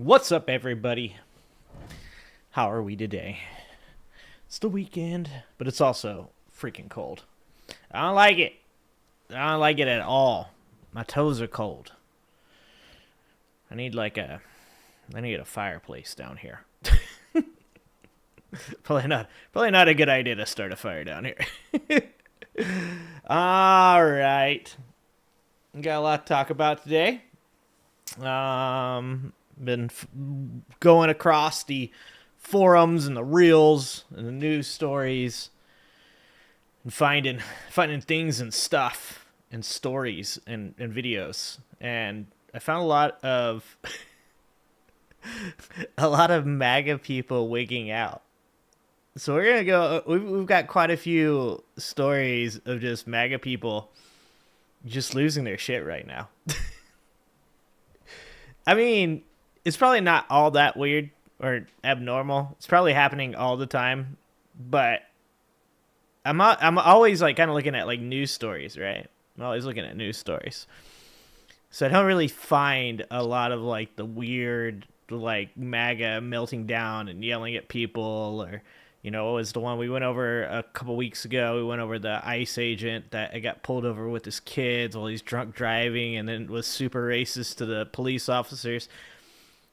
What's up, everybody? How are we today? It's the weekend, but it's also freaking cold. I don't like it. I don't like it at all. My toes are cold. I need a fireplace down here. Probably not a good idea to start a fire down here. All right. Got a lot to talk about today. Been going across the forums and the reels and the news stories and finding things and stuff and stories and videos, and I found a lot of a lot of MAGA people wigging out. So we're gonna go. We've got quite a few stories of just MAGA people just losing their shit right now. I mean, it's probably not all that weird or abnormal. It's probably happening all the time, but I'm always like kind of looking at like news stories, right? I'm always looking at news stories, so I don't really find a lot of like the weird like MAGA melting down and yelling at people, or what was the one we went over a couple weeks ago? We went over the ICE agent that got pulled over with his kids while he's drunk driving and then was super racist to the police officers.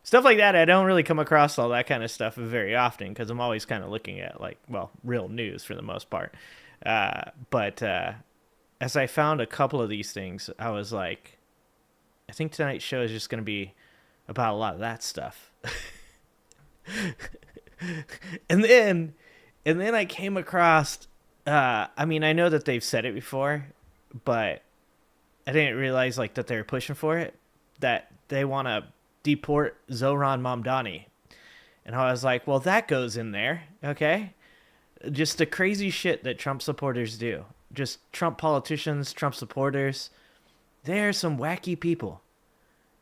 Stuff like that. I don't really come across all that kind of stuff very often because I'm always kind of looking at real news for the most part. But as I found a couple of these things, I was like, I think tonight's show is just going to be about a lot of that stuff. and then I came across, I mean, I know that they've said it before, but I didn't realize that they were pushing for it, that they want to deport Zohran Mamdani. And I was like, well, that goes in there, okay? Just the crazy shit that Trump supporters do. Just Trump politicians, Trump supporters. They are some wacky people.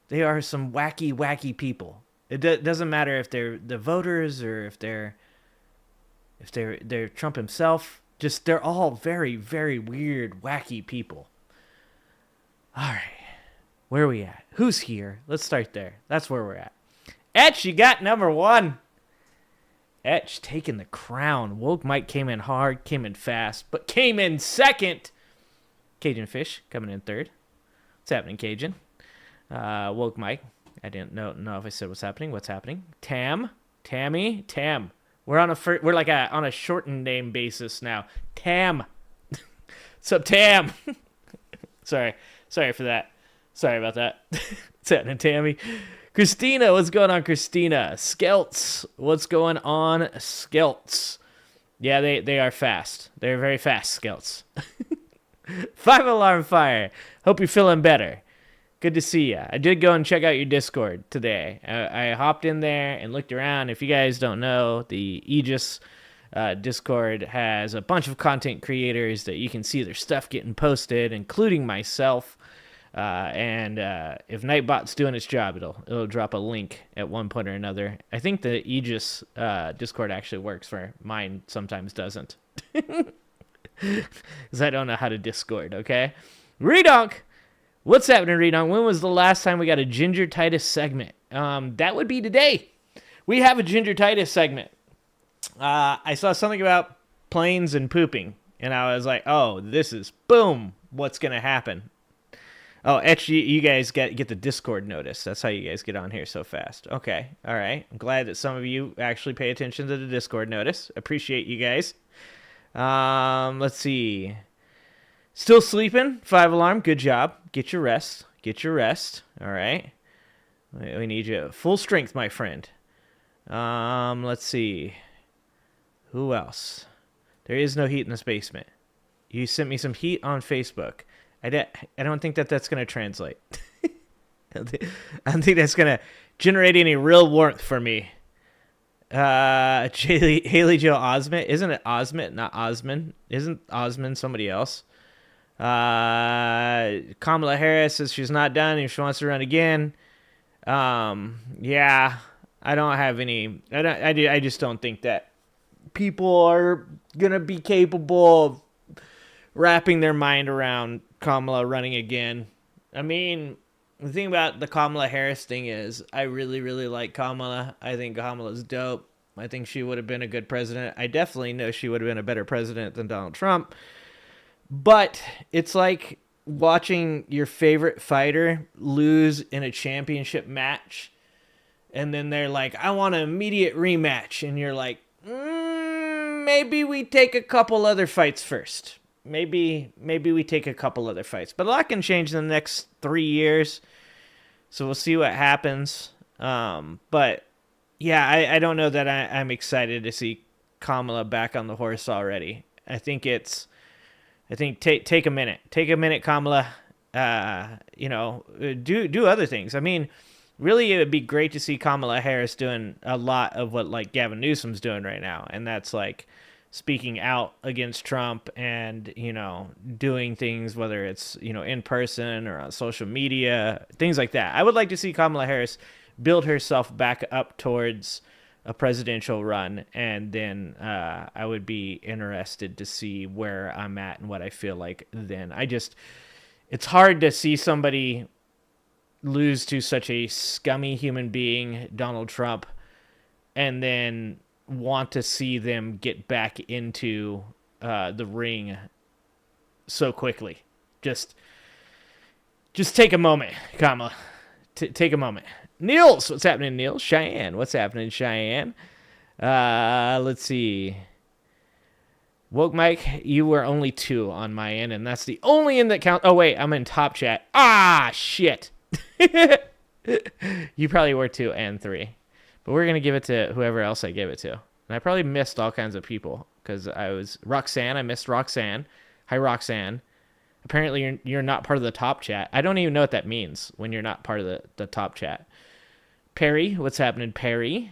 They are some wacky people. It doesn't matter if they're the voters or if they're Trump himself. Just they're all very, very weird, wacky people. All right. Where are we at? Who's here? Let's start there. That's where we're at. Etch, you got number one. Etch taking the crown. Woke Mike came in hard, came in fast, but came in second. Cajun Fish coming in third. What's happening, Cajun? Woke Mike. I didn't know if I said what's happening. What's happening? Tam. We're on a shortened name basis now. Tam. What's up, Tam? Sorry for that. Sorry about that. What's happening, Tammy? Christina, what's going on, Christina? Skelts, what's going on, Skelts? Yeah, they are fast. They're very fast, Skelts. 5 alarm fire. Hope you're feeling better. Good to see you. I did go and check out your Discord today. I hopped in there and looked around. If you guys don't know, the Aegis Discord has a bunch of content creators that you can see their stuff getting posted, including myself. And if Nightbot's doing its job, it'll drop a link at one point or another. I think the Aegis Discord actually works for mine. Sometimes doesn't. Because I don't know how to Discord, okay? Redonk! What's happening, Redonk? When was the last time we got a Ginger Titus segment? That would be today. We have a Ginger Titus segment. I saw something about planes and pooping, and I was like, oh, this is, boom, what's going to happen? Oh, actually, you guys get the Discord notice. That's how you guys get on here so fast. Okay, all right. I'm glad that some of you actually pay attention to the Discord notice. Appreciate you guys. Let's see. Still sleeping? 5 alarm. Good job. Get your rest. All right. We need you full strength, my friend. Let's see. Who else? There is no heat in this basement. You sent me some heat on Facebook. I don't think that's going to translate. I don't think that's going to generate any real warmth for me. Haley Joe Osment. Isn't it Osment, not Osman? Isn't Osman somebody else? Kamala Harris says she's not done and she wants to run again. Yeah, I don't have any. I just don't think that people are going to be capable of wrapping their mind around Kamala running again. I mean, The thing about the Kamala Harris thing is I really, really like Kamala. I think Kamala's dope. I think she would have been a good president. I definitely know she would have been a better president than Donald Trump. But it's like watching your favorite fighter lose in a championship match. And then they're like, I want an immediate rematch. And you're like, maybe we take a couple other fights first. Maybe we take a couple other fights. But a lot can change in the next 3 years. So we'll see what happens. But yeah, I don't know that I'm excited to see Kamala back on the horse already. I think take a minute. Take a minute, Kamala. Do other things. I mean, really, it would be great to see Kamala Harris doing a lot of what like Gavin Newsom's doing right now. And that's like speaking out against Trump and, doing things, whether it's, in person or on social media, things like that. I would like to see Kamala Harris build herself back up towards a presidential run. And then I would be interested to see where I'm at and what I feel like then. It's hard to see somebody lose to such a scummy human being, Donald Trump, and then want to see them get back into the ring so quickly. Just take a moment, Kamala. Take a moment. Niels, what's happening, Niels? Cheyenne, what's happening, Cheyenne? Let's see. Woke Mike, you were only 2 on my end, and that's the only end that counts. Oh, wait, I'm in top chat. Ah, shit. You probably were 2 and 3. But we're going to give it to whoever else I give it to. And I probably missed all kinds of people because Roxanne. I missed Roxanne. Hi, Roxanne. Apparently, you're not part of the top chat. I don't even know what that means when you're not part of the top chat. Perry, what's happening, Perry?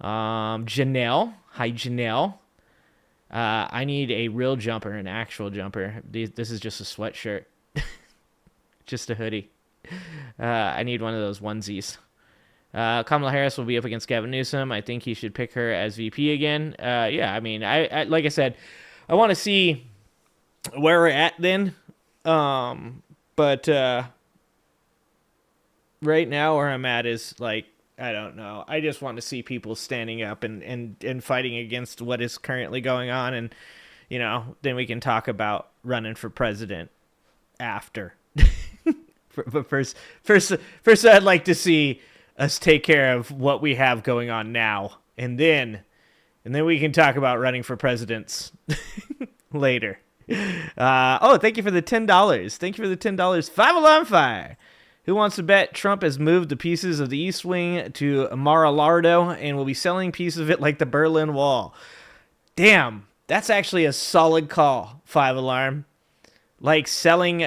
Janelle. Hi, Janelle. I need a real jumper, an actual jumper. This is just a sweatshirt. Just a hoodie. I need one of those onesies. Kamala Harris will be up against Gavin Newsom. I think he should pick her as VP again. Yeah, I mean, I like I said, I want to see where we're at then. But right now where I'm at is like, I don't know. I just want to see people standing up and fighting against what is currently going on. And, then we can talk about running for president after. But first, I'd like to see us take care of what we have going on now, and then we can talk about running for presidents later. Thank you for the $10. Thank you for the $10. 5 Alarm Fire. Who wants to bet Trump has moved the pieces of the East Wing to Mar-a-Lardo and will be selling pieces of it like the Berlin Wall? Damn, that's actually a solid call, 5 Alarm. Like selling,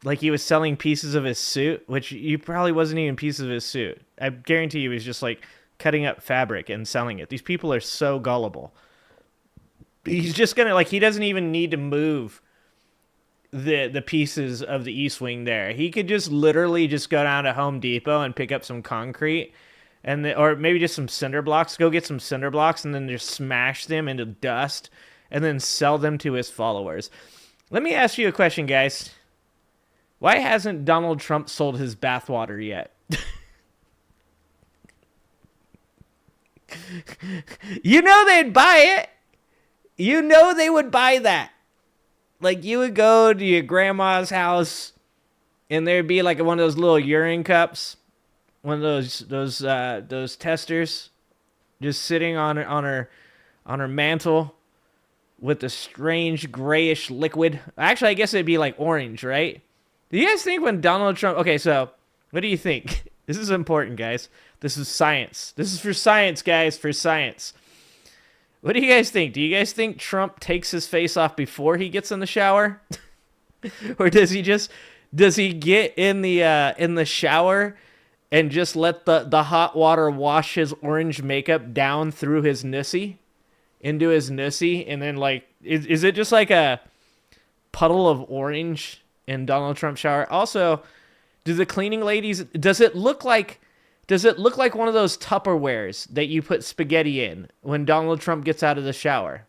like he was selling pieces of his suit, which he probably wasn't even pieces of his suit. I guarantee he was just like cutting up fabric and selling it. These people are so gullible. He's just gonna he doesn't even need to move the pieces of the East Wing there. He could just literally just go down to Home Depot and pick up some concrete or maybe just some cinder blocks. Go get some cinder blocks and then just smash them into dust and then sell them to his followers. Let me ask you a question, guys. Why hasn't Donald Trump sold his bathwater yet? They'd buy it. They would buy that. Like, you would go to your grandma's house, and there'd be like one of those little urine cups, one of those testers, just sitting on her mantle with a strange grayish liquid. Actually, I guess it'd be like orange, right? Do you guys think when Donald Trump... Okay, so what do you think? This is important, guys. This is science. This is for science, guys, for science. What do you guys think? Do you guys think Trump takes his face off before he gets in the shower? Or does he get in the shower and just let the hot water wash his orange makeup down through his nussy? Into his nussy? And then, like, is it just like a puddle of orange in Donald Trump's shower? Also, do the cleaning ladies, does it look like one of those Tupperwares that you put spaghetti in when Donald Trump gets out of the shower?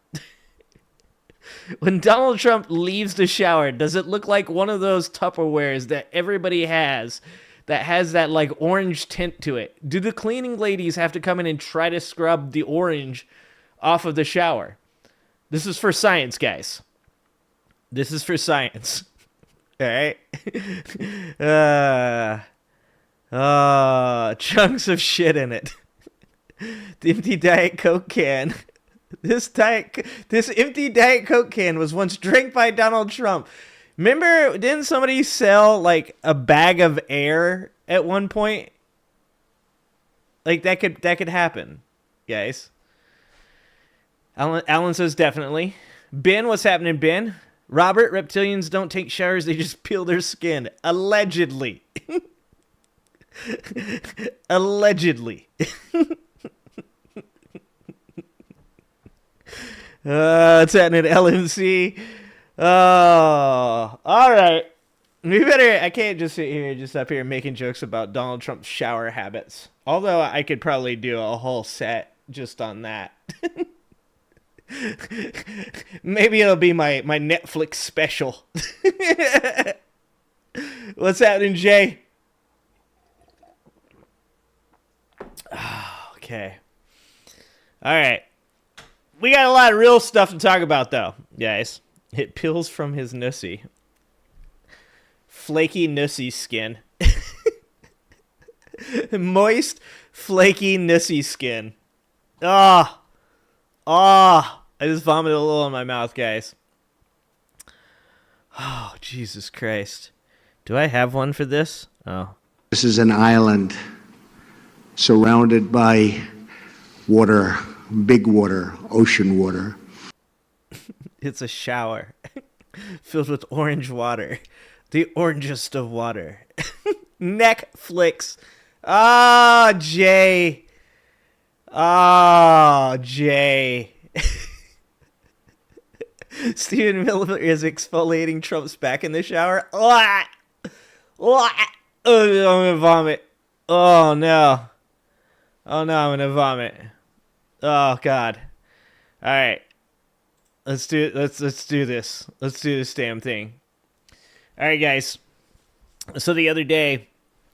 When Donald Trump leaves the shower, does it look like one of those Tupperwares that everybody has that has that like orange tint to it? Do the cleaning ladies have to come in and try to scrub the orange off of the shower? This is for science, guys. This is for science. All right. Chunks of shit in it. The empty Diet Coke can. This empty Diet Coke can was once drank by Donald Trump. Remember, didn't somebody sell like a bag of air at one point? Like that could happen, guys. Alan says definitely. Ben, what's happening, Ben? Robert, reptilians don't take showers, they just peel their skin. Allegedly. Allegedly. What's happening at LMC? Oh, all right. I can't just sit here just up here making jokes about Donald Trump's shower habits. Although I could probably do a whole set just on that. Maybe it'll be my Netflix special. What's happening, Jay? Oh, okay. All right. We got a lot of real stuff to talk about, though, guys. It peels from his nussy. Flaky nussy skin. Moist, flaky nussy skin. Ah. I just vomited a little in my mouth, guys. Oh, Jesus Christ. Do I have one for this? Oh. This is an island surrounded by water, big water, ocean water. It's a shower filled with orange water. The orangest of water. Netflix. Ah, Jay. Oh, Jay. Stephen Miller is exfoliating Trump's back in the shower. Oh, I'm gonna vomit. Oh no, I'm gonna vomit. Oh God. All right, let's do this. Let's do this damn thing. All right, guys. So the other day,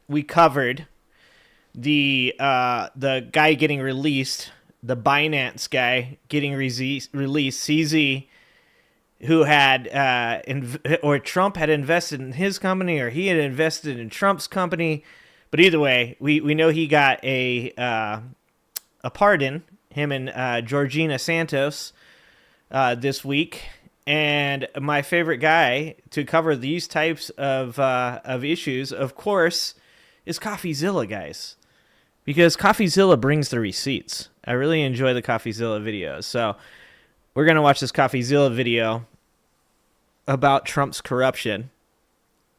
we covered the guy getting released, the Binance guy getting released, CZ, who had or Trump had invested in his company, or he had invested in Trump's company. But either way, we know he got a pardon, him and Georgina Santos, this week. And my favorite guy to cover these types of issues, of course, is CoffeeZilla, guys. Because CoffeeZilla brings the receipts. I really enjoy the CoffeeZilla videos. So we're going to watch this CoffeeZilla video about Trump's corruption.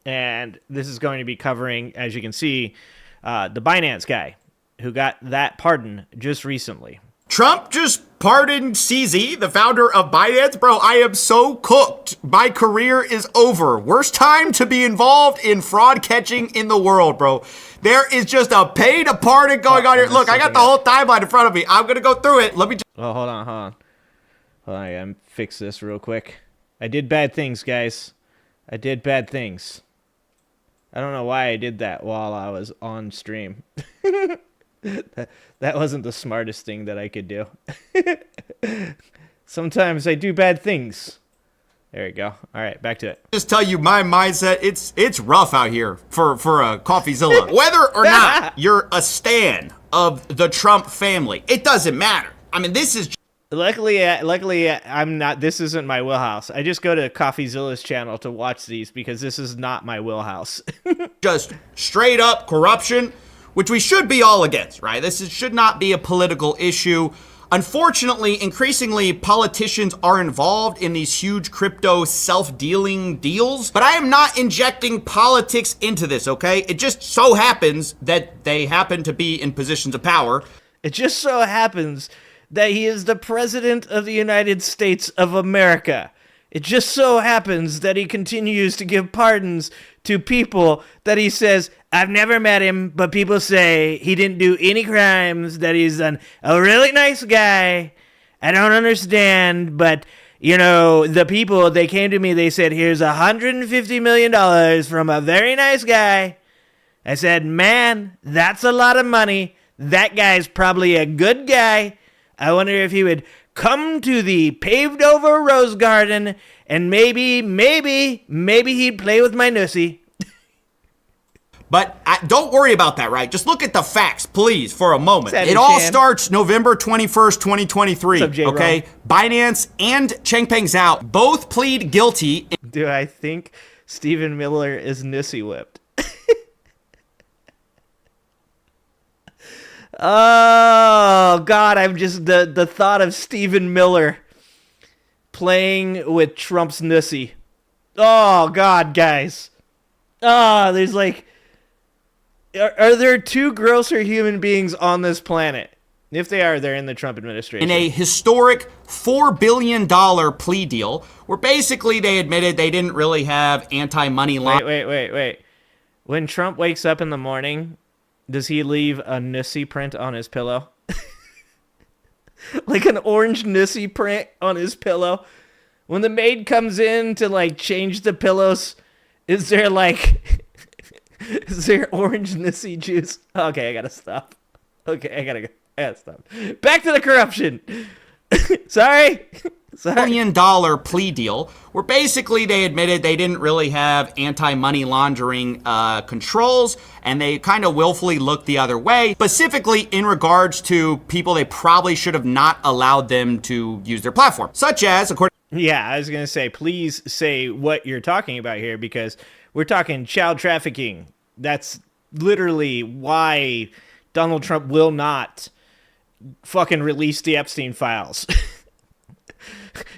And this is going to be covering, as you can see, the Binance guy who got that pardon just recently. Trump just pardoned CZ, the founder of Binance. Bro, I am so cooked. My career is over. Worst time to be involved in fraud catching in the world, bro. There is just a pay to pardon going on here. Look, I got the whole timeline in front of me. I'm going to go through it. Let me just... Oh, hold on. I gotta fix this real quick. I did bad things, guys. I did bad things. I don't know why I did that while I was on stream. That wasn't the smartest thing that I could do. Sometimes I do bad things. There we go. All right, back to it. Just tell you my mindset. It's rough out here for a CoffeeZilla. Whether or not you're a stan of the Trump family, it doesn't matter. I mean, this is... Luckily, I'm not. This isn't my wheelhouse. I just go to CoffeeZilla's channel to watch these because this is not my wheelhouse. Just straight up corruption, which we should be all against, right? Should not be a political issue. Unfortunately, increasingly, politicians are involved in these huge crypto self-dealing deals, but I am not injecting politics into this, okay? It just so happens that they happen to be in positions of power. It just so happens that he is the president of the United States of America. It just so happens that he continues to give pardons to people that he says, I've never met him, but people say he didn't do any crimes, that he's a really nice guy. I don't understand, but the people, they came to me, they said, here's $150 million from a very nice guy. I said, man, that's a lot of money. That guy's probably a good guy. I wonder if he would come to the paved over rose garden and maybe he'd play with my nussy. But don't worry about that, right? Just look at the facts, please, for a moment. Sandy It all Chan. starts November 21st, 2023. What's up, J-Ro? Okay? Binance and Changpeng Zhao both plead guilty. Do I think Stephen Miller is nussy whipped? Oh, God, I'm just, the thought of Stephen Miller playing with Trump's nussy. Oh, God, guys. Oh, there's like, are there two grosser human beings on this planet? If they are, they're in the Trump administration. In a historic $4 billion plea deal where basically they admitted they didn't really have anti-money laundering. Wait. When Trump wakes up in the morning, does he leave a nussy print on his pillow? Like an orange nussy print on his pillow? When the maid comes in to like change the pillows, is there orange nussy juice? Okay, I gotta stop. Okay, I gotta stop. Back to the corruption. Sorry. $1 billion plea deal where basically they admitted they didn't really have anti-money laundering controls and they kind of willfully looked the other way, specifically in regards to people they probably should have not allowed them to use their platform, such as, according. Yeah, I was going to say, please say what you're talking about here because we're talking child trafficking. That's literally why Donald Trump will not fucking release the Epstein files.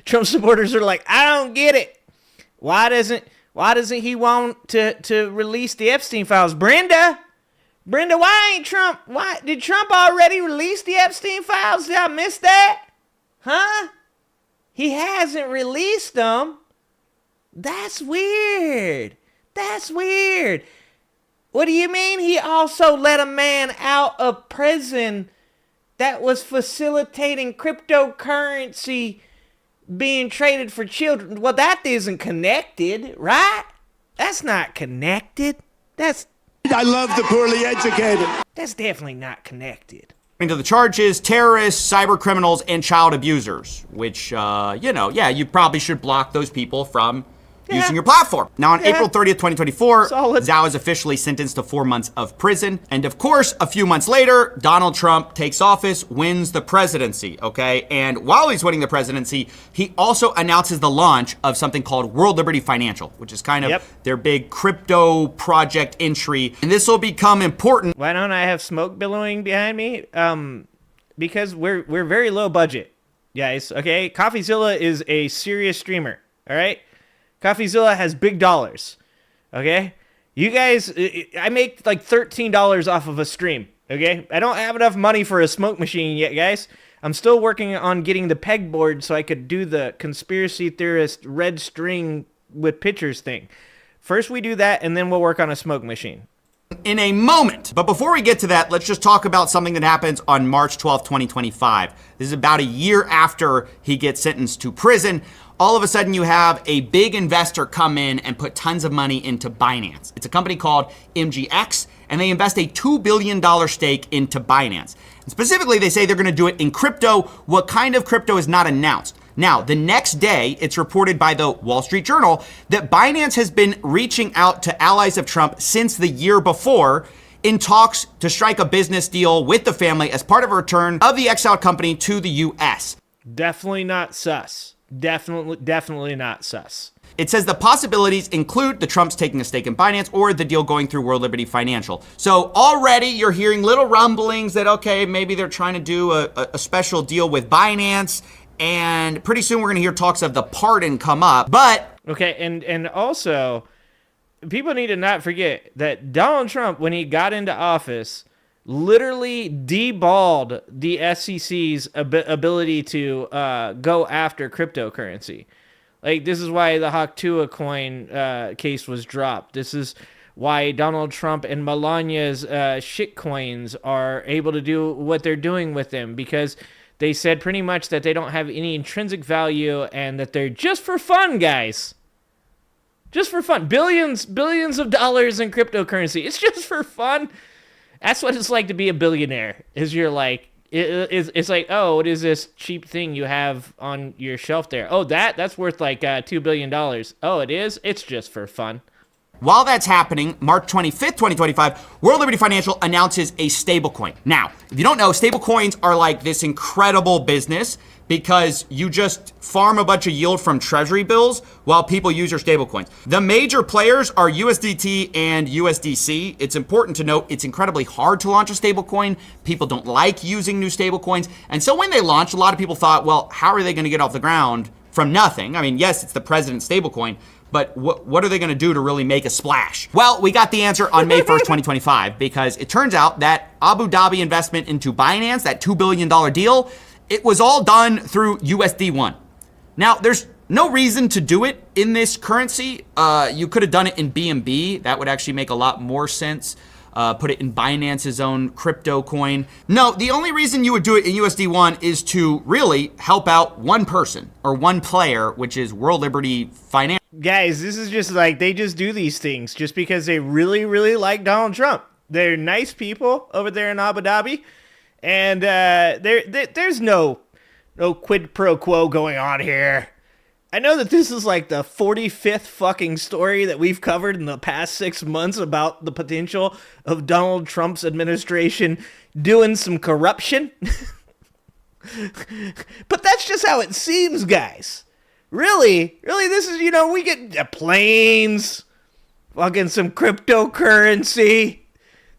Trump supporters are like, I don't get it. Why doesn't he want to release the Epstein files? Brenda, why did Trump already release the Epstein files? Did I miss that? Huh? He hasn't released them. That's weird. What do you mean he also let a man out of prison that was facilitating cryptocurrency being traded for children? Well, that isn't connected, right? That's not connected. I love the poorly educated. That's definitely not connected. to the charges, terrorists, cyber criminals, and child abusers, which, you probably should block those people from using your platform. Now, on April 30th, 2024, Solid. Zhao is officially sentenced to 4 months of prison. And of course, a few months later, Donald Trump takes office, wins the presidency, okay? And while he's winning the presidency, he also announces the launch of something called World Liberty Financial, which is kind of their big crypto project entry. And this will become important. Why don't I have smoke billowing behind me? Because we're very low budget, guys, okay? CoffeeZilla is a serious streamer, all right? CoffeeZilla has big dollars, okay? You guys, I make like $13 off of a stream, okay? I don't have enough money for a smoke machine yet, guys. I'm still working on getting the pegboard so I could do the conspiracy theorist red string with pictures thing. First we do that, and then we'll work on a smoke machine. In a moment. But before we get to that, let's just talk about something that happens on March 12th, 2025. This is about a year after he gets sentenced to prison. All of a sudden, you have a big investor come in and put tons of money into Binance. It's a company called MGX, and they invest a $2 billion stake into Binance. And specifically, they say they're going to do it in crypto. What kind of crypto is not announced. Now, the next day, it's reported by the Wall Street Journal that Binance has been reaching out to allies of Trump since the year before in talks to strike a business deal with the family as part of a return of the exiled company to the U.S. Definitely not sus. Definitely not sus. It says the possibilities include the Trumps taking a stake in Binance or the deal going through World Liberty Financial. So already you're hearing little rumblings that, okay, maybe they're trying to do a special deal with Binance. And pretty soon we're going to hear talks of the pardon come up. But okay, and also, people need to not forget that Donald Trump, when he got into office, literally deballed the SEC's ability to go after cryptocurrency. Like, this is why the Haktua coin case was dropped. This is why Donald Trump and Melania's shit coins are able to do what they're doing with them, because They said pretty much that they don't have any intrinsic value and that they're just for fun, guys. Just for fun. Billions of dollars in cryptocurrency. It's just for fun. That's what it's like to be a billionaire. Is you're like, it's like, oh, what is this cheap thing you have on your shelf there? Oh, that's worth like $2 billion. Oh, it is? It's just for fun. While that's happening, March 25th, 2025, World Liberty Financial announces a stablecoin. Now, if you don't know, stablecoins are like this incredible business because you just farm a bunch of yield from treasury bills while people use your stablecoins. The major players are USDT and USDC. It's important to note it's incredibly hard to launch a stablecoin. People don't like using new stablecoins. And so when they launched, a lot of people thought, well, how are they going to get off the ground from nothing? I mean, yes, it's the president's stablecoin, but what are they going to do to really make a splash? Well, we got the answer on May 1st, 2025, because it turns out that Abu Dhabi investment into Binance, that $2 billion deal, it was all done through USD1. Now, there's no reason to do it in this currency. You could have done it in BNB. That would actually make a lot more sense. Put it in Binance's own crypto coin. No, the only reason you would do it in USD1 is to really help out one person or one player, which is World Liberty Financial. Guys, this is just like, they just do these things just because they really, really like Donald Trump. They're nice people over there in Abu Dhabi. And there's no quid pro quo going on here. I know that this is like the 45th fucking story that we've covered in the past 6 months about the potential of Donald Trump's administration doing some corruption. But that's just how it seems, guys. Really, this is, we get planes, fucking some cryptocurrency.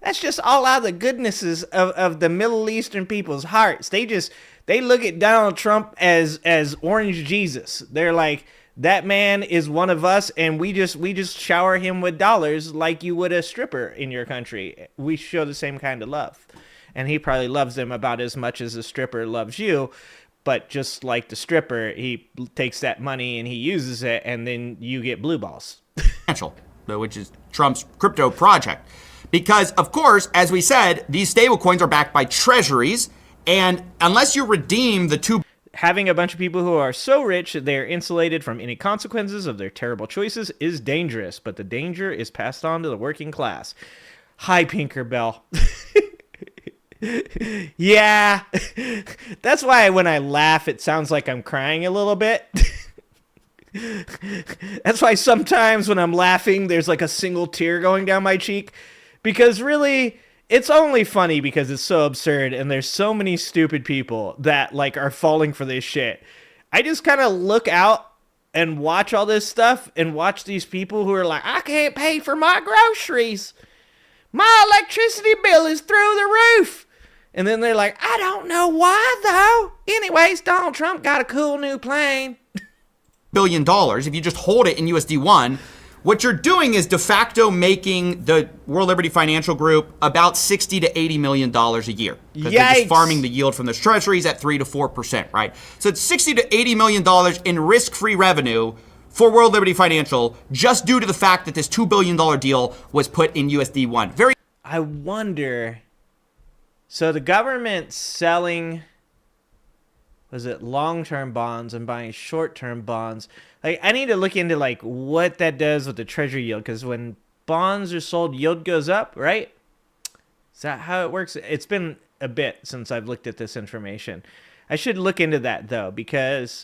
That's just all out of the goodnesses of the Middle Eastern people's hearts. They look at Donald Trump as Orange Jesus. They're like, that man is one of us, and we just shower him with dollars like you would a stripper in your country. We show the same kind of love. And he probably loves them about as much as a stripper loves you. But just like the stripper, he takes that money and he uses it, and then you get blue balls. Which is Trump's crypto project. Because, of course, as we said, these stablecoins are backed by treasuries, and unless you redeem the two... Having a bunch of people who are so rich that they are insulated from any consequences of their terrible choices is dangerous, but the danger is passed on to the working class. Hi, Pinkerbell. Yeah, that's why when I laugh, it sounds like I'm crying a little bit. That's why sometimes when I'm laughing, there's like a single tear going down my cheek. Because really, it's only funny because it's so absurd and there's so many stupid people that like are falling for this shit. I just kind of look out and watch all this stuff and watch these people who are like, I can't pay for my groceries. My electricity bill is through the roof. And then they're like, I don't know why though. Anyways, Donald Trump got a cool new plane. $1 billion. If you just hold it in USD1, what you're doing is de facto making the World Liberty Financial Group about $60 to $80 million a year. Because they're just farming the yield from those treasuries at 3 to 4%, right? So it's $60 to $80 million in risk-free revenue for World Liberty Financial just due to the fact that this $2 billion deal was put in USD1. I wonder, so the government selling, was it long-term bonds and buying short-term bonds? Like, I need to look into like what that does with the treasury yield, because when bonds are sold, yield goes up, right? Is that how it works? It's been a bit since I've looked at this information. I should look into that though, because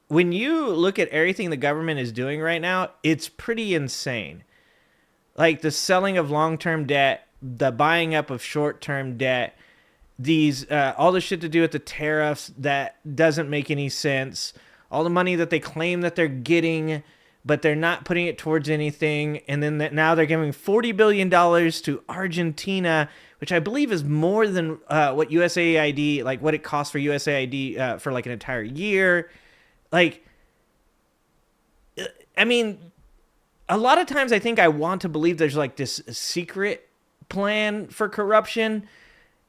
when you look at everything the government is doing right now, it's pretty insane. Like the selling of long-term debt, the buying up of short-term debt, these all the shit to do with the tariffs that doesn't make any sense. All the money that they claim that they're getting, but they're not putting it towards anything. And then now they're giving $40 billion to Argentina, which I believe is more than what USAID, like what it costs for USAID for like an entire year. Like, I mean, a lot of times I think I want to believe there's like this secret plan for corruption,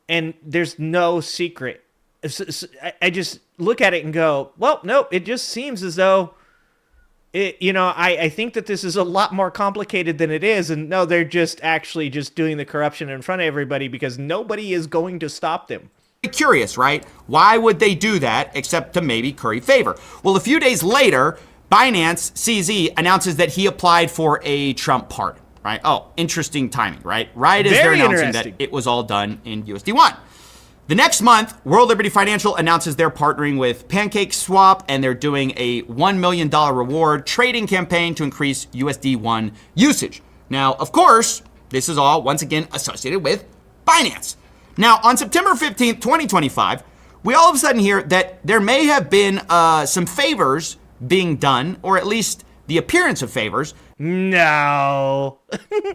and there's no secret. I just look at it and go, well, nope, it just seems as though I think that this is a lot more complicated than it is. And no, they're just actually just doing the corruption in front of everybody because nobody is going to stop them. Curious, right? Why would they do that except to maybe curry favor? Well, a few days later, Binance CZ announces that he applied for a Trump pardon, right? Oh, interesting timing, right? Right as they're announcing that it was all done in USD1. The next month, World Liberty Financial announces they're partnering with PancakeSwap and they're doing a $1 million reward trading campaign to increase USD1 usage. Now, of course, this is all once again associated with Binance. Now, on September 15th, 2025, we all of a sudden hear that there may have been some favors being done, or at least the appearance of favors. No.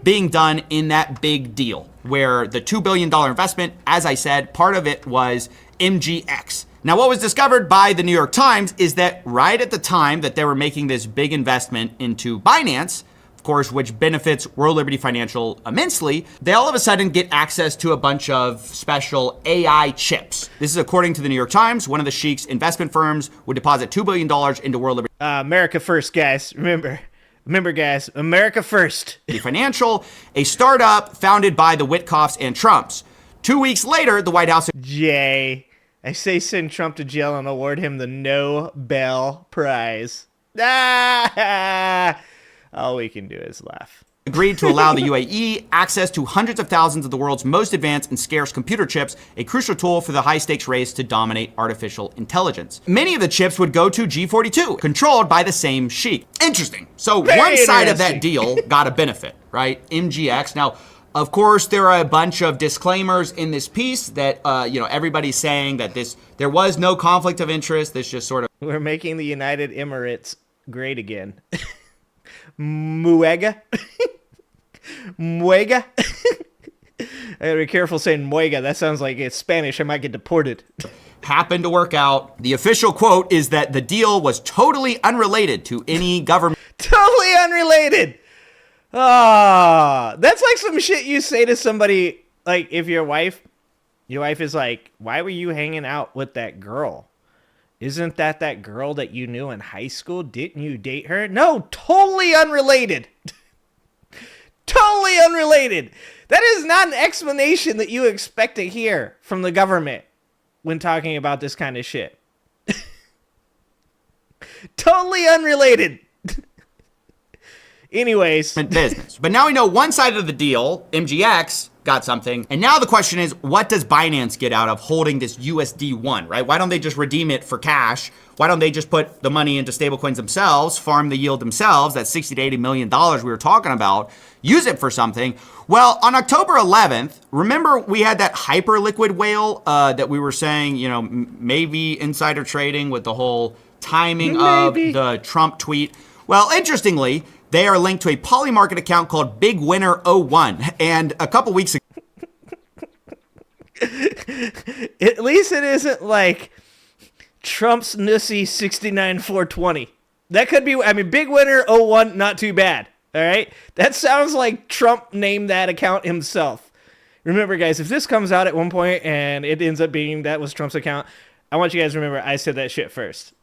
being done in that big deal where the $2 billion investment, as I said, part of it was MGX. Now, what was discovered by the New York Times is that right at the time that they were making this big investment into Binance, of course, which benefits World Liberty Financial immensely, they all of a sudden get access to a bunch of special AI chips. This is according to the New York Times. One of the sheikh's investment firms would deposit $2 billion into World Liberty America first, guys. Remember, guys, America first. Financial, a startup founded by the Witkoffs and Trumps. 2 weeks later, the White House... Jay, I say send Trump to jail and award him the Nobel Prize. Ah! All we can do is laugh. Agreed to allow the UAE access to hundreds of thousands of the world's most advanced and scarce computer chips, a crucial tool for the high-stakes race to dominate artificial intelligence. Many of the chips would go to G42, controlled by the same sheik. Interesting. So one side of that deal got a benefit, right? MGX. Now, of course, there are a bunch of disclaimers in this piece that, everybody's saying that there was no conflict of interest. This just sort of... We're making the United Emirates great again. Muega. Muega. I gotta be careful saying muega. That sounds like it's Spanish. I might get deported. Happened to work out. The official quote is that the deal was totally unrelated to any government. Totally unrelated. Ah, that's like some shit you say to somebody, like if your wife is like, why were you hanging out with that girl? Isn't that girl that you knew in high school? Didn't you date her? No, totally unrelated. Totally unrelated. That is not an explanation that you expect to hear from the government when talking about this kind of shit. Totally unrelated. Anyways. Business. But now we know one side of the deal, MGX, got something. And now the question is, what does Binance get out of holding this USD1, right? Why don't they just redeem it for cash? Why don't they just put the money into stablecoins themselves, farm the yield themselves, that $60 to $80 million we were talking about, use it for something? Well, on October 11th, remember we had that hyper-liquid whale that we were saying, maybe insider trading with the whole timing of the Trump tweet. Well, interestingly, they are linked to a Polymarket account called Big Winner 01. And a couple weeks ago... At least it isn't like Trump's Nussy 69420. That could be, Big Winner 01, not too bad. All right? That sounds like Trump named that account himself. Remember, guys, if this comes out at one point and it ends up being that was Trump's account, I want you guys to remember I said that shit first.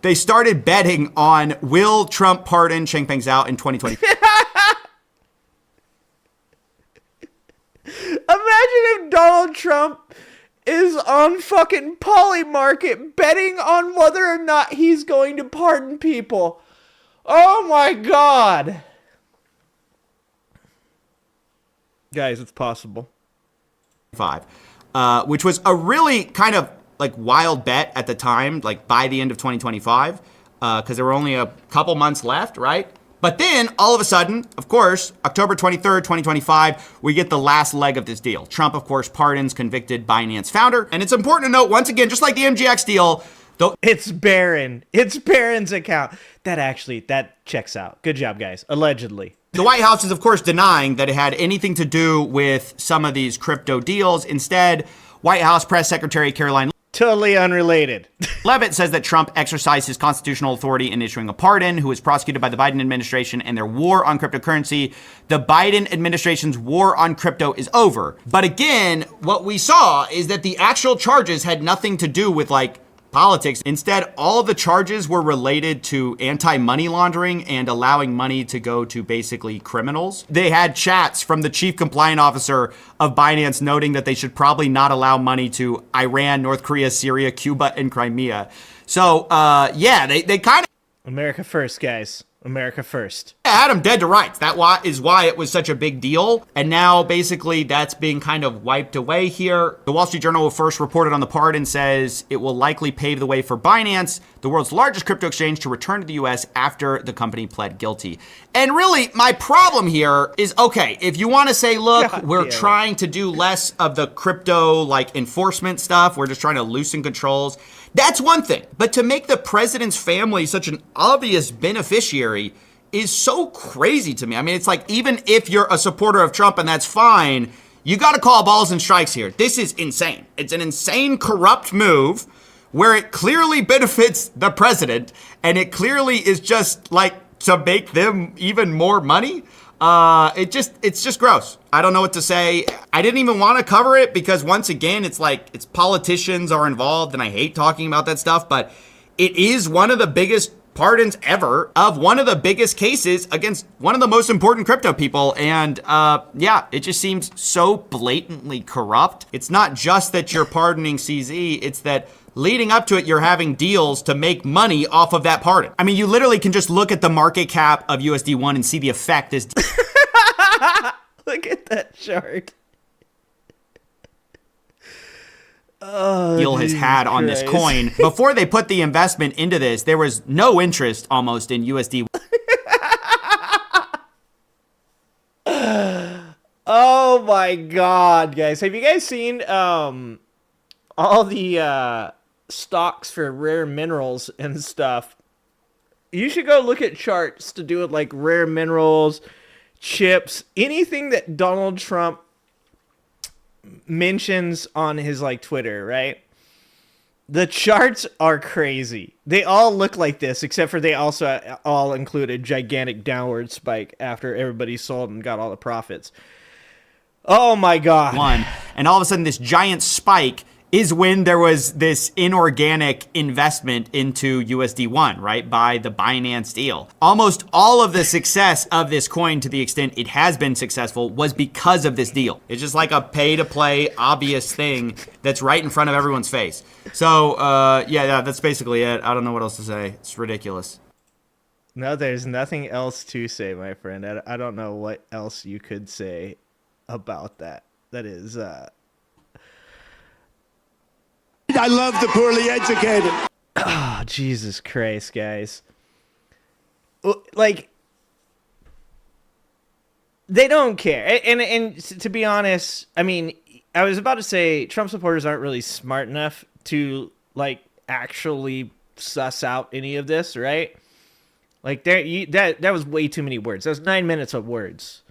They started betting on will Trump pardon Changpeng Zhao in 2020. Imagine if Donald Trump is on fucking Polymarket betting on whether or not he's going to pardon people. Oh my God. Guys, it's possible. Which was a really kind of like wild bet at the time, like by the end of 2025, because there were only a couple months left, right? But then all of a sudden, of course, October 23rd, 2025, we get the last leg of this deal. Trump, of course, pardons convicted Binance founder. And it's important to note, once again, just like the MGX deal, it's Barron. It's Barron's account. That checks out. Good job, guys. Allegedly. The White House is, of course, denying that it had anything to do with some of these crypto deals. Instead, White House Press Secretary Caroline totally unrelated. Leavitt says that Trump exercised his constitutional authority in issuing a pardon, who was prosecuted by the Biden administration and their war on cryptocurrency. The Biden administration's war on crypto is over. But again, what we saw is that the actual charges had nothing to do with like politics. Instead, all of the charges were related to anti-money laundering and allowing money to go to basically criminals. They had chats from the chief compliance officer of Binance noting that they should probably not allow money to Iran, North Korea, Syria, Cuba, and Crimea. So, they kind of... America first, guys. America first. Had him dead to rights. That is why it was such a big deal. And now, basically, that's being kind of wiped away here. The Wall Street Journal first reported on the pardon, says it will likely pave the way for Binance, the world's largest crypto exchange, to return to the U.S. after the company pled guilty. And really, my problem here is, okay, if you want to say, look, we're trying to do less of the crypto, like, enforcement stuff, we're just trying to loosen controls, that's one thing. But to make the president's family such an obvious beneficiary is so crazy to me. I mean, it's like, even if you're a supporter of Trump, and that's fine, you got to call balls and strikes here. This is insane. It's an insane, corrupt move where it clearly benefits the president, and it clearly is just like to make them even more money. It's just gross. I don't know what to say. I didn't even want to cover it because, once again, it's like, it's politicians are involved, and I hate talking about that stuff, but it is one of the biggest pardons ever of one of the biggest cases against one of the most important crypto people. And it just seems so blatantly corrupt. It's not just that you're pardoning CZ, it's that leading up to it, you're having deals to make money off of that pardon. I mean, you literally can just look at the market cap of USD1 and see the effect this Look at that chart. deal has had on this coin. Before they put the investment into this, there was no interest almost in USD. Oh my God, guys. Have you guys seen all the stocks for rare minerals and stuff? You should go look at charts to do it, like rare minerals, chips, anything that Donald Trump mentions on his like Twitter, right? The charts are crazy. They all look like this, except for they also all include a gigantic downward spike after everybody sold and got all the profits. Oh my God. And all of a sudden this giant spike is when there was this inorganic investment into USD1, right, by the Binance deal. Almost all of the success of this coin, to the extent it has been successful, was because of this deal. It's just like a pay-to-play obvious thing that's right in front of everyone's face. So, that's basically it. I don't know what else to say. It's ridiculous. No, there's nothing else to say, my friend. I don't know what else you could say about that. That is... I love the poorly educated. Oh, Jesus Christ, guys. Like, they don't care. And to be honest, I mean, I was about to say Trump supporters aren't really smart enough to, like, actually suss out any of this, right? Like, that was way too many words. That was 9 minutes of words.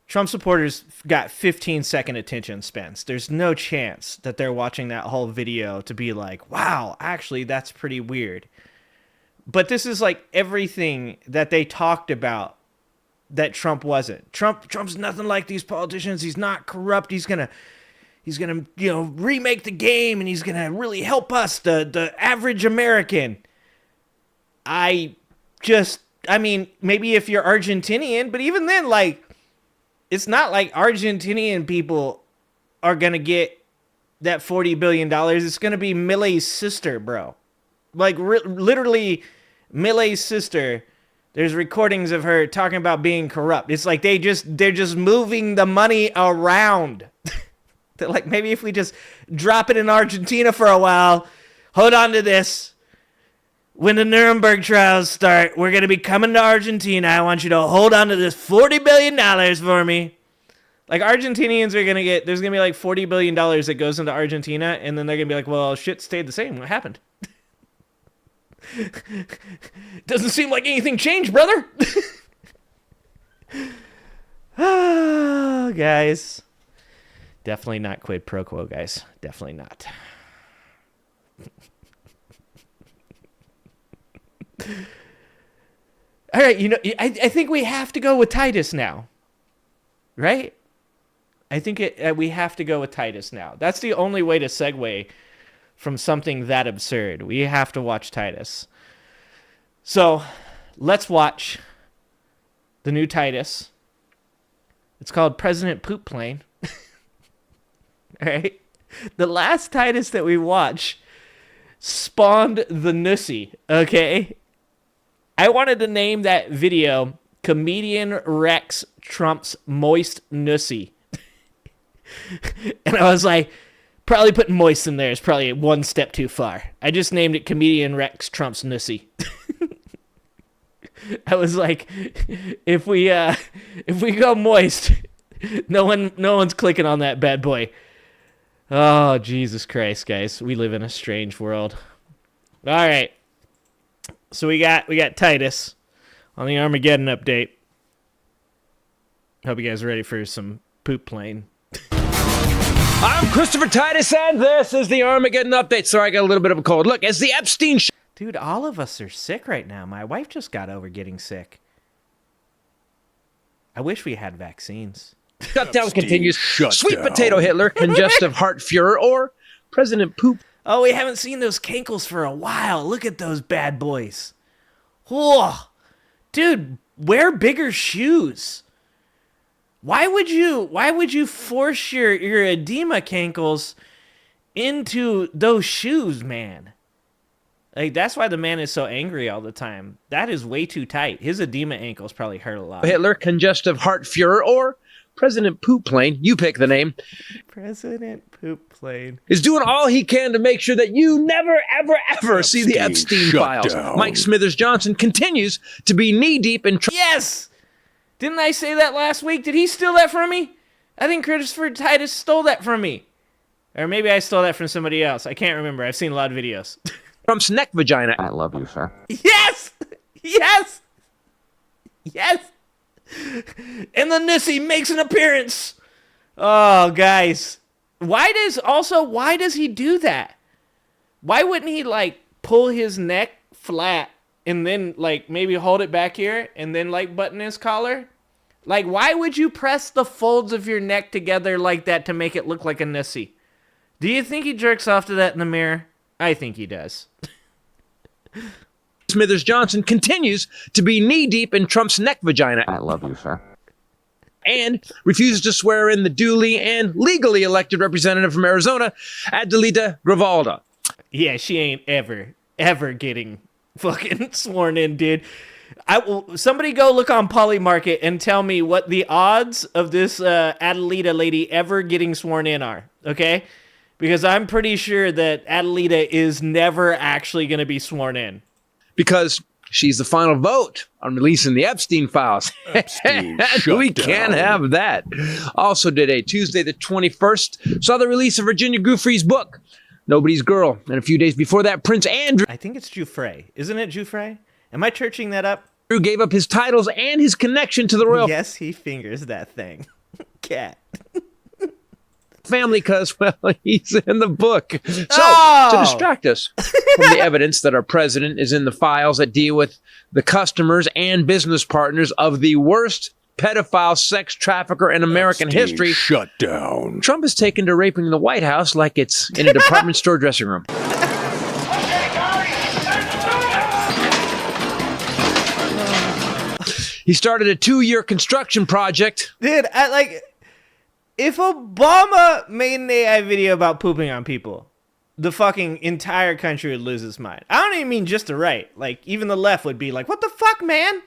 Trump supporters got 15-second attention spans. There's no chance that they're watching that whole video to be like, wow, actually, that's pretty weird. But this is like everything that they talked about that Trump wasn't. Trump's nothing like these politicians. He's not corrupt. He's gonna remake the game, and he's gonna really help us, the average American. I mean, maybe if you're Argentinian, but even then, like, it's not like Argentinian people are going to get that $40 billion. It's going to be Milei's sister, bro. Like, literally, Milei's sister. There's recordings of her talking about being corrupt. It's like they're just moving the money around. They're like, maybe if we just drop it in Argentina for a while, hold on to this. When the Nuremberg trials start, we're going to be coming to Argentina. I want you to hold on to this $40 billion for me. Like, Argentinians are going to there's going to be like $40 billion that goes into Argentina, and then they're going to be like, well, shit stayed the same. What happened? Doesn't seem like anything changed, brother. Oh, guys. Definitely not quid pro quo, guys. Definitely not. All right, I think we have to go with Titus now, right? I think we have to go with Titus now. That's the only way to segue from something that absurd. We have to watch Titus. So let's watch the new Titus. It's called President Poop Plane. All right. The last Titus that we watched spawned the Nussy. Okay. I wanted to name that video Comedian Rex Trump's Moist Nussy. And I was like, probably putting moist in there is probably one step too far. I just named it Comedian Rex Trump's Nussy. I was like, if we go moist, no one's clicking on that bad boy. Oh, Jesus Christ, guys. We live in a strange world. All right. So we got Titus on the Armageddon update. Hope you guys are ready for some poop plane. I'm Christopher Titus, and this is the Armageddon update. Sorry, I got a little bit of a cold. Look, as the Epstein... Dude, all of us are sick right now. My wife just got over getting sick. I wish we had vaccines. Shutdown continues. Sweet potato Hitler, congestive heart Fuhrer, or President Poop. Oh, we haven't seen those cankles for a while. Look at those bad boys. Whoa. Dude, wear bigger shoes. Why would you force your edema cankles into those shoes, man? Like, that's why the man is so angry all the time. That is way too tight. His edema ankles probably hurt a lot. Hitler, congestive heart Fuhrer, or President Poop Plane, you pick the name. President Poop Plane is doing all he can to make sure that you never, ever, ever see the Epstein files. Mike Smithers Johnson continues to be knee-deep in... Yes! Didn't I say that last week? Did he steal that from me? I think Christopher Titus stole that from me. Or maybe I stole that from somebody else. I can't remember. I've seen a lot of videos. Trump's neck vagina. I love you, sir. Yes! Yes! Yes! And the Nussy makes an appearance. Oh, guys. Why does he do that? Why wouldn't he, like, pull his neck flat and then, like, maybe hold it back here and then, like, button his collar? Like, why would you press the folds of your neck together like that to make it look like a Nussy? Do you think he jerks off to that in the mirror? I think he does. Smithers Johnson continues to be knee-deep in Trump's neck vagina. I love you, sir. And refuses to swear in the duly and legally elected representative from Arizona, Adelita Gravalda. Yeah, she ain't ever getting fucking sworn in, dude. Somebody go look on Polymarket and tell me what the odds of this Adelita lady ever getting sworn in are, okay? Because I'm pretty sure that Adelita is never actually going to be sworn in. Because she's the final vote on releasing the Epstein files. We can't have that. Also today, Tuesday the 21st, saw the release of Virginia Giuffre's book, Nobody's Girl. And a few days before that, Prince Andrew... I think it's Giuffre. Isn't it Giuffre? Am I churching that up? ...gave up his titles and his connection to the royal... Yes, he fingers that thing. Cat. ...family because, well, he's in the book. So, to distract us from the evidence that our president is in the files that deal with the customers and business partners of the worst pedophile sex trafficker in American history, Shut down. Trump is taken to raping the White House like it's in a department store dressing room. He started a 2-year construction project. Dude, if Obama made an AI video about pooping on people, the fucking entire country would lose its mind. I don't even mean just the right. Like, even the left would be like, what the fuck, man?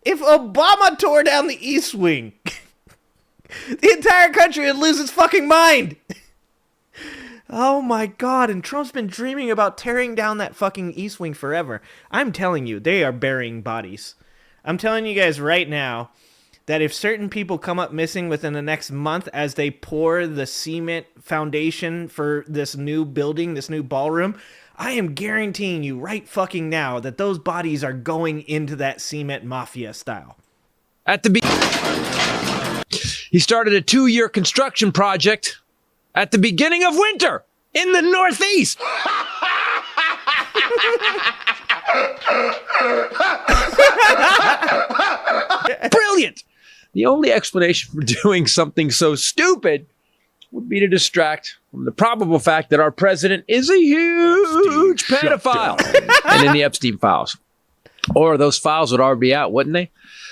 If Obama tore down the East Wing, the entire country would lose its fucking mind. Oh my God, and Trump's been dreaming about tearing down that fucking East Wing forever. I'm telling you, they are burying bodies. I'm telling you guys right now that if certain people come up missing within the next month as they pour the cement foundation for this new building, this new ballroom, I am guaranteeing you right fucking now that those bodies are going into that cement mafia style. He started a 2-year construction project at the beginning of winter in the Northeast. Brilliant. The only explanation for doing something so stupid would be to distract from the probable fact that our president is a huge pedophile. And in the Epstein files. Or those files would already be out, wouldn't they?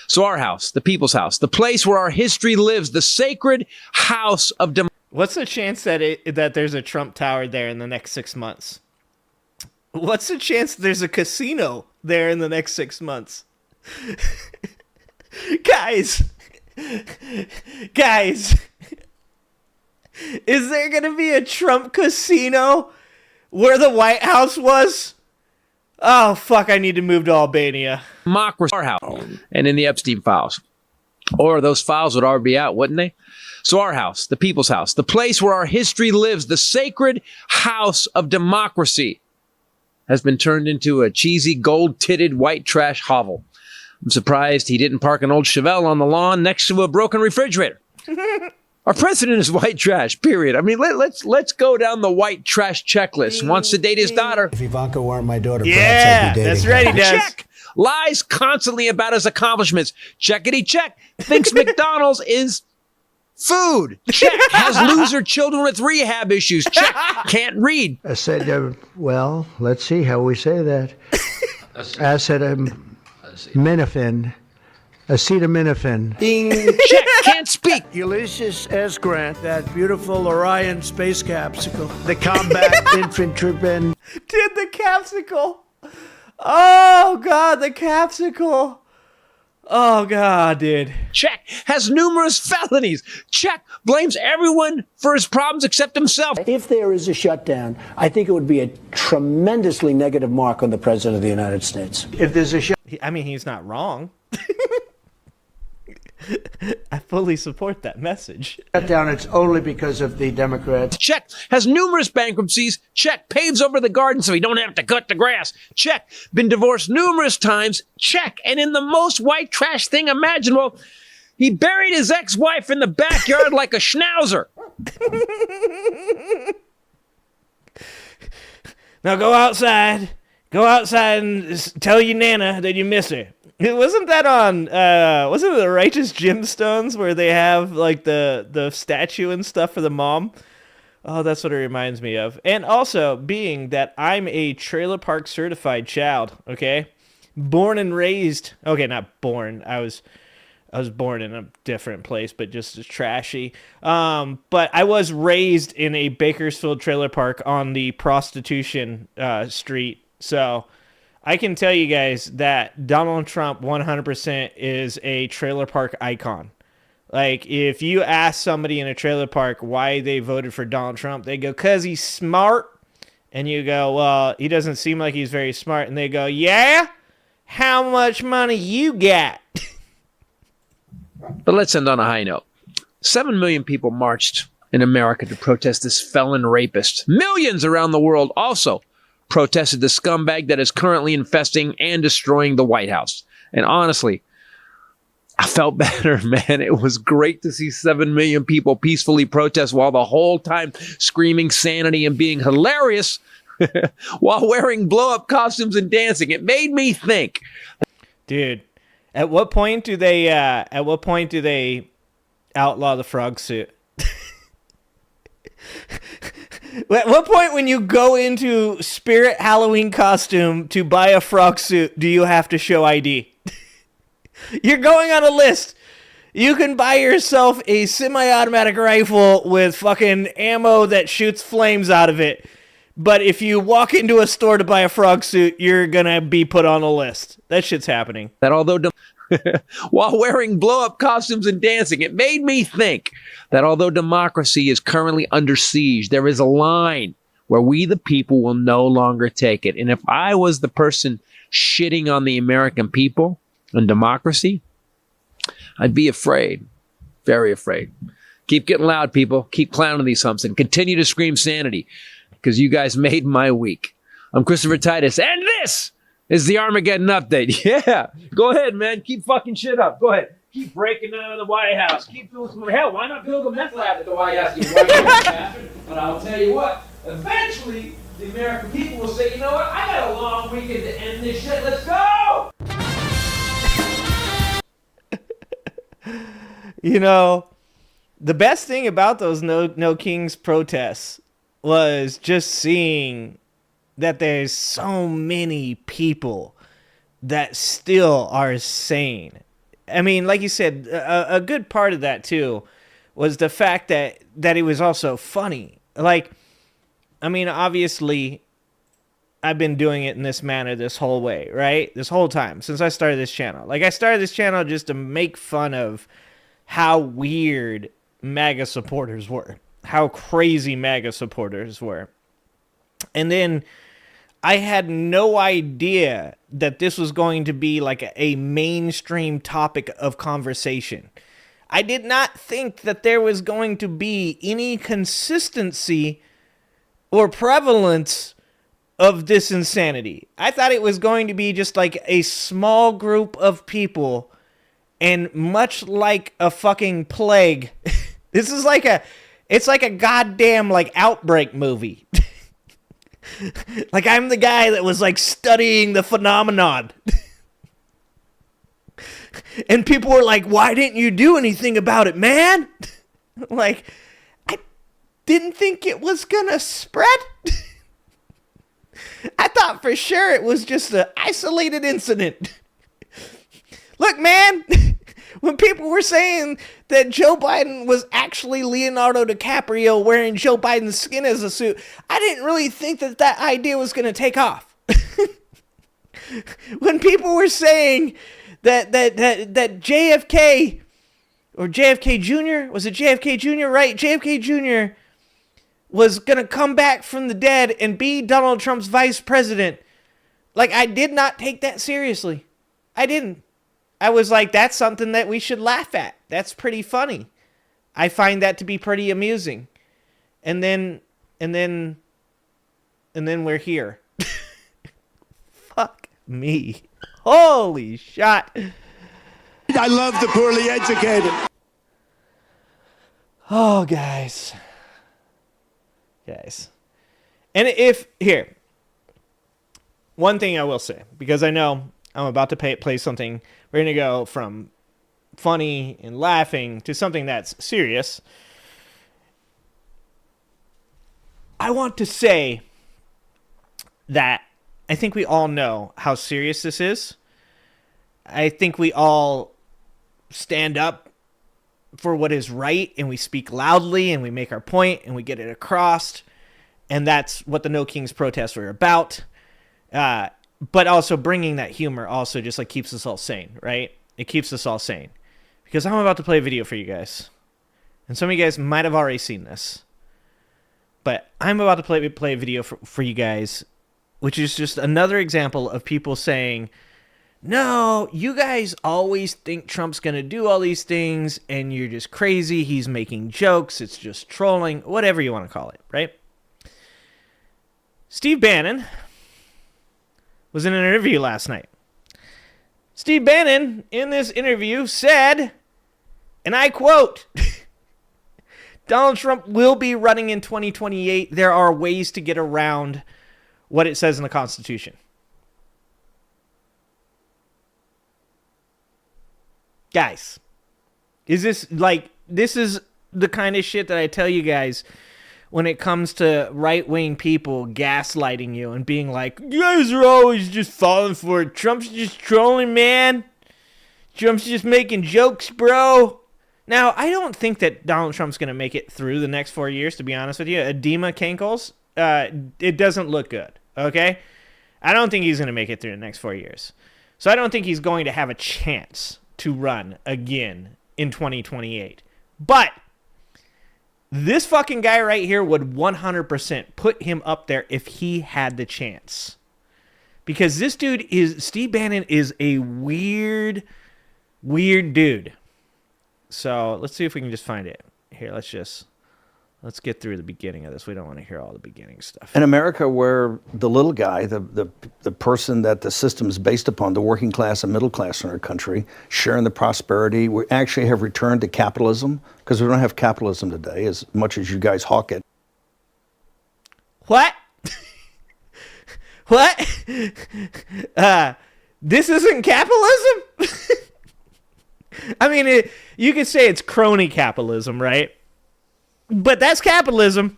So our house, the people's house, the place where our history lives, the sacred house of democracy. What's the chance that there's a Trump Tower there in the next 6 months? What's the chance there's a casino there in the next 6 months? Guys, is there going to be a Trump casino where the White House was? Oh, fuck, I need to move to Albania. Democracy, our house, and in the Epstein files. Or those files would already be out, wouldn't they? So our house, the people's house, the place where our history lives, the sacred house of democracy, has been turned into a cheesy, gold-titted white trash hovel. I'm surprised he didn't park an old Chevelle on the lawn next to a broken refrigerator. Our president is white trash, period. I mean, let's go down the white trash checklist. Wants to date his daughter. If Ivanka weren't my daughter, Yeah, that's right, he does. Check. Lies constantly about his accomplishments. Checkity check. Thinks McDonald's is food. Check. Has loser children with rehab issues. Check. Can't read. I said, well, let's see how we say that. Acetaminophen. Acetaminophen. Ding. Check. Can't speak. Ulysses S. Grant, that beautiful Orion space capsule. The combat infantryman. Dude, the capsicle. Oh, God, the capsicle. Oh, God, dude. Check. Has numerous felonies. Check. Blames everyone for his problems except himself. If there is a shutdown, I think it would be a tremendously negative mark on the President of the United States. If there's a I mean, he's not wrong. I fully support that message. shutdown, it's only because of the Democrats. Check. Has numerous bankruptcies. Check. Paves over the garden so he don't have to cut the grass. Check. Been divorced numerous times. Check. And in the most white trash thing imaginable, he buried his ex-wife in the backyard like a schnauzer. Now go outside. Go outside and tell your Nana that you miss her. Wasn't that on, wasn't it the Righteous Gemstones where they have, like, the statue and stuff for the mom? Oh, that's what it reminds me of. And also, being that I'm a trailer park certified child, okay? Born and raised, okay, not born, I was born in a different place, but just as trashy. But I was raised in a Bakersfield trailer park on the prostitution street, so I can tell you guys that Donald Trump 100% is a trailer park icon. Like, if you ask somebody in a trailer park why they voted for Donald Trump, they go, 'cause he's smart. And you go, well, he doesn't seem like he's very smart. And they go, yeah? How much money you got? But let's end on a high note. 7 million people marched in America to protest this felon rapist. Millions around the world also protested the scumbag that is currently infesting and destroying the White House. And honestly, I felt better, man. It was great to see 7 million people peacefully protest while the whole time screaming sanity and being hilarious while wearing blow-up costumes and dancing. It made me think. Dude, at what point do they outlaw the frog suit? At what point when you go into Spirit Halloween costume to buy a frog suit do you have to show ID? You're going on a list. You can buy yourself a semi-automatic rifle with fucking ammo that shoots flames out of it. But if you walk into a store to buy a frog suit, you're going to be put on a list. That shit's happening. That although while wearing blow-up costumes and dancing, it made me think that although democracy is currently under siege, there is a line where we the people will no longer take it. And if I was the person shitting on the American people and democracy, I'd be afraid. Very afraid. Keep getting loud, people. Keep clowning these humps and continue to scream sanity because you guys made my week. I'm Christopher Titus, and this is the Armageddon Update. Yeah. Go ahead, man. Keep fucking shit up. Go ahead. Keep breaking down the White House. Keep doing some... Hell, why not build a meth lab at the White House? You white bastard. But I'll tell you what. Eventually, the American people will say, you know what? I got a long weekend to end this shit. Let's go! You know, The best thing about those No Kings protests was just seeing that there's so many people that still are sane. I mean, like you said, a good part of that too was the fact that it was also funny. Like, I mean, obviously, I've been doing it in this manner this whole way, right? This whole time since I started this channel. Like, I started this channel just to make fun of how weird MAGA supporters were, how crazy MAGA supporters were. And then I had no idea that this was going to be like a mainstream topic of conversation. I did not think that there was going to be any consistency or prevalence of this insanity. I thought it was going to be just like a small group of people, and much like a fucking plague, this is like it's like a goddamn like outbreak movie. Like, I'm the guy that was like studying the phenomenon. And people were like, why didn't you do anything about it, man? Like, I didn't think it was gonna spread. I thought for sure it was just an isolated incident. Look, man, when people were saying that Joe Biden was actually Leonardo DiCaprio wearing Joe Biden's skin as a suit, I didn't really think that that idea was going to take off. When people were saying that JFK, or JFK Jr., was it JFK Jr., right? JFK Jr. was going to come back from the dead and be Donald Trump's vice president. Like, I did not take that seriously. I didn't. I was like, that's something that we should laugh at. That's pretty funny. I find that to be pretty amusing. And then we're here. Fuck me. Holy shot. I love the poorly educated. Oh, guys. And here, one thing I will say, because I know I'm about to play something. We're going to go from funny and laughing to something that's serious. I want to say that I think we all know how serious this is. I think we all stand up for what is right, and we speak loudly, and we make our point, and we get it across. And that's what the No Kings protests were about. But also bringing that humor also just like keeps us all sane, right? It keeps us all sane. Because I'm about to play a video for you guys. And some of you guys might have already seen this. But I'm about to play a video for you guys, which is just another example of people saying, no, you guys always think Trump's going to do all these things, and you're just crazy. He's making jokes. It's just trolling, whatever you want to call it, right? Steve Bannon was in an interview last night. Steve Bannon, in this interview, said, and I quote, Donald Trump will be running in 2028. There are ways to get around what it says in the Constitution. Guys, is this this is the kind of shit that I tell you guys when it comes to right-wing people gaslighting you and being like, you guys are always just falling for it. Trump's just trolling, man. Trump's just making jokes, bro. Now, I don't think that Donald Trump's going to make it through the next 4 years, to be honest with you. Edema cankles, it doesn't look good, okay? I don't think he's going to make it through the next 4 years. So I don't think he's going to have a chance to run again in 2028. But this fucking guy right here would 100% put him up there if he had the chance. Because this dude Steve Bannon is a weird dude. So let's see if we can just find it. Here, let's get through the beginning of this. We don't want to hear all the beginning stuff. In America, where the little guy, the person that the system is based upon, the working class and middle class in our country, sharing the prosperity, we actually have returned to capitalism, because we don't have capitalism today as much as you guys hawk it. What? What? This isn't capitalism? I mean, You could say it's crony capitalism, right? But that's capitalism.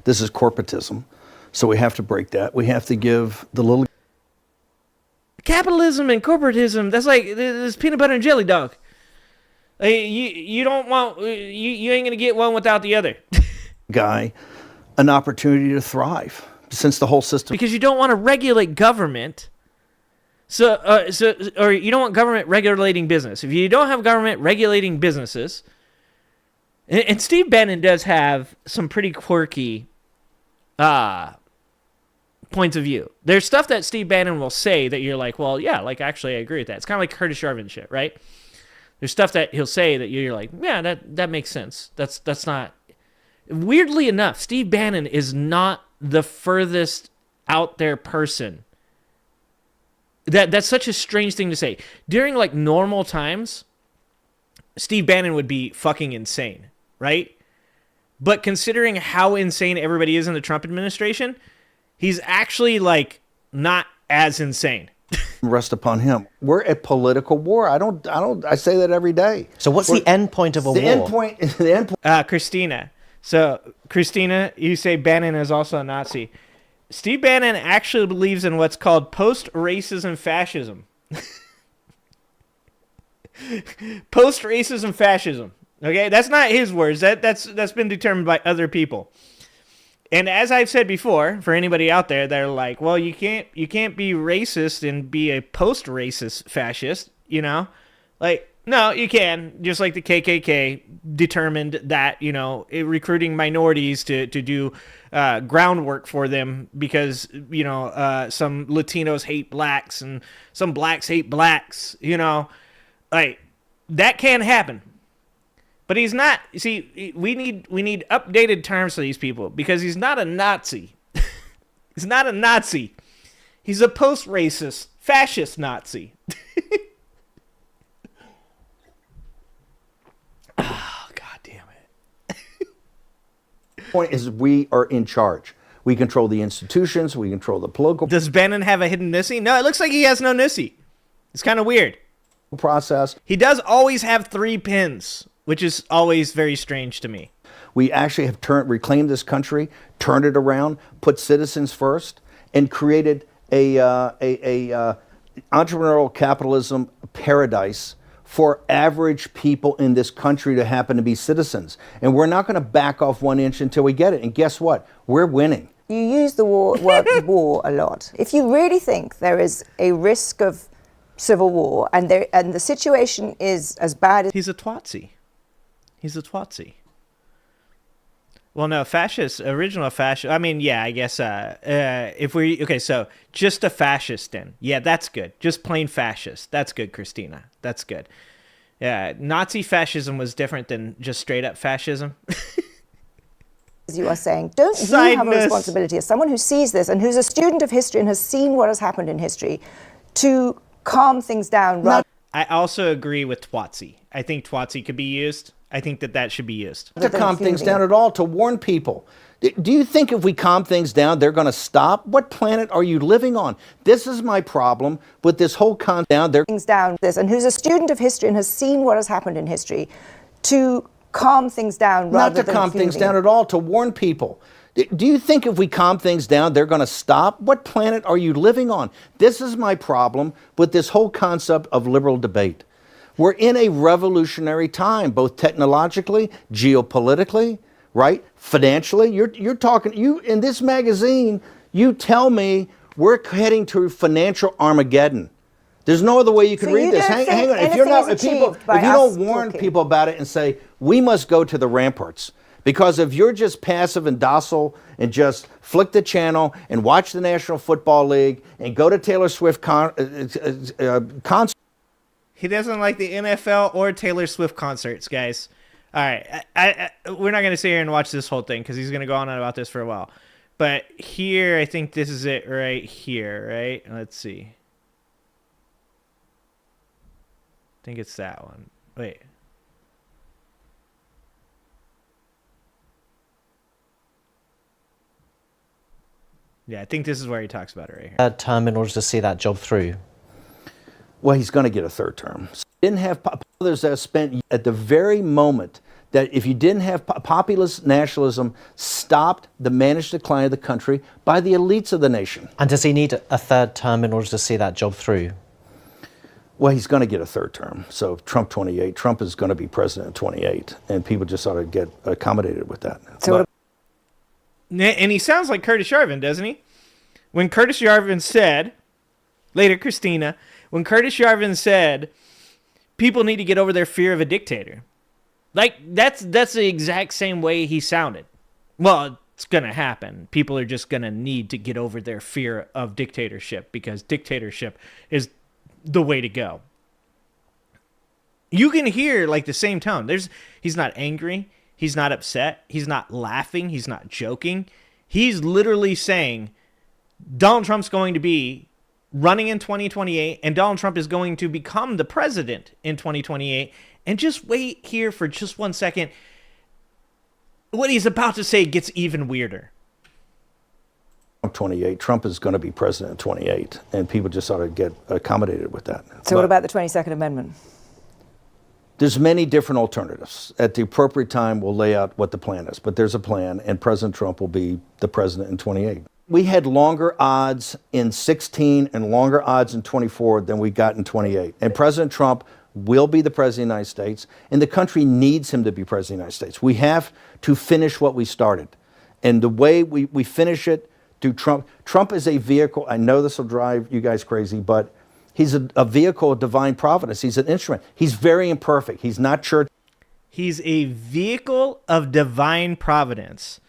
This is corporatism. So we have to break that. We have to give the little... Capitalism and corporatism, that's like this peanut butter and jelly, dog. You don't want... You ain't going to get one without the other. guy an opportunity to thrive, since the whole system... Because you don't want to regulate government... or you don't want government regulating business. If you don't have government regulating businesses, and Steve Bannon does have some pretty quirky points of view. There's stuff that Steve Bannon will say that you're like, well, yeah, like actually I agree with that. It's kind of like Curtis Yarvin shit, right? There's stuff that he'll say that you're like, yeah, that makes sense. That's not... Weirdly enough, Steve Bannon is not the furthest out there person. That's such a strange thing to say. During like normal times, Steve Bannon would be fucking insane, right? But considering how insane everybody is in the Trump administration, he's actually like not as insane. Rest upon him. We're at political war. I say that every day. So what's the end point of a war? The end point. Christina. So Christina, you say Bannon is also a Nazi. Steve Bannon actually believes in what's called post-racism fascism. Post-racism fascism. Okay, that's not his words. That's been determined by other people. And as I've said before, for anybody out there, they're like, well, you can't be racist and be a post-racist fascist, you know? Like, no, you can. Just like the KKK determined that, you know, recruiting minorities to do groundwork for them because, you know, some Latinos hate blacks and some blacks hate blacks, you know. Like, that can happen. But he's not, you see, we need updated terms for these people because he's not a Nazi. He's not a Nazi. He's a post-racist, fascist Nazi. Oh, God damn it. Point is, we are in charge. We control the institutions. We control the political... Does Bannon have a hidden Nissi? No, it looks like he has no Nissi. It's kind of weird. Process. He does always have 3 pins, which is always very strange to me. We actually have reclaimed this country, turned it around, put citizens first, and created a entrepreneurial capitalism paradise for average people in this country to happen to be citizens. And we're not going to back off 1 inch until we get it. And guess what? We're winning. You use the word war a lot. If you really think there is a risk of civil war and the situation is as bad as... He's a twatsie. He's a twatsie. Well, no, fascist, original fascist. I mean, yeah, I guess okay, so just a fascist then. Yeah, that's good. Just plain fascist. That's good, Christina. That's good. Yeah, Nazi fascism was different than just straight up fascism. As you are saying, don't you have a responsibility as someone who sees this and who's a student of history and has seen what has happened in history to calm things down? I also agree with twatsie. I think twatsie could be used. I think that should be used. Not to calm things down at all, to warn people. Do you think if we calm things down, they're going to stop? What planet are you living on? This is my problem with this whole calm down. Things down this, and who's a student of history and has seen what has happened in history, to calm things down rather than... Not to calm things down at all, to warn people. Do you think if we calm things down, they're going to stop? What planet are you living on? This is my problem with this whole concept of liberal debate. We're in a revolutionary time, both technologically, geopolitically, right? Financially. You're talking, in this magazine, you tell me we're heading to financial Armageddon. There's no other way you can read this. Hang on. If you don't warn people about it and say, we must go to the ramparts. Because if you're just passive and docile and just flick the channel and watch the National Football League and go to Taylor Swift concert. He doesn't like the NFL or Taylor Swift concerts, guys. All right. We're not going to sit here and watch this whole thing because he's going to go on about this for a while. But here, I think this is it right here, right? Let's see. I think it's that one. Wait. Yeah, I think this is where he talks about it right here. Third term in order to see that job through. Well, he's going to get a third term. Didn't have Others that spent at the very moment that if you didn't have populist nationalism stopped the managed decline of the country by the elites of the nation. And does he need a third term in order to see that job through? Well, he's going to get a third term. So Trump 28, Trump is going to be president in 28, and people just ought to get accommodated with that. So and he sounds like Curtis Yarvin, doesn't he? When Curtis Yarvin said, later Christina, when Curtis Yarvin said, people need to get over their fear of a dictator. Like, that's the exact same way he sounded. Well, it's going to happen. People are just going to need to get over their fear of dictatorship because dictatorship is the way to go. You can hear, like, the same tone. He's not angry. He's not upset. He's not laughing. He's not joking. He's literally saying Donald Trump's going to be running in 2028, and Donald Trump is going to become the president in 2028. And just wait here for just 1 second. What he's about to say gets even weirder. 28, Trump is going to be president in 28, and people just ought to get accommodated with that. So what about the 22nd Amendment? There's many different alternatives. At the appropriate time, we'll lay out what the plan is. But there's a plan, and President Trump will be the president in 28. We had longer odds in 16 and longer odds in 24 than we got in 28. And President Trump will be the president of the United States, and the country needs him to be president of the United States. We have to finish what we started. And the way we finish it through Trump, Trump is a vehicle. I know this will drive you guys crazy, but he's a vehicle of divine providence. He's an instrument. He's very imperfect. He's not church. He's a vehicle of divine providence.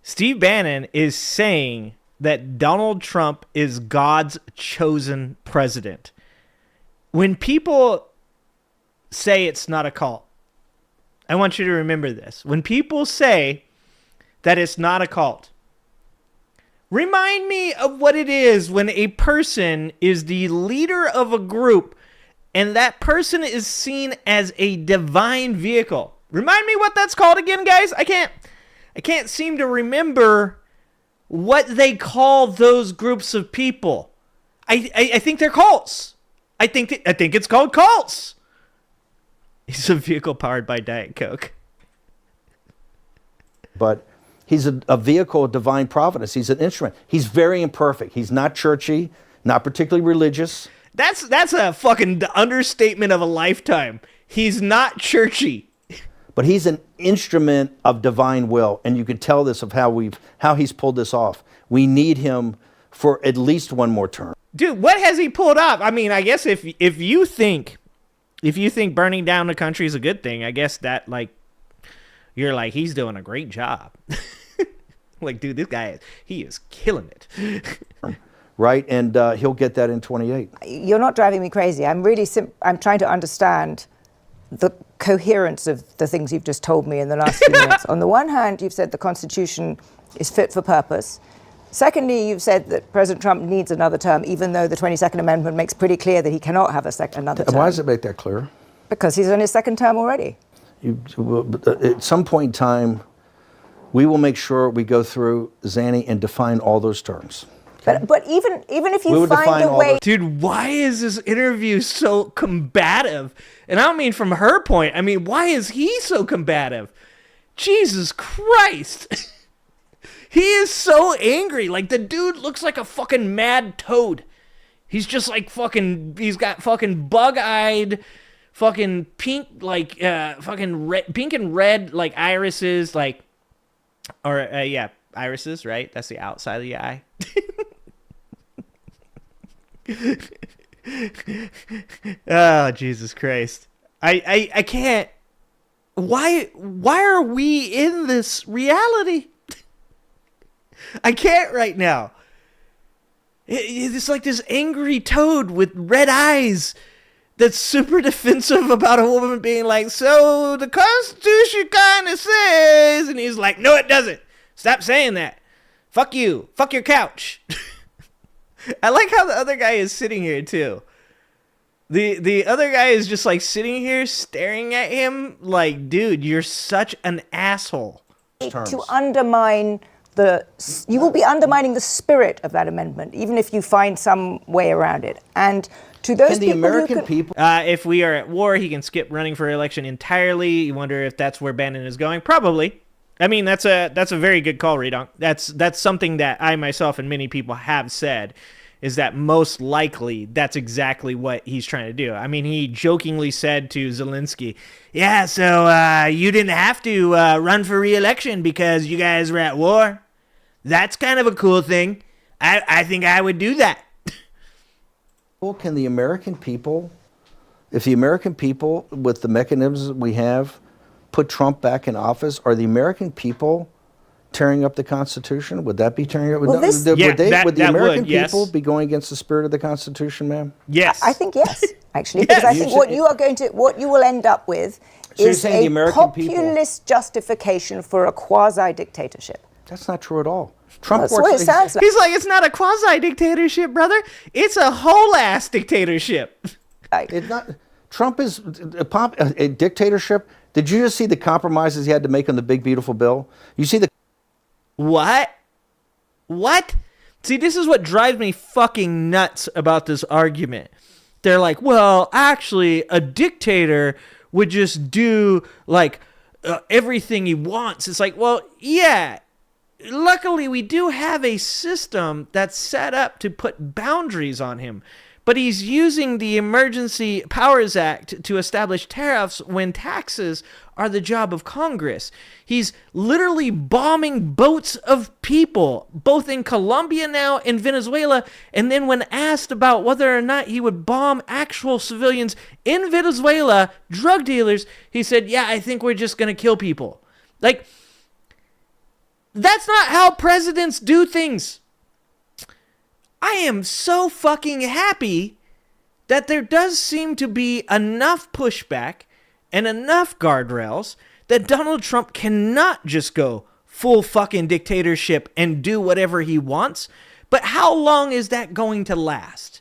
Steve Bannon is saying that Donald Trump is God's chosen president. When people say it's not a cult, I want you to remember this. When people say that it's not a cult, remind me of what it is when a person is the leader of a group and that person is seen as a divine vehicle. Remind me what that's called again, guys. I can't seem to remember what they call those groups of people. I think they're cults. I think it's called cults. He's a vehicle powered by Diet Coke. But he's a vehicle of divine providence. He's an instrument. He's very imperfect. He's not churchy, not particularly religious. That's a fucking understatement of a lifetime. He's not churchy. But he's an instrument of divine will, and you can tell this of how he's pulled this off. We need him for at least one more term. Dude, what has he pulled off? I mean, I guess if you think burning down the country is a good thing, I guess that, like, you're like, he's doing a great job. Like, dude, this guy he is killing it. Right, and he'll get that in 28. You're not driving me crazy. I'm really I'm trying to understand the coherence of the things you've just told me in the last few minutes. On the one hand, you've said the Constitution is fit for purpose. Secondly, you've said that President Trump needs another term, even though the 22nd Amendment makes pretty clear that he cannot have another term. Why does it make that clear? Because he's on his second term already. At some point in time, we will make sure we go through, Zanny, and define all those terms. Okay? But even if you find a way... Dude, why is this interview so combative? And I don't mean from her point. I mean, why is he so combative? Jesus Christ. He is so angry. Like, the dude looks like a fucking mad toad. He's just like fucking... He's got fucking bug-eyed... fucking pink, like, fucking red, pink and red, like, irises, like, or, yeah, irises, right? That's the outside of the eye. Oh, Jesus Christ. I can't. Why are we in this reality? I can't right now. It's like this angry toad with red eyes that's super defensive about a woman being like, so the Constitution kind of says, and he's like, no, it doesn't. Stop saying that. Fuck you. Fuck your couch. I like how the other guy is sitting here too. The other guy is just like sitting here staring at him like, dude, you're such an asshole. To undermine you will be undermining the spirit of that amendment, even if you find some way around it. And To those Can the people who American can- people? If we are at war, he can skip running for election entirely. You wonder if that's where Bannon is going. Probably. I mean, that's a very good call, Redonk. That's something that I myself and many people have said, is that most likely that's exactly what he's trying to do. I mean, he jokingly said to Zelensky, yeah, so you didn't have to run for re-election because you guys were at war. That's kind of a cool thing. I think I would do that. Can the American people, if the American people, with the mechanisms we have, put Trump back in office, are the American people tearing up the Constitution? Would that be tearing up? Well, would this- Yeah, would the that American would, yes. people be going against the spirit of the Constitution, ma'am? Yes. I think yes, actually, because I You think say- what you will end up with So you're is saying the a American people- populist justification for a quasi-dictatorship. That's not true at all. Trump That's what it sounds like. He's like, it's not a quasi-dictatorship, brother. It's a whole-ass dictatorship. It's not. Trump is a dictatorship. Did you just see the compromises he had to make on the big beautiful bill? You see the What? What? See, this is what drives me fucking nuts about this argument. They're like, well, actually, a dictator would just do, like, everything he wants. It's like, well, yeah. Luckily, we do have a system that's set up to put boundaries on him. But he's using the Emergency Powers Act to establish tariffs when taxes are the job of Congress. He's literally bombing boats of people, both in Colombia now and Venezuela. And then when asked about whether or not he would bomb actual civilians in Venezuela, drug dealers, he said, yeah, I think we're just going to kill people. Like, that's not how presidents do things. I am so fucking happy that there does seem to be enough pushback and enough guardrails that Donald Trump cannot just go full fucking dictatorship and do whatever he wants. But how long is that going to last?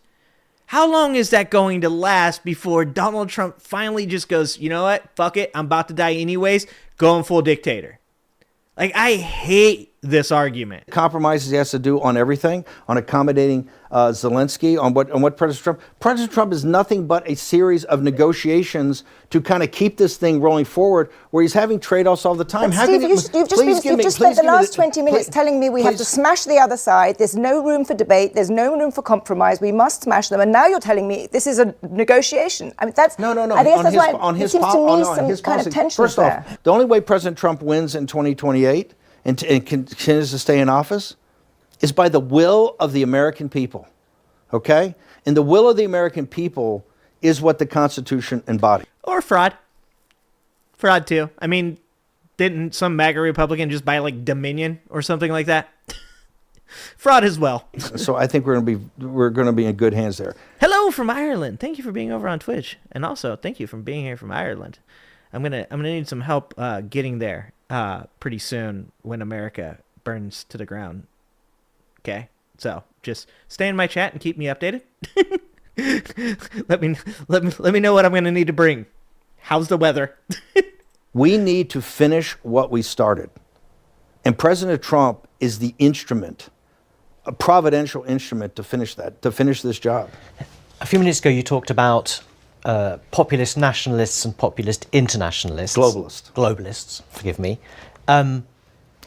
How long is that going to last before Donald Trump finally just goes, you know what? Fuck it. I'm about to die anyways. Going full dictator. Like, I hate this argument. compromises he has to do on everything, on accommodating Zelensky, on what President Trump. President Trump is nothing but a series of negotiations to kind of keep this thing rolling forward, where he's having trade-offs all the time. But How Steve, can you've just spent the last 20 minutes telling me we have to smash the other side. There's no room for debate. There's no room for compromise. We must smash them. And now you're telling me this is a negotiation. I mean, that's No. I guess that's why on it his seems to me some kind policy. of tension First there. off, the only way President Trump wins in 2028 and continues to stay in office is by the will of the American people. Okay? And the will of the American people is what the Constitution embodies. Or fraud. Fraud, too. I mean, didn't some MAGA Republican just buy, like, Dominion or something like that? Fraud as well. So I think we're going to be in good hands there. Hello from Ireland. Thank you for being over on Twitch. And also, thank you for being here from Ireland. I'm gonna need some help getting there pretty soon when America burns to the ground. Okay? So just stay in my chat and keep me updated. let me know what I'm gonna need to bring. How's the weather? We need to finish what we started. And President Trump is the instrument, a providential instrument to finish this job. A few minutes ago, you talked about populist nationalists and populist internationalists. Globalists, forgive me.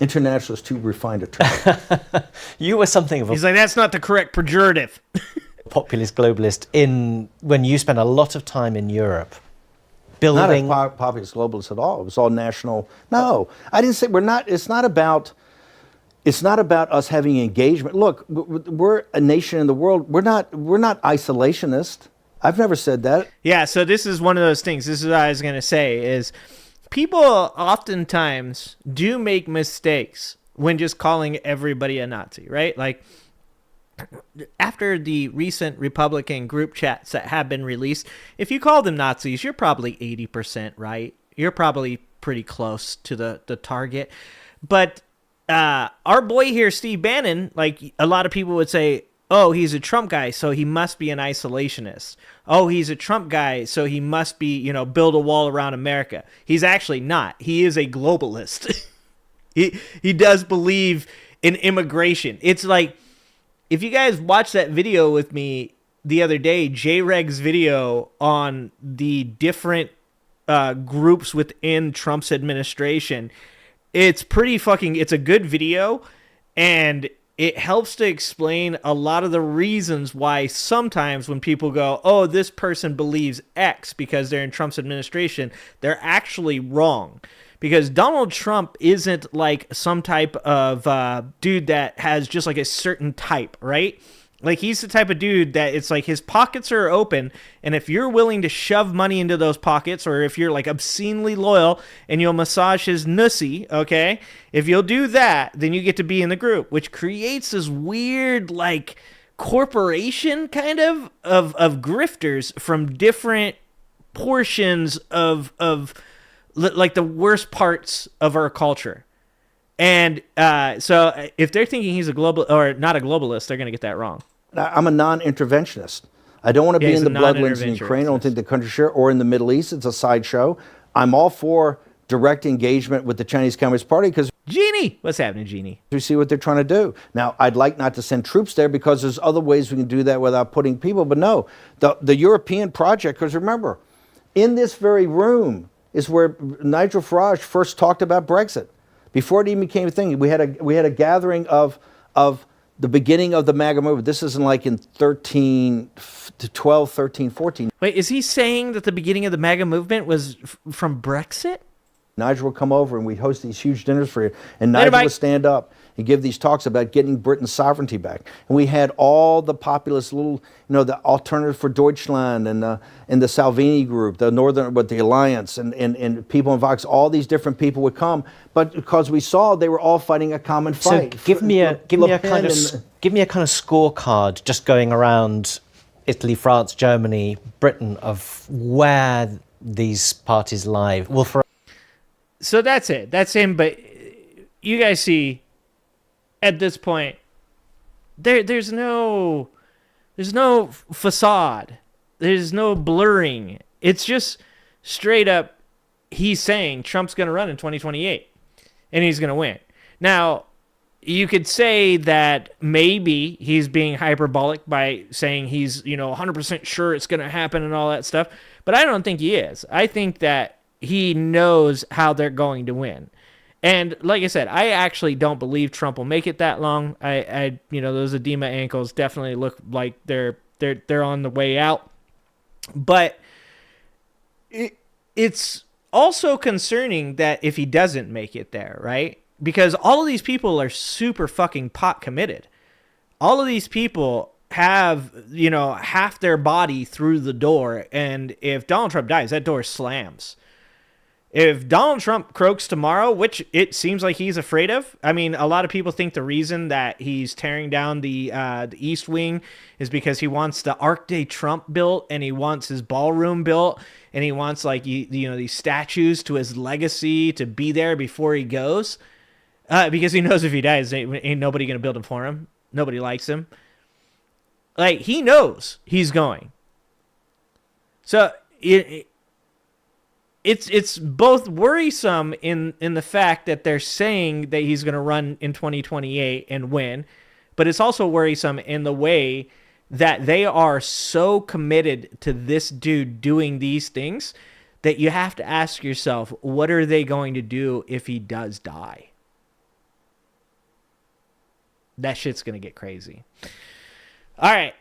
Internationalist, too refined a term. You were something of a He's like, that's not the correct pejorative. populist globalist when you spent a lot of time in Europe Not building. a populist globalist at all. It was all national. No, I didn't say we're not. It's not about us having engagement. Look, we're a nation in the world. We're not isolationist. I've never said that. Yeah, so this is one of those things. This is what I was going to say is people oftentimes do make mistakes when just calling everybody a Nazi, right? Like after the recent Republican group chats that have been released, if you call them Nazis, you're probably 80% right. You're probably pretty close to the target. But our boy here, Steve Bannon, like a lot of people would say, oh, he's a Trump guy, so he must be an isolationist. Oh, he's a Trump guy, so he must be, build a wall around America. He's actually not. He is a globalist. He does believe in immigration. It's like, if you guys watch that video with me the other day J-Reg's video on the different groups within Trump's administration. It's pretty fucking, it's a good video, and it helps to explain a lot of the reasons why sometimes when people go, oh, this person believes X because they're in Trump's administration, they're actually wrong. Because Donald Trump isn't like some type of dude that has just like a certain type, right? Like, he's the type of dude that it's like his pockets are open, and if you're willing to shove money into those pockets, or if you're like obscenely loyal and you'll massage his nussy, okay? If you'll do that, then you get to be in the group, which creates this weird like corporation kind of grifters from different portions of like the worst parts of our culture. And so if they're thinking he's a global or not a globalist, they're going to get that wrong. I'm a non-interventionist. I don't want to be in the bloodlands in Ukraine. I don't think the country should, or in the Middle East. It's a sideshow. I'm all for direct engagement with the Chinese Communist Party because Jeannie, what's happening, Jeannie? We see what they're trying to do. Now, I'd like not to send troops there because there's other ways we can do that without putting people. But no, the European project, because remember, in this very room is where Nigel Farage first talked about Brexit. Before it even became a thing, we had a gathering of the beginning of the MAGA movement. This isn't like in 12, 13, 14. Wait, is he saying that the beginning of the MAGA movement was from Brexit? Nigel would come over and we'd host these huge dinners for you. And Nigel would stand up and give these talks about getting Britain's sovereignty back. And we had all the populist little, the Alternative for Deutschland and the Salvini group, the Northern, but the Alliance and people in Vox, all these different people would come. But because we saw they were all fighting a common fight. So give me a kind of scorecard just going around Italy, France, Germany, Britain of where these parties lie. Well, so that's it. That's him. But you guys see, at this point, there's no facade. There's no blurring. It's just straight up. He's saying Trump's going to run in 2028, and he's going to win. Now, you could say that maybe he's being hyperbolic by saying he's 100% sure it's going to happen and all that stuff. But I don't think he is. I think that he knows how they're going to win. And like I said, I actually don't believe Trump will make it that long. I those edema ankles definitely look like they're on the way out. But it's also concerning that if he doesn't make it there, right? Because all of these people are super fucking pot committed. All of these people have, half their body through the door. And if Donald Trump dies, that door slams. If Donald Trump croaks tomorrow, which it seems like he's afraid of, I mean, a lot of people think the reason that he's tearing down the East Wing is because he wants the Arc de Trump built, and he wants his ballroom built, and he wants these statues to his legacy to be there before he goes, because he knows if he dies, ain't nobody gonna build him for him. Nobody likes him. Like, he knows he's going. So It's both worrisome in the fact that they're saying that he's going to run in 2028 and win, but it's also worrisome in the way that they are so committed to this dude doing these things that you have to ask yourself, what are they going to do if he does die? That shit's going to get crazy. All right.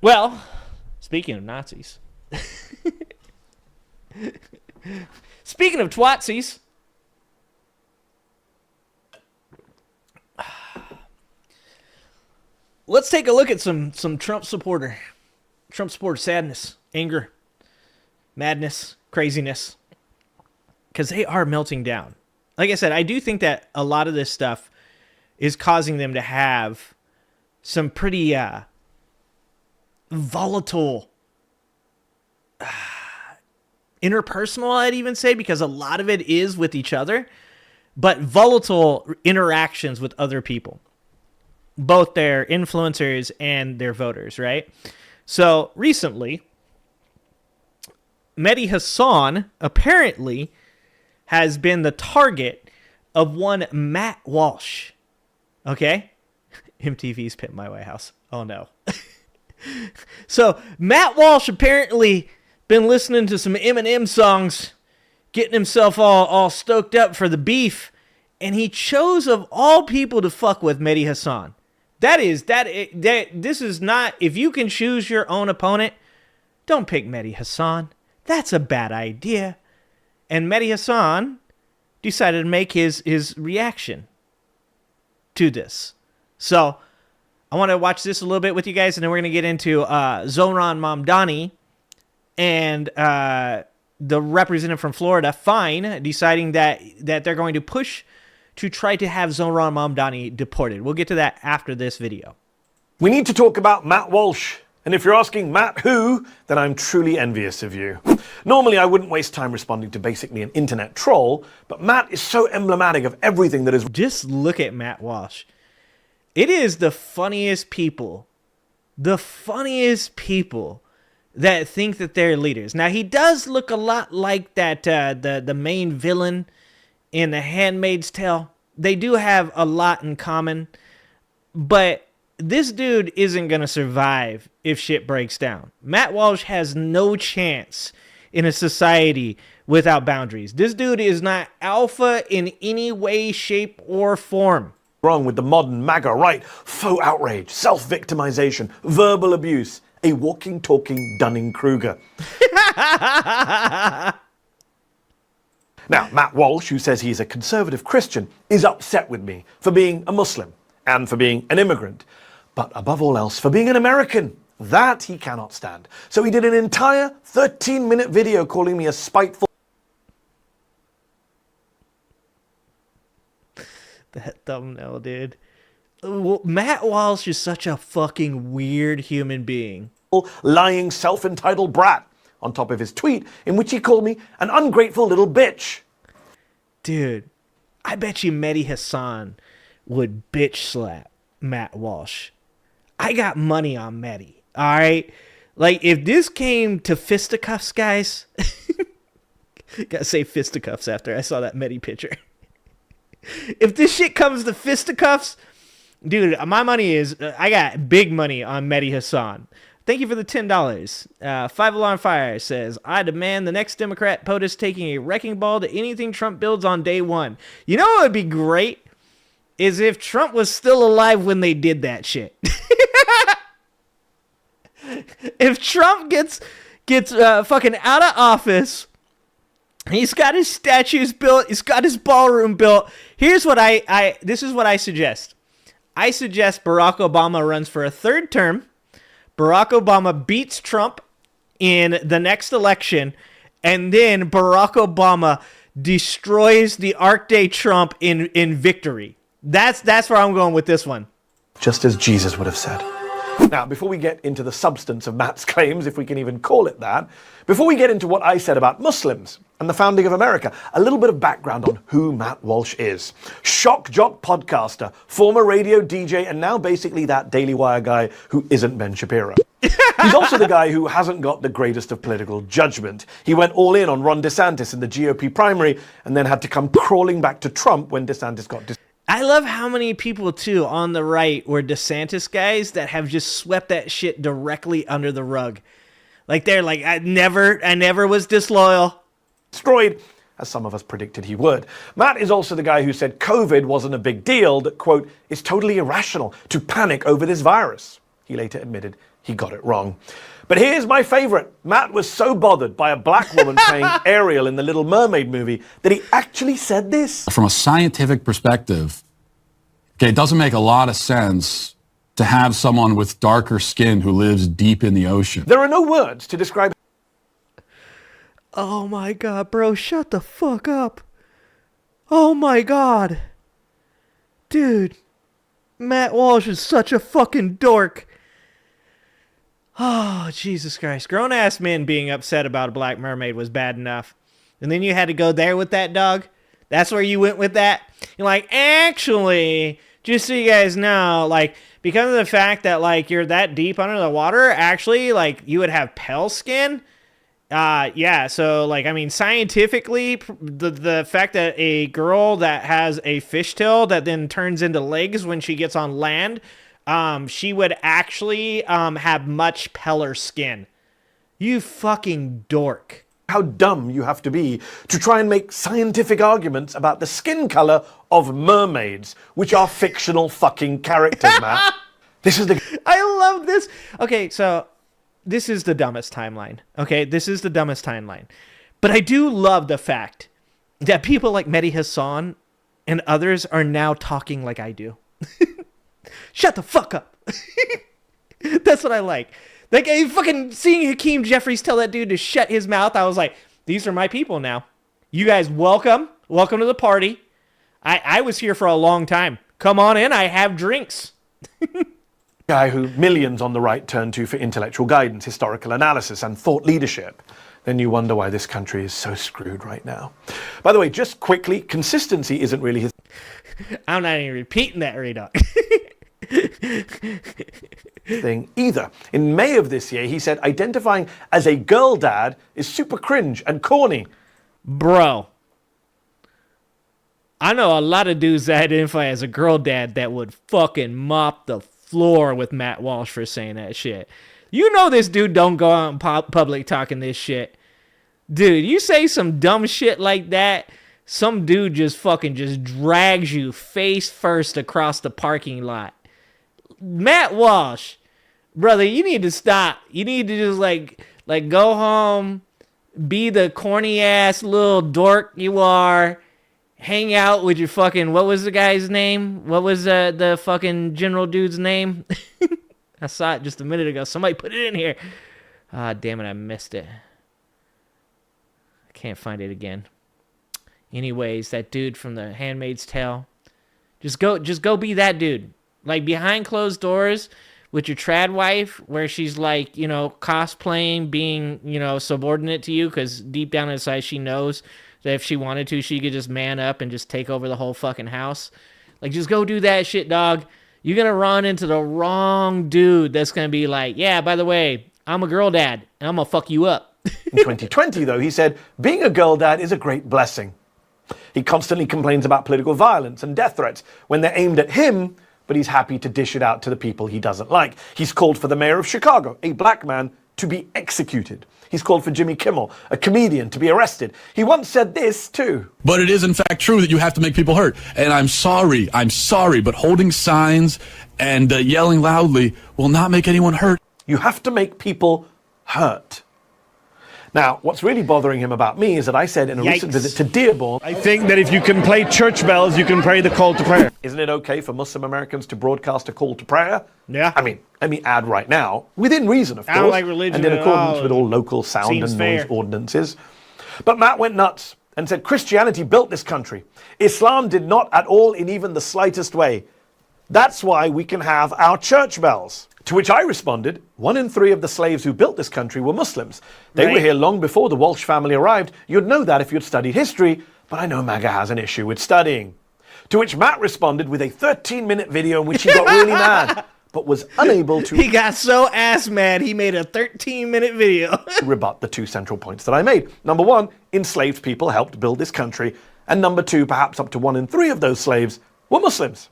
Well, speaking of Nazis... Speaking of twatsies, let's take a look at some Trump supporter sadness, anger, madness, craziness, because they are melting down. Like I said, I do think that a lot of this stuff is causing them to have some pretty volatile interpersonal, I'd even say, because a lot of it is with each other, but volatile interactions with other people, both their influencers and their voters, right? So recently, Mehdi Hassan apparently has been the target of one Matt Walsh. Okay? MTV's Pimp My White House. Oh no. So Matt Walsh apparently been listening to some Eminem songs, getting himself all stoked up for the beef, and he chose of all people to fuck with Mehdi Hassan. This is not, if you can choose your own opponent, don't pick Mehdi Hassan. That's a bad idea. And Mehdi Hassan decided to make his reaction to this. So I want to watch this a little bit with you guys, and then we're going to get into Zohran Mamdani and the representative from Florida, Fine, deciding that they're going to push to try to have Zohran Mamdani deported. We'll get to that after this video. We need to talk about Matt Walsh. And if you're asking Matt who, then I'm truly envious of you. Normally, I wouldn't waste time responding to basically an internet troll, but Matt is so emblematic of everything that is... Just look at Matt Walsh. It is the funniest people that think that they're leaders. Now, he does look a lot like that the main villain in The Handmaid's Tale. They do have a lot in common, but this dude isn't going to survive if shit breaks down. Matt Walsh has no chance in a society without boundaries. This dude is not alpha in any way, shape, or form. Wrong with the modern MAGA right, faux outrage, self-victimization, verbal abuse, a walking, talking Dunning-Kruger. Now, Matt Walsh, who says he's a conservative Christian, is upset with me for being a Muslim and for being an immigrant, but above all else, for being an American. That he cannot stand. So he did an entire 13-minute video calling me a spiteful... That thumbnail, dude. Matt Walsh is such a fucking weird human being. lying, self-entitled brat, on top of his tweet in which he called me an ungrateful little bitch. Dude, I bet you Mehdi Hassan would bitch slap Matt Walsh. I got money on Mehdi, all right? Like, if this came to fisticuffs, guys, gotta say fisticuffs after I saw that Mehdi picture. If this shit comes to fisticuffs, dude, my money is, I got big money on Mehdi Hassan. Thank you for the $10. Five Alarm Fire says, I demand the next Democrat POTUS taking a wrecking ball to anything Trump builds on day one. You know what would be great? Is if Trump was still alive when they did that shit. If Trump gets fucking out of office, he's got his statues built, he's got his ballroom built. Here's what this is what I suggest. I suggest Barack Obama runs for a third term. Barack Obama beats Trump in the next election, and then Barack Obama destroys the Arc-Day Trump in victory. That's where I'm going with this one. Just as Jesus would have said. Now, before we get into the substance of Matt's claims, if we can even call it that, before we get into what I said about Muslims and the founding of America, a little bit of background on who Matt Walsh is. Shock jock podcaster, former radio DJ, and now basically that Daily Wire guy who isn't Ben Shapiro. He's also the guy who hasn't got the greatest of political judgment. He went all in on Ron DeSantis in the GOP primary and then had to come crawling back to Trump when DeSantis got I love how many people, too, on the right were DeSantis guys that have just swept that shit directly under the rug. Like, they're like, I never was disloyal. Destroyed, as some of us predicted he would. Matt is also the guy who said COVID wasn't a big deal, that, quote, it's totally irrational to panic over this virus. He later admitted he got it wrong. But here's my favorite. Matt was so bothered by a black woman playing Ariel in the Little Mermaid movie that he actually said this. From a scientific perspective, okay, it doesn't make a lot of sense to have someone with darker skin who lives deep in the ocean. There are no words to describe. Oh my God, bro, shut the fuck up. Oh my God. Dude, Matt Walsh is such a fucking dork. Oh, Jesus Christ. Grown-ass men being upset about a black mermaid was bad enough. And then you had to go there with that, dog? That's where you went with that? You're like, actually, just so you guys know, like, because of the fact that, like, you're that deep under the water, actually, like, you would have pale skin. Yeah, so, like, I mean, scientifically, the fact that a girl that has a fishtail that then turns into legs when she gets on land she would actually have much paler skin. You fucking dork. How dumb you have to be to try and make scientific arguments about the skin color of mermaids, which are fictional fucking characters, Matt. This is the... I love this. Okay, so this is the dumbest timeline. Okay, this is the dumbest timeline. But I do love the fact that people like Mehdi Hassan and others are now talking like I do. Shut the fuck up. That's what I like. Like, I fucking seeing Hakeem Jeffries tell that dude to shut his mouth, I was like, these are my people now. You guys, welcome. Welcome to the party. I was here for a long time. Come on in, I have drinks. Guy who millions on the right turn to for intellectual guidance, historical analysis, and thought leadership. Then you wonder why this country is so screwed right now. By the way, just quickly, consistency isn't really his... I'm not even repeating that, Redog. thing either. In May of this year, he said identifying as a girl dad is super cringe and corny. Bro, I know a lot of dudes that identify as a girl dad that would fucking mop the floor with Matt Walsh for saying that shit. You know this dude don't go out in public talking this shit. Dude, you say some dumb shit like that, some dude just drags you face first across the parking lot. Matt Walsh, brother, you need to stop. You need to just like go home, be the corny ass little dork you are, hang out with your fucking, what was the guy's name? What was the fucking general dude's name? I saw it just a minute ago. Somebody put it in here. Ah, damn it, I missed it. I can't find it again. Anyways, that dude from The Handmaid's Tale. Just go be that dude. Like, behind closed doors with your trad wife, where she's like, you know, cosplaying, being, you know, subordinate to you, because deep down inside she knows that if she wanted to, she could just man up and just take over the whole fucking house. Like, just go do that shit, dog. You're going to run into the wrong dude that's going to be like, yeah, by the way, I'm a girl dad, and I'm going to fuck you up. In 2020, though, he said, being a girl dad is a great blessing. He constantly complains about political violence and death threats when they're aimed at him, but he's happy to dish it out to the people he doesn't like. He's called for the mayor of Chicago, a black man, to be executed. He's called for Jimmy Kimmel, a comedian, to be arrested. He once said this, too. But it is, in fact, true that you have to make people hurt. And I'm sorry, but holding signs and yelling loudly will not make anyone hurt. You have to make people hurt. Now, what's really bothering him about me is that I said in a recent visit to Dearborn, I think that if you can play church bells, you can pray the call to prayer. Isn't it okay for Muslim Americans to broadcast a call to prayer? Yeah. I mean, let me add right now, within reason, of course, I don't like religion and in at accordance all. with all local sound Seems and noise fair. ordinances. But Matt went nuts and said Christianity built this country. Islam did not at all in even the slightest way. That's why we can have our church bells. To which I responded, 1 in 3 of the slaves who built this country were Muslims. They were here long before the Walsh family arrived. You'd know that if you'd studied history, but I know MAGA has an issue with studying. To which Matt responded with a 13-minute video in which he got really mad, but was unable to... He got so ass mad, he made a 13-minute video. ...rebut the 2 central points that I made. Number 1, enslaved people helped build this country. And number 2, perhaps up to 1 in 3 of those slaves were Muslims.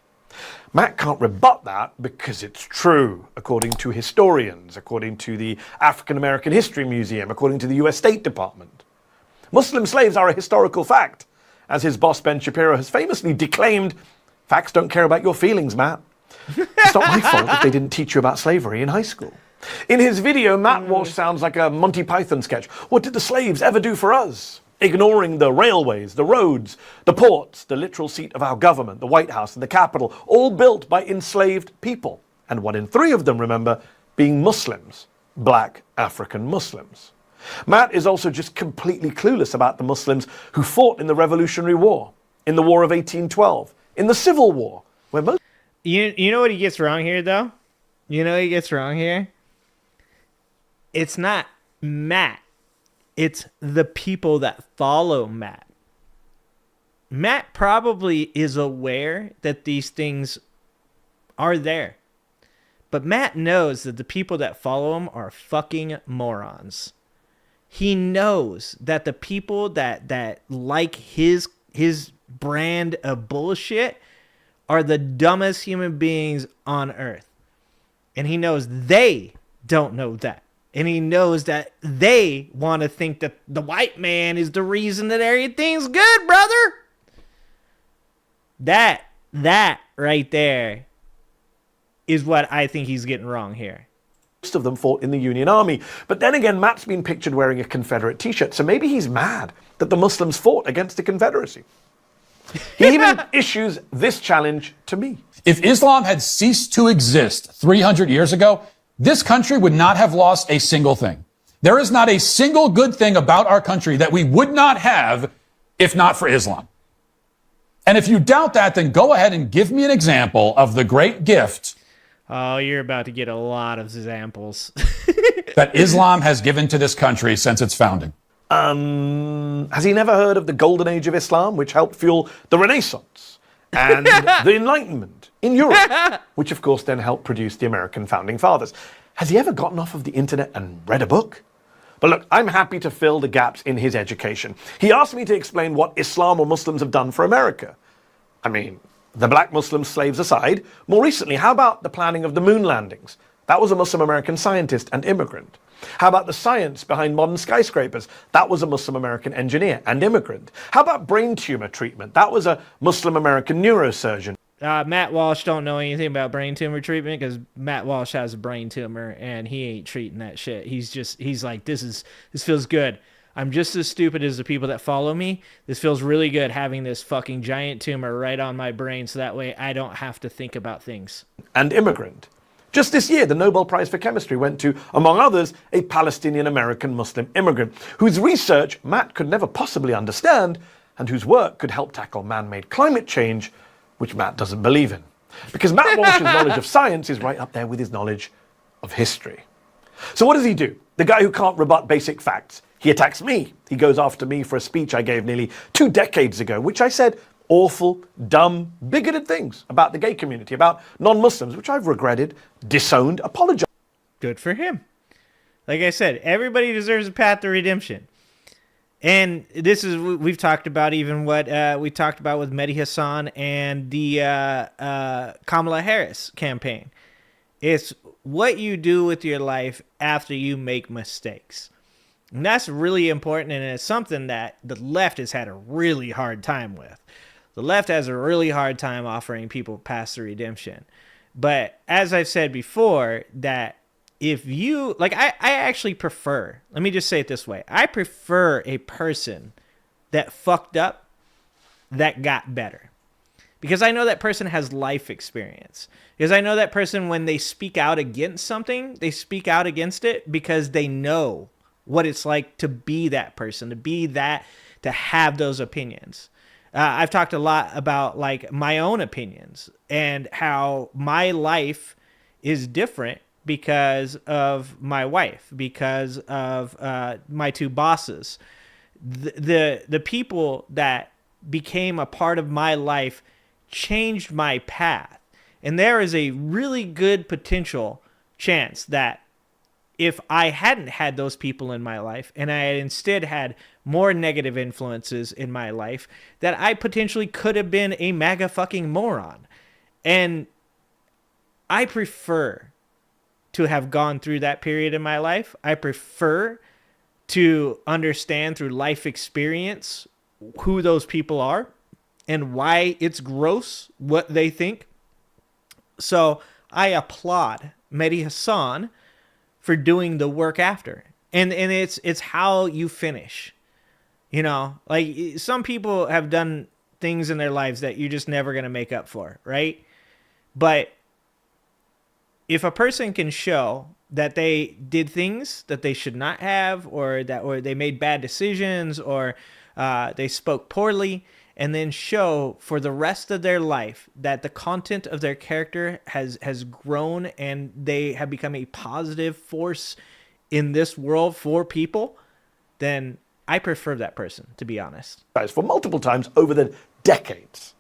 Matt can't rebut that because it's true, according to historians, according to the African American History Museum, according to the US State Department. Muslim slaves are a historical fact. As his boss Ben Shapiro has famously declaimed, facts don't care about your feelings, Matt. It's not my fault that they didn't teach you about slavery in high school. In his video, Matt Walsh sounds like a Monty Python sketch. What did the slaves ever do for us? Ignoring the railways, the roads, the ports, the literal seat of our government, the White House and the Capitol, all built by enslaved people. And 1 in 3 of them, remember, being Muslims, black African Muslims. Matt is also just completely clueless about the Muslims who fought in the Revolutionary War, in the War of 1812, in the Civil War, where most... You know what he gets wrong here, though? You know what he gets wrong here? It's not Matt. It's the people that follow Matt. Matt probably is aware that these things are there. But Matt knows that the people that follow him are fucking morons. He knows that the people that like his brand of bullshit are the dumbest human beings on earth. And he knows they don't know that. And he knows that they want to think that the white man is the reason that everything's good, brother. That right there is what I think he's getting wrong here. Most of them fought in the Union Army. But then again, Matt's been pictured wearing a Confederate t-shirt, so maybe he's mad that the Muslims fought against the Confederacy. He even issues this challenge to me. If Islam had ceased to exist 300 years ago, this country would not have lost a single thing. There is not a single good thing about our country that we would not have if not for Islam. And if you doubt that, then go ahead and give me an example of the great gift. Oh, you're about to get a lot of examples. that Islam has given to this country since its founding. Has he never heard of the golden age of Islam, which helped fuel the Renaissance and the Enlightenment in Europe, which of course then helped produce the American founding fathers? Has he ever gotten off of the internet and read a book? But look, I'm happy to fill the gaps in his education. He asked me to explain what Islam or Muslims have done for America. I mean, the black Muslim slaves aside, more recently, how about the planning of the moon landings? That was a Muslim American scientist and immigrant. How about the science behind modern skyscrapers? That was a Muslim American engineer and immigrant. How about brain tumor treatment? That was a Muslim American neurosurgeon. Matt Walsh don't know anything about brain tumor treatment because Matt Walsh has a brain tumor and he ain't treating that shit. He's like, this feels good. I'm just as stupid as the people that follow me. This feels really good having this fucking giant tumor right on my brain so that way I don't have to think about things. And immigrant. Just this year, the Nobel Prize for Chemistry went to, among others, a Palestinian-American Muslim immigrant whose research Matt could never possibly understand and whose work could help tackle man-made climate change, which Matt doesn't believe in. Because Matt Walsh's knowledge of science is right up there with his knowledge of history. So what does he do? The guy who can't rebut basic facts. He attacks me. He goes after me for a speech I gave nearly 2 decades ago, which I said awful, dumb, bigoted things about the gay community, about non-Muslims, which I've regretted, disowned, apologized. Good for him. Like I said, everybody deserves a path to redemption. And this is, we've talked about even what we talked about with Mehdi Hassan and the Kamala Harris campaign. It's what you do with your life after you make mistakes. And that's really important, and it's something that the left has had a really hard time with. The left has a really hard time offering people paths to redemption. But as I've said before, that if you, like, I actually prefer, let me just say it this way. I prefer a person that fucked up that got better. Because I know that person has life experience. Because I know that person, when they speak out against something, they speak out against it because they know what it's like to be that person, to be that, to have those opinions. I've talked a lot about like my own opinions and how my life is different because of my wife, because of my 2 bosses. The people that became a part of my life changed my path. And there is a really good potential chance that if I hadn't had those people in my life and I had instead had more negative influences in my life, that I potentially could have been a MAGA fucking moron. And I prefer to have gone through that period in my life. I prefer to understand through life experience who those people are and why it's gross what they think. So I applaud Mehdi Hassan for doing the work after. And it's how you finish. You know, like some people have done things in their lives that you're just never going to make up for, right? But if a person can show that they did things that they should not have, or they made bad decisions, or they spoke poorly, and then show for the rest of their life that the content of their character has grown and they have become a positive force in this world for people, then I prefer that person, to be honest. For multiple times over the decades.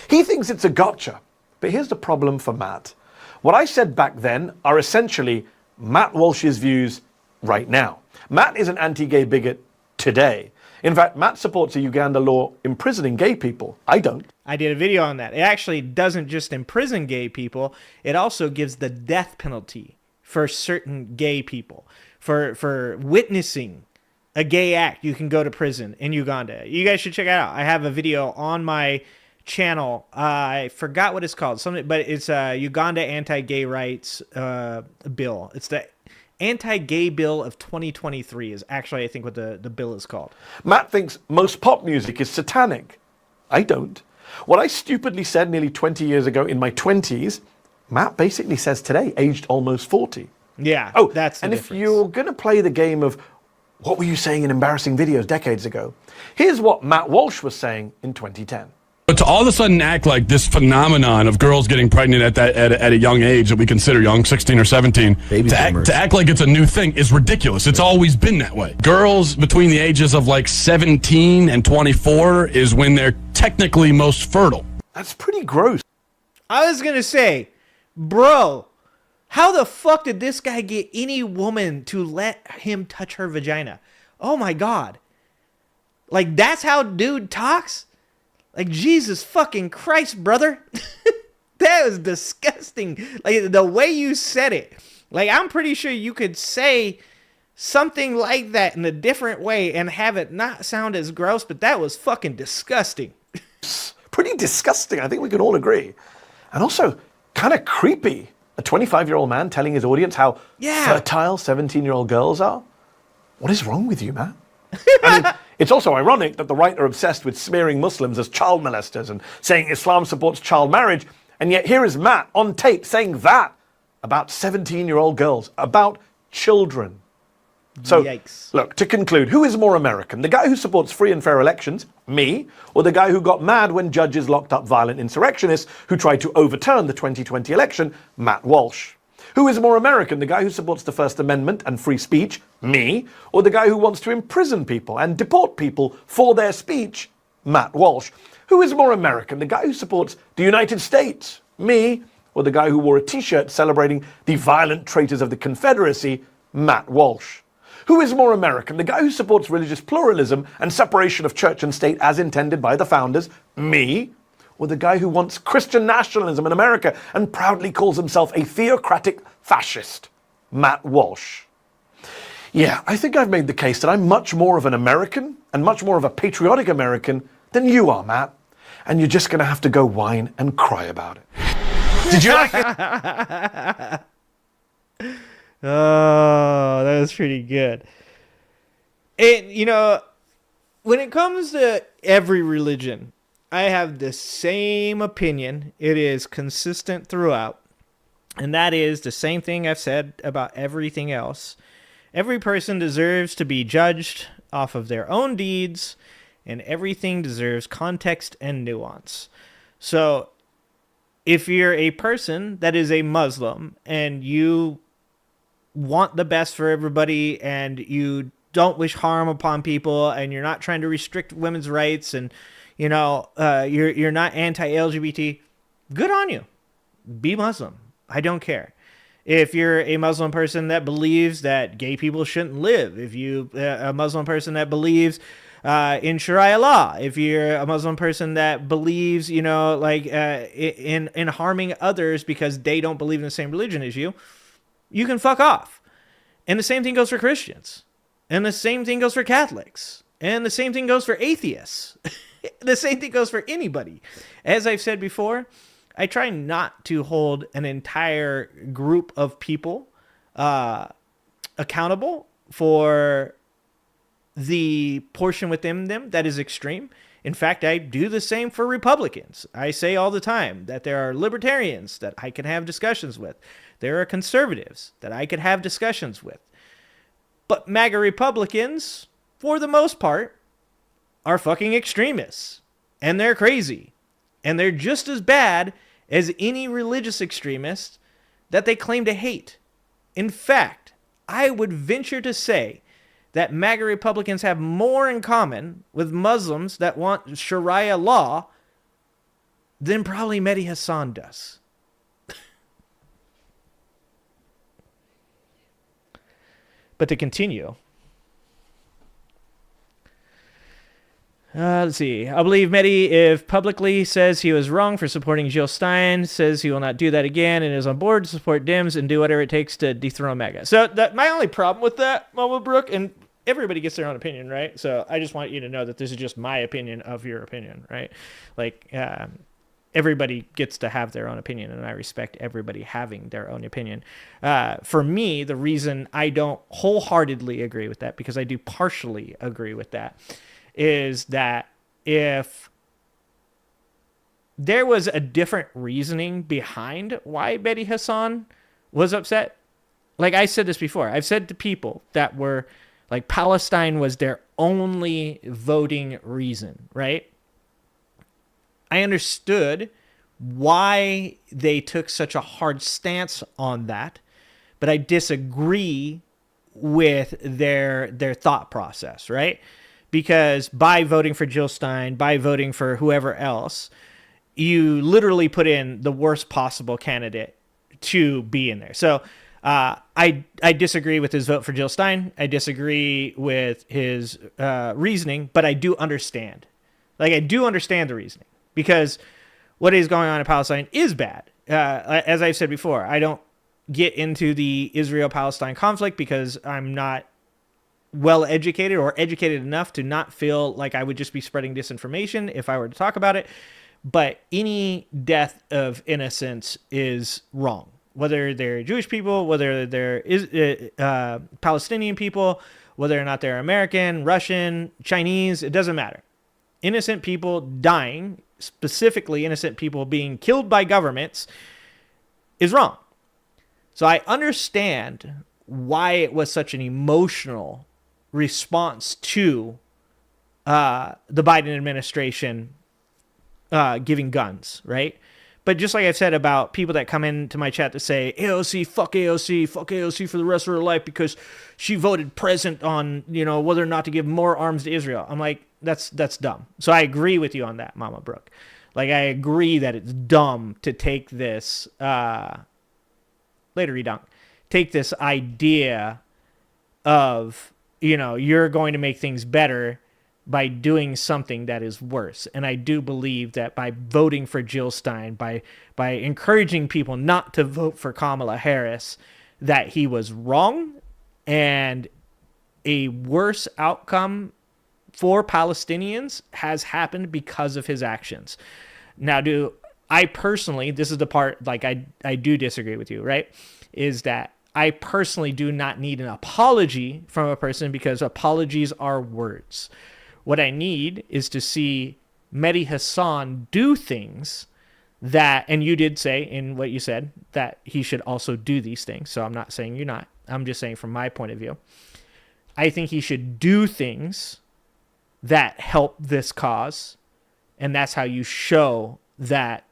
He thinks it's a gotcha. But here's the problem for Matt. What I said back then are essentially Matt Walsh's views right now. Matt is an anti-gay bigot today. In fact, Matt supports a Uganda law imprisoning gay people. I don't. I did a video on that. It actually doesn't just imprison gay people. It also gives the death penalty for certain gay people. For witnessing a gay act, you can go to prison in Uganda. You guys should check it out. I have a video on my channel. I forgot what it's called. But it's a Uganda anti-gay rights bill. It's the anti-gay bill of 2023 is actually, I think, what the bill is called. Matt thinks most pop music is satanic. I don't. What I stupidly said nearly 20 years ago in my 20s, Matt basically says today, aged almost 40. Yeah, oh, that's the and difference. If you're going to play the game of what were you saying in embarrassing videos decades ago, here's what Matt Walsh was saying in 2010. But to all of a sudden act like this phenomenon of girls getting pregnant at a young age that we consider young, 16 or 17, to act like it's a new thing is ridiculous. It's always been that way. Girls between the ages of like 17 and 24 is when they're technically most fertile. That's pretty gross. I was going to say, bro, how the fuck did this guy get any woman to let him touch her vagina? Oh my God. Like, that's how dude talks? Like, Jesus fucking Christ, brother. That was disgusting. Like, the way you said it. Like, I'm pretty sure you could say something like that in a different way and have it not sound as gross, but that was fucking disgusting. Pretty disgusting, I think we can all agree. And also, kind of creepy. A 25-year-old man telling his audience how fertile 17-year-old girls are? What is wrong with you, man? I mean, it's also ironic that the right are obsessed with smearing Muslims as child molesters and saying Islam supports child marriage, and yet here is Matt on tape saying that about 17-year-old girls, about children. So, yikes. Look, to conclude, who is more American? The guy who supports free and fair elections, me, or the guy who got mad when judges locked up violent insurrectionists who tried to overturn the 2020 election, Matt Walsh? Who is more American, the guy who supports the First Amendment and free speech, me, or the guy who wants to imprison people and deport people for their speech, Matt Walsh? Who is more American, the guy who supports the United States, me, or the guy who wore a t-shirt celebrating the violent traitors of the Confederacy, Matt Walsh? Who is more American, the guy who supports religious pluralism and separation of church and state as intended by the founders, me, or the guy who wants Christian nationalism in America and proudly calls himself a theocratic fascist, Matt Walsh? Yeah, I think I've made the case that I'm much more of an American and much more of a patriotic American than you are, Matt. And you're just going to have to go whine and cry about it. Did you like it? Oh, that was pretty good. And, you know, when it comes to every religion, I have the same opinion. It is consistent throughout. And that is the same thing I've said about everything else. Every person deserves to be judged off of their own deeds, and everything deserves context and nuance. So, if you're a person that is a Muslim and you want the best for everybody and you don't wish harm upon people and you're not trying to restrict women's rights and you know you're not anti-LGBT, good on you. Be Muslim. I don't care. If you're a Muslim person that believes that gay people shouldn't live, if you a Muslim person that believes in Sharia law, if you're a Muslim person that believes, you know, like in harming others because they don't believe in the same religion as you, you can fuck off. And the same thing goes for Christians. And the same thing goes for Catholics. And the same thing goes for atheists. The same thing goes for anybody. As I've said before, I try not to hold an entire group of people accountable for the portion within them that is extreme. In fact, I do the same for Republicans. I say all the time that there are libertarians that I can have discussions with. There are conservatives that I could have discussions with. But MAGA Republicans, for the most part, are fucking extremists. And they're crazy. And they're just as bad as any religious extremist that they claim to hate. In fact, I would venture to say that MAGA Republicans have more in common with Muslims that want Sharia law than probably Mehdi Hassan does. But to continue, Let's see. I believe Mehdi, if publicly says he was wrong for supporting Jill Stein, says he will not do that again and is on board to support Dems and do whatever it takes to dethrone MAGA. So my only problem with that, Mama Brooke, and everybody gets their own opinion, right? So I just want you to know that this is just my opinion of your opinion, right? Like, everybody gets to have their own opinion, and I respect everybody having their own opinion. For me, the reason I don't wholeheartedly agree with that, because I do partially agree with that, is that if there was a different reasoning behind why Mehdi Hassan was upset, like I said this before, I've said to people that were like Palestine was their only voting reason, right? I understood why they took such a hard stance on that, but I disagree with their thought process, right? Because by voting for Jill Stein, by voting for whoever else, you literally put in the worst possible candidate to be in there. So I disagree with his vote for Jill Stein. I disagree with his reasoning, but I do understand. Like, I do understand the reasoning, because what is going on in Palestine is bad. As I've said before, I don't get into the Israel-Palestine conflict because I'm not well educated or educated enough to not feel like I would just be spreading disinformation if I were to talk about it. But any death of innocence is wrong, whether they're Jewish people, whether they're Palestinian people, whether or not they're American, Russian, Chinese, it doesn't matter. Innocent people dying, specifically innocent people being killed by governments, is wrong. So I understand why it was such an emotional response to the Biden administration giving guns, right? But just like I've said about people that come into my chat to say, AOC, fuck AOC for the rest of her life because she voted present on, whether or not to give more arms to Israel. I'm like, that's dumb. So I agree with you on that, Mama Brooke. Like, I agree that it's dumb to take this, take this idea of, you're going to make things better by doing something that is worse. And I do believe that by voting for Jill Stein, by encouraging people not to vote for Kamala Harris, that he was wrong, and a worse outcome for Palestinians has happened because of his actions. Now, I personally, this is the part, like, I do disagree with you, right? Is that I personally do not need an apology from a person, because apologies are words. What I need is to see Mehdi Hassan do things that, and you did say in what you said that he should also do these things. So I'm not saying you're not. I'm just saying from my point of view, I think he should do things that help this cause, and that's how you show that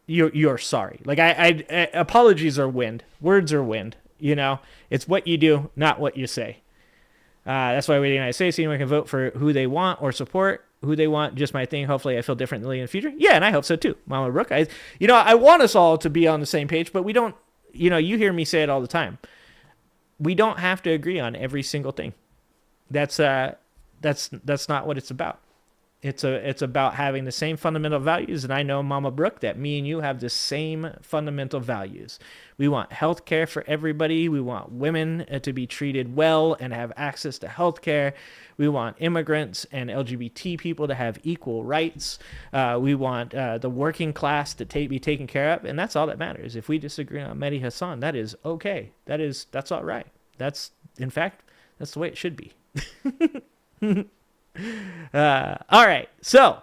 you're sorry. Like, I apologies are wind. Words are wind. It's what you do, not what you say. That's why we in the United States, anyone can vote for who they want or support who they want. Just my thing. Hopefully I feel differently in the future. Yeah, and I hope so too, Mama Brooke. I want us all to be on the same page, but we don't, you hear me say it all the time. We don't have to agree on every single thing. That's not what it's about. It's about having the same fundamental values, and I know, Mama Brooke, that me and you have the same fundamental values. We want health care for everybody. We want women to be treated well and have access to health care. We want immigrants and LGBT people to have equal rights. We want the working class to be taken care of, and that's all that matters. If we disagree on Mehdi Hassan, that is okay. That's all right. In fact, that's the way it should be. All right. So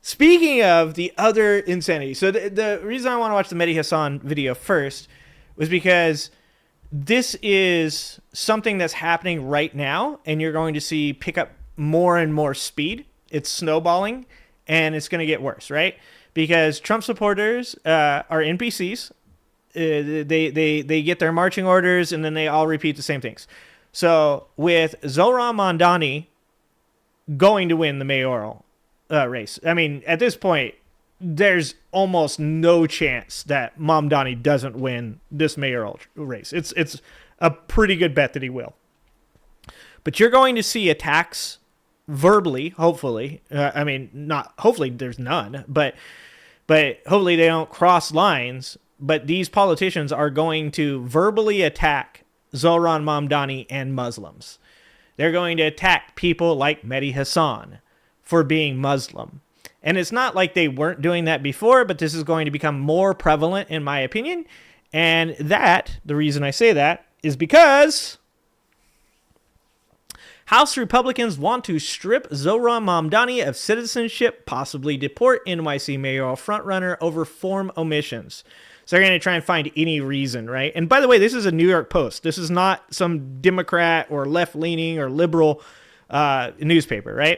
speaking of the other insanity, so the reason I want to watch the Mehdi Hassan video first was because this is something that's happening right now, and you're going to see pick up more and more speed. It's snowballing, and it's going to get worse, right? Because Trump supporters are NPCs. They get their marching orders, and then they all repeat the same things. So with Zohran Mamdani going to win the mayoral race, I mean, at this point, there's almost no chance that Mamdani doesn't win this mayoral race. It's a pretty good bet that he will. But you're going to see attacks verbally, hopefully. I mean, not hopefully there's none, but hopefully they don't cross lines. But these politicians are going to verbally attack Zohran Mamdani and Muslims. They're going to attack people like Mehdi Hassan for being Muslim. And it's not like they weren't doing that before, but this is going to become more prevalent, in my opinion. And the reason I say that, is because House Republicans want to strip Zohran Mamdani of citizenship, possibly deport NYC mayoral frontrunner over form omissions. So they're going to try and find any reason, right? And by the way, this is a New York Post. This is not some Democrat or left-leaning or liberal newspaper, right?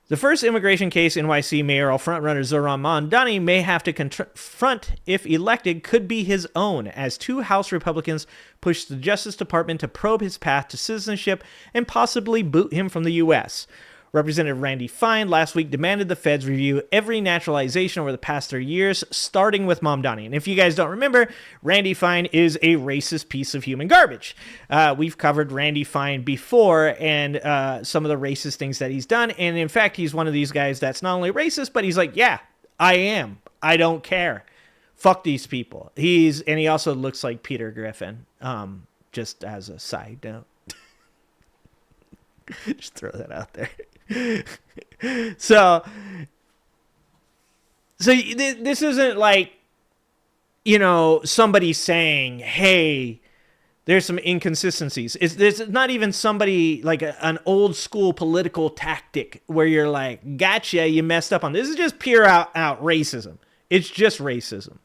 The first immigration case NYC mayoral frontrunner Zohran Mamdani may have to confront if elected could be his own, as two House Republicans push the Justice Department to probe his path to citizenship and possibly boot him from the U.S. Representative Randy Fine last week demanded the feds review every naturalization over the past 30 years, starting with Mamdani. And if you guys don't remember, Randy Fine is a racist piece of human garbage. We've covered Randy Fine before and some of the racist things that he's done. And in fact, he's one of these guys that's not only racist, but he's like, yeah, I am. I don't care. Fuck these people. And he also looks like Peter Griffin, just as a side note. Just throw that out there. So this isn't like, somebody saying, hey, there's some inconsistencies. It's not even somebody like an old school political tactic where you're like, gotcha, you messed up on this. This is just pure out racism. It's just racism.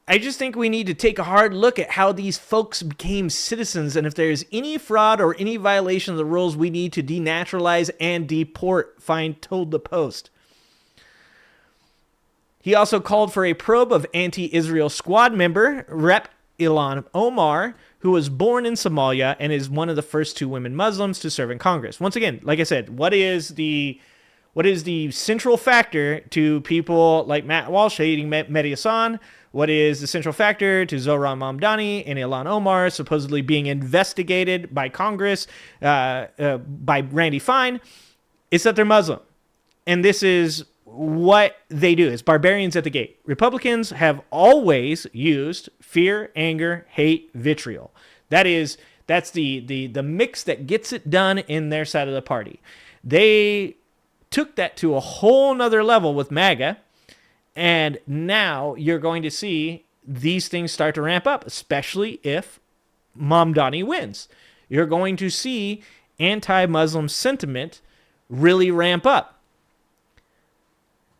I just think we need to take a hard look at how these folks became citizens, and if there's any fraud or any violation of the rules, we need to denaturalize and deport, Fine told the Post. He also called for a probe of anti-Israel squad member Rep. Ilhan Omar, who was born in Somalia and is one of the first two women Muslims to serve in Congress. Once again, like I said, what is the central factor to people like Matt Walsh hating Mehdi Hassan? What is the central factor to Zohran Mamdani and Ilhan Omar supposedly being investigated by Congress, by Randy Fine? It's that they're Muslim. And this is what they do. It's barbarians at the gate. Republicans have always used fear, anger, hate, vitriol. That's the mix that gets it done in their side of the party. They took that to a whole nother level with MAGA. And now you're going to see these things start to ramp up, especially if Mamdani wins. You're going to see anti-Muslim sentiment really ramp up.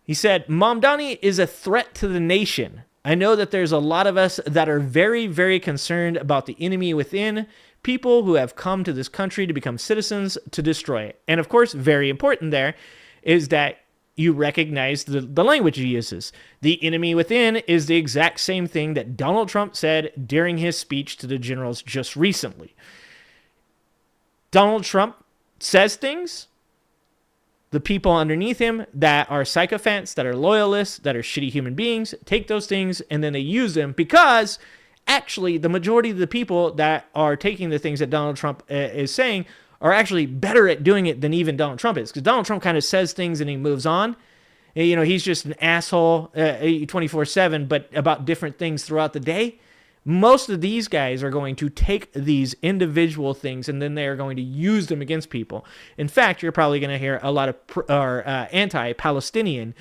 He said, Mamdani is a threat to the nation. I know that there's a lot of us that are very, very concerned about the enemy within, people who have come to this country to become citizens to destroy it. And of course, very important there is that you recognize the language he uses. The enemy within is the exact same thing that Donald Trump said during his speech to the generals just recently. Donald Trump says things. The people underneath him that are sycophants, that are loyalists, that are shitty human beings, take those things and then they use them because actually the majority of the people that are taking the things that Donald Trump is saying are actually better at doing it than even Donald Trump is. Because Donald Trump kind of says things and he moves on. He's just an asshole 24/7, but about different things throughout the day. Most of these guys are going to take these individual things and then they are going to use them against people. In fact, you're probably going to hear a lot of anti-Palestinian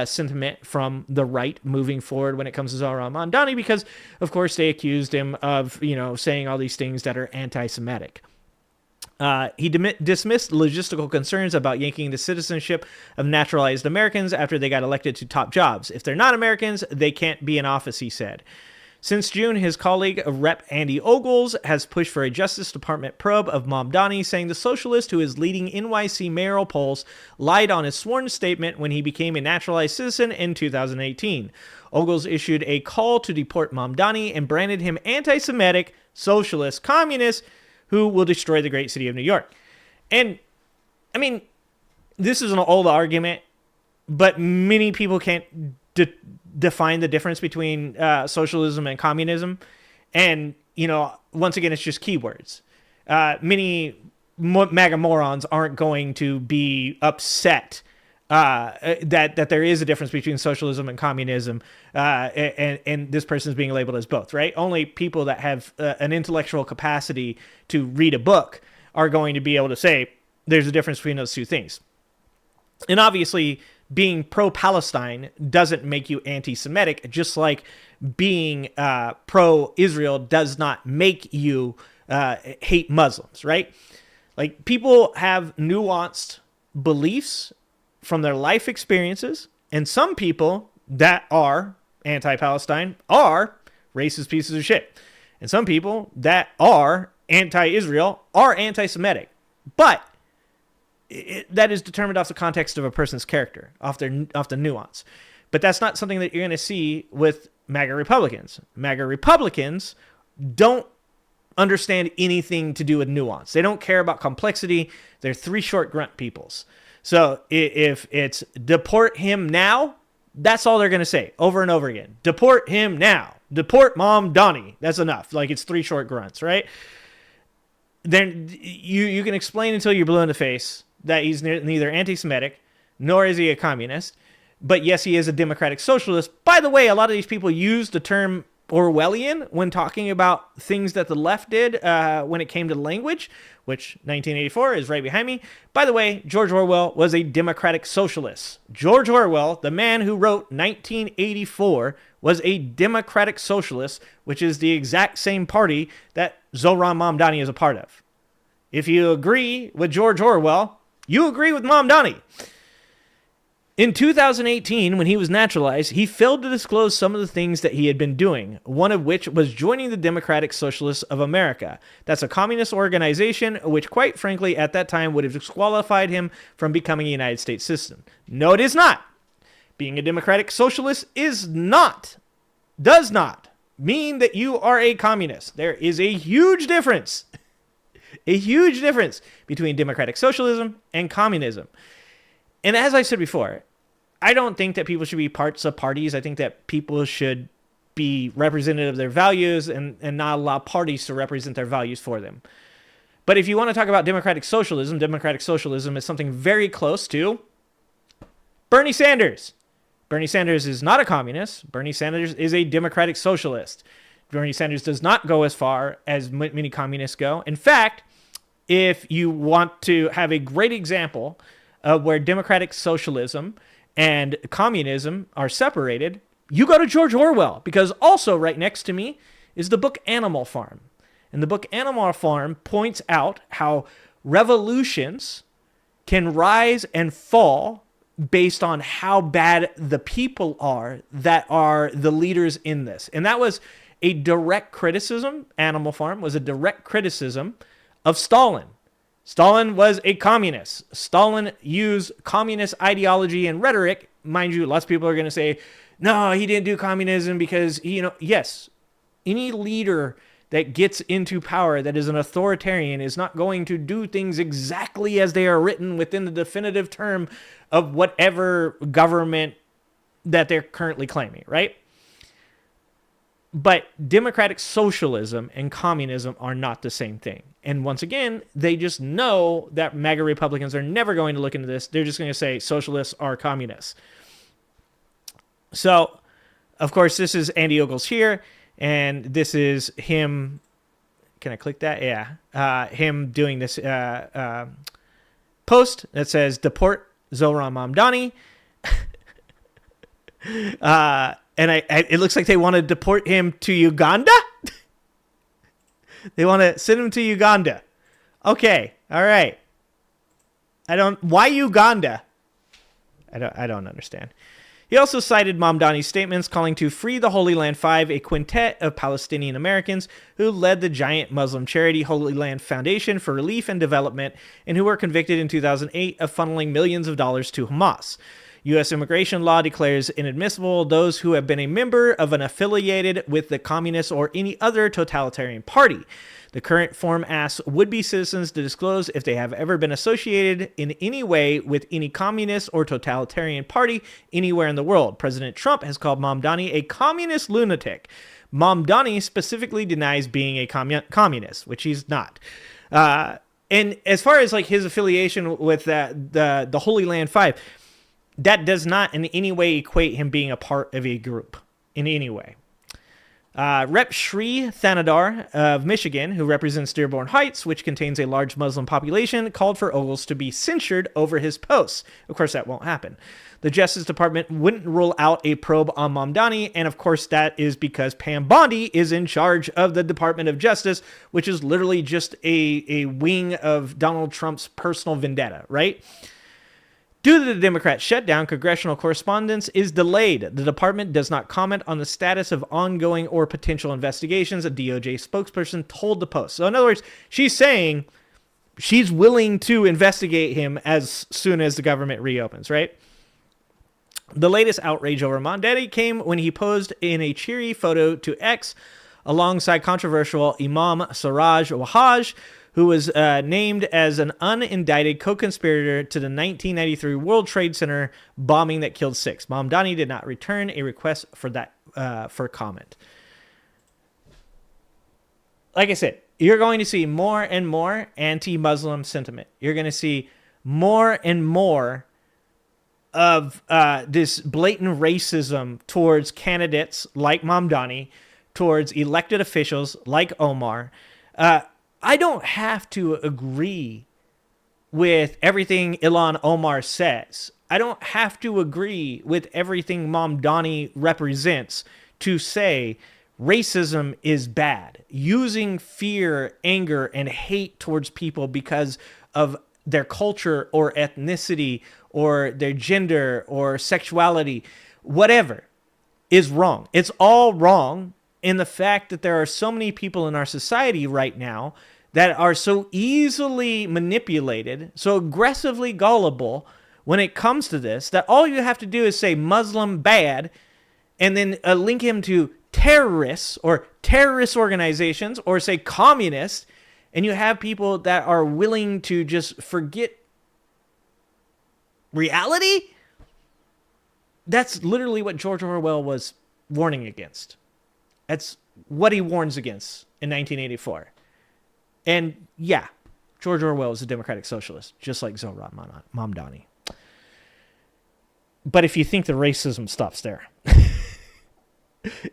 sentiment from the right moving forward when it comes to Zohran Mamdani because, of course, they accused him of, saying all these things that are anti-Semitic. He dismissed logistical concerns about yanking the citizenship of naturalized Americans after they got elected to top jobs. If they're not Americans, they can't be in office, he said. Since June, his colleague, Rep. Andy Ogles, has pushed for a Justice Department probe of Mamdani, saying the socialist who is leading NYC mayoral polls lied on his sworn statement when he became a naturalized citizen in 2018. Ogles issued a call to deport Mamdani and branded him anti-Semitic, socialist, communist, who will destroy the great city of New York. And, I mean, this is an old argument, but many people can't define the difference between socialism and communism. And, once again, it's just keywords. Many MAGA morons aren't going to be upset that there is a difference between socialism and communism, and this person's being labeled as both, right? Only people that have an intellectual capacity to read a book are going to be able to say there's a difference between those two things. And obviously, being pro-Palestine doesn't make you anti-Semitic, just like being pro-Israel does not make you hate Muslims, right? Like, people have nuanced beliefs from their life experiences, and some people that are anti-Palestine are racist pieces of shit. And some people that are anti-Israel are anti-Semitic. But that is determined off the context of a person's character, off the nuance. But that's not something that you're going to see with MAGA Republicans. MAGA Republicans don't understand anything to do with nuance. They don't care about complexity. They're three short grunt peoples. So if it's deport him now, that's all they're going to say over and over again. Deport him now. Deport Mom Donnie. That's enough. Like, it's three short grunts, right? Then you can explain until you're blue in the face that he's neither anti-Semitic nor is he a communist. But yes, he is a democratic socialist. By the way, a lot of these people use the term Orwellian when talking about things that the left did when it came to language, which 1984 is right behind me. By the way, George Orwell was a democratic socialist. George Orwell, the man who wrote 1984, was a democratic socialist, which is the exact same party that Zohran Mamdani is a part of. If you agree with George Orwell, you agree with Mamdani. In 2018, when he was naturalized, he failed to disclose some of the things that he had been doing, one of which was joining the Democratic Socialists of America. That's a communist organization, which quite frankly at that time would have disqualified him from becoming a United States citizen. No, it is not. Being a Democratic Socialist does not mean that you are a communist. There is a huge difference. A huge difference between democratic socialism and communism. And as I said before, I don't think that people should be parts of parties. I think that people should be representative of their values and not allow parties to represent their values for them. But if you want to talk about democratic socialism is something very close to Bernie Sanders. Bernie Sanders is not a communist. Bernie Sanders is a democratic socialist. Bernie Sanders does not go as far as many communists go. In fact, if you want to have a great example of where democratic socialism and communism are separated, you go to George Orwell, because also right next to me is the book Animal Farm. And the book Animal Farm points out how revolutions can rise and fall based on how bad the people are that are the leaders in this. And that was a direct criticism. Animal Farm was a direct criticism of Stalin. Stalin was a communist. Stalin used communist ideology and rhetoric. Mind you, lots of people are going to say, no, he didn't do communism because, yes, any leader that gets into power that is an authoritarian is not going to do things exactly as they are written within the definitive term of whatever government that they're currently claiming, right? But democratic socialism and communism are not the same thing. And once again, they just know that MAGA Republicans are never going to look into this. They're just going to say socialists are communists. So, of course, this is Andy Ogles here, and this is him. Can I click that? Yeah. Him doing this post that says, deport Zohran Mamdani. And it looks like they want to deport him to Uganda. They want to send him to Uganda. Okay, all right. Why Uganda? I don't understand. He also cited Mamdani's statements calling to free the Holy Land Five, a quintet of Palestinian Americans who led the giant Muslim charity Holy Land Foundation for Relief and Development and who were convicted in 2008 of funneling millions of dollars to Hamas. U.S. immigration law declares inadmissible those who have been a member of an affiliated with the communist or any other totalitarian party. The current form asks would-be citizens to disclose if they have ever been associated in any way with any communist or totalitarian party anywhere in the world. President Trump has called Mamdani a communist lunatic. Mamdani specifically denies being a communist, which he's not. And as far as like his affiliation with the Holy Land Five, that does not in any way equate him being a part of a group in any way. Rep. Sri Thanadar of Michigan, who represents Dearborn Heights, which contains a large Muslim population, called for Ogles to be censured over his posts. Of course, that won't happen. The Justice Department wouldn't rule out a probe on Mamdani, and of course that is because Pam Bondi is in charge of the Department of Justice, which is literally just a wing of Donald Trump's personal vendetta, right? Due to the Democrat shutdown, congressional correspondence is delayed. The department does not comment on the status of ongoing or potential investigations, a DOJ spokesperson told the Post. So in other words, she's saying she's willing to investigate him as soon as the government reopens, right? The latest outrage over Mamdani came when he posed in a cheery photo to X alongside controversial Imam Siraj Wahhaj, who was named as an unindicted co-conspirator to the 1993 World Trade Center bombing that killed 6. Mamdani did not return a request for that for comment. Like I said, you're going to see more and more anti-Muslim sentiment. You're going to see more and more of this blatant racism towards candidates like Mamdani, towards elected officials like Omar. I don't have to agree with everything Ilhan Omar says. I don't have to agree with everything Mamdani represents to say racism is bad. Using fear, anger, and hate towards people because of their culture or ethnicity or their gender or sexuality, whatever, is wrong. It's all wrong. In the fact that there are so many people in our society right now that are so easily manipulated, so aggressively gullible when it comes to this, that all you have to do is say Muslim bad and then link him to terrorists or terrorist organizations or say communists, and you have people that are willing to just forget reality. That's literally what George Orwell was warning against. That's what he warns against in 1984. And yeah, George Orwell is a democratic socialist, just like Zohran Mamdani. But if you think the racism stops there,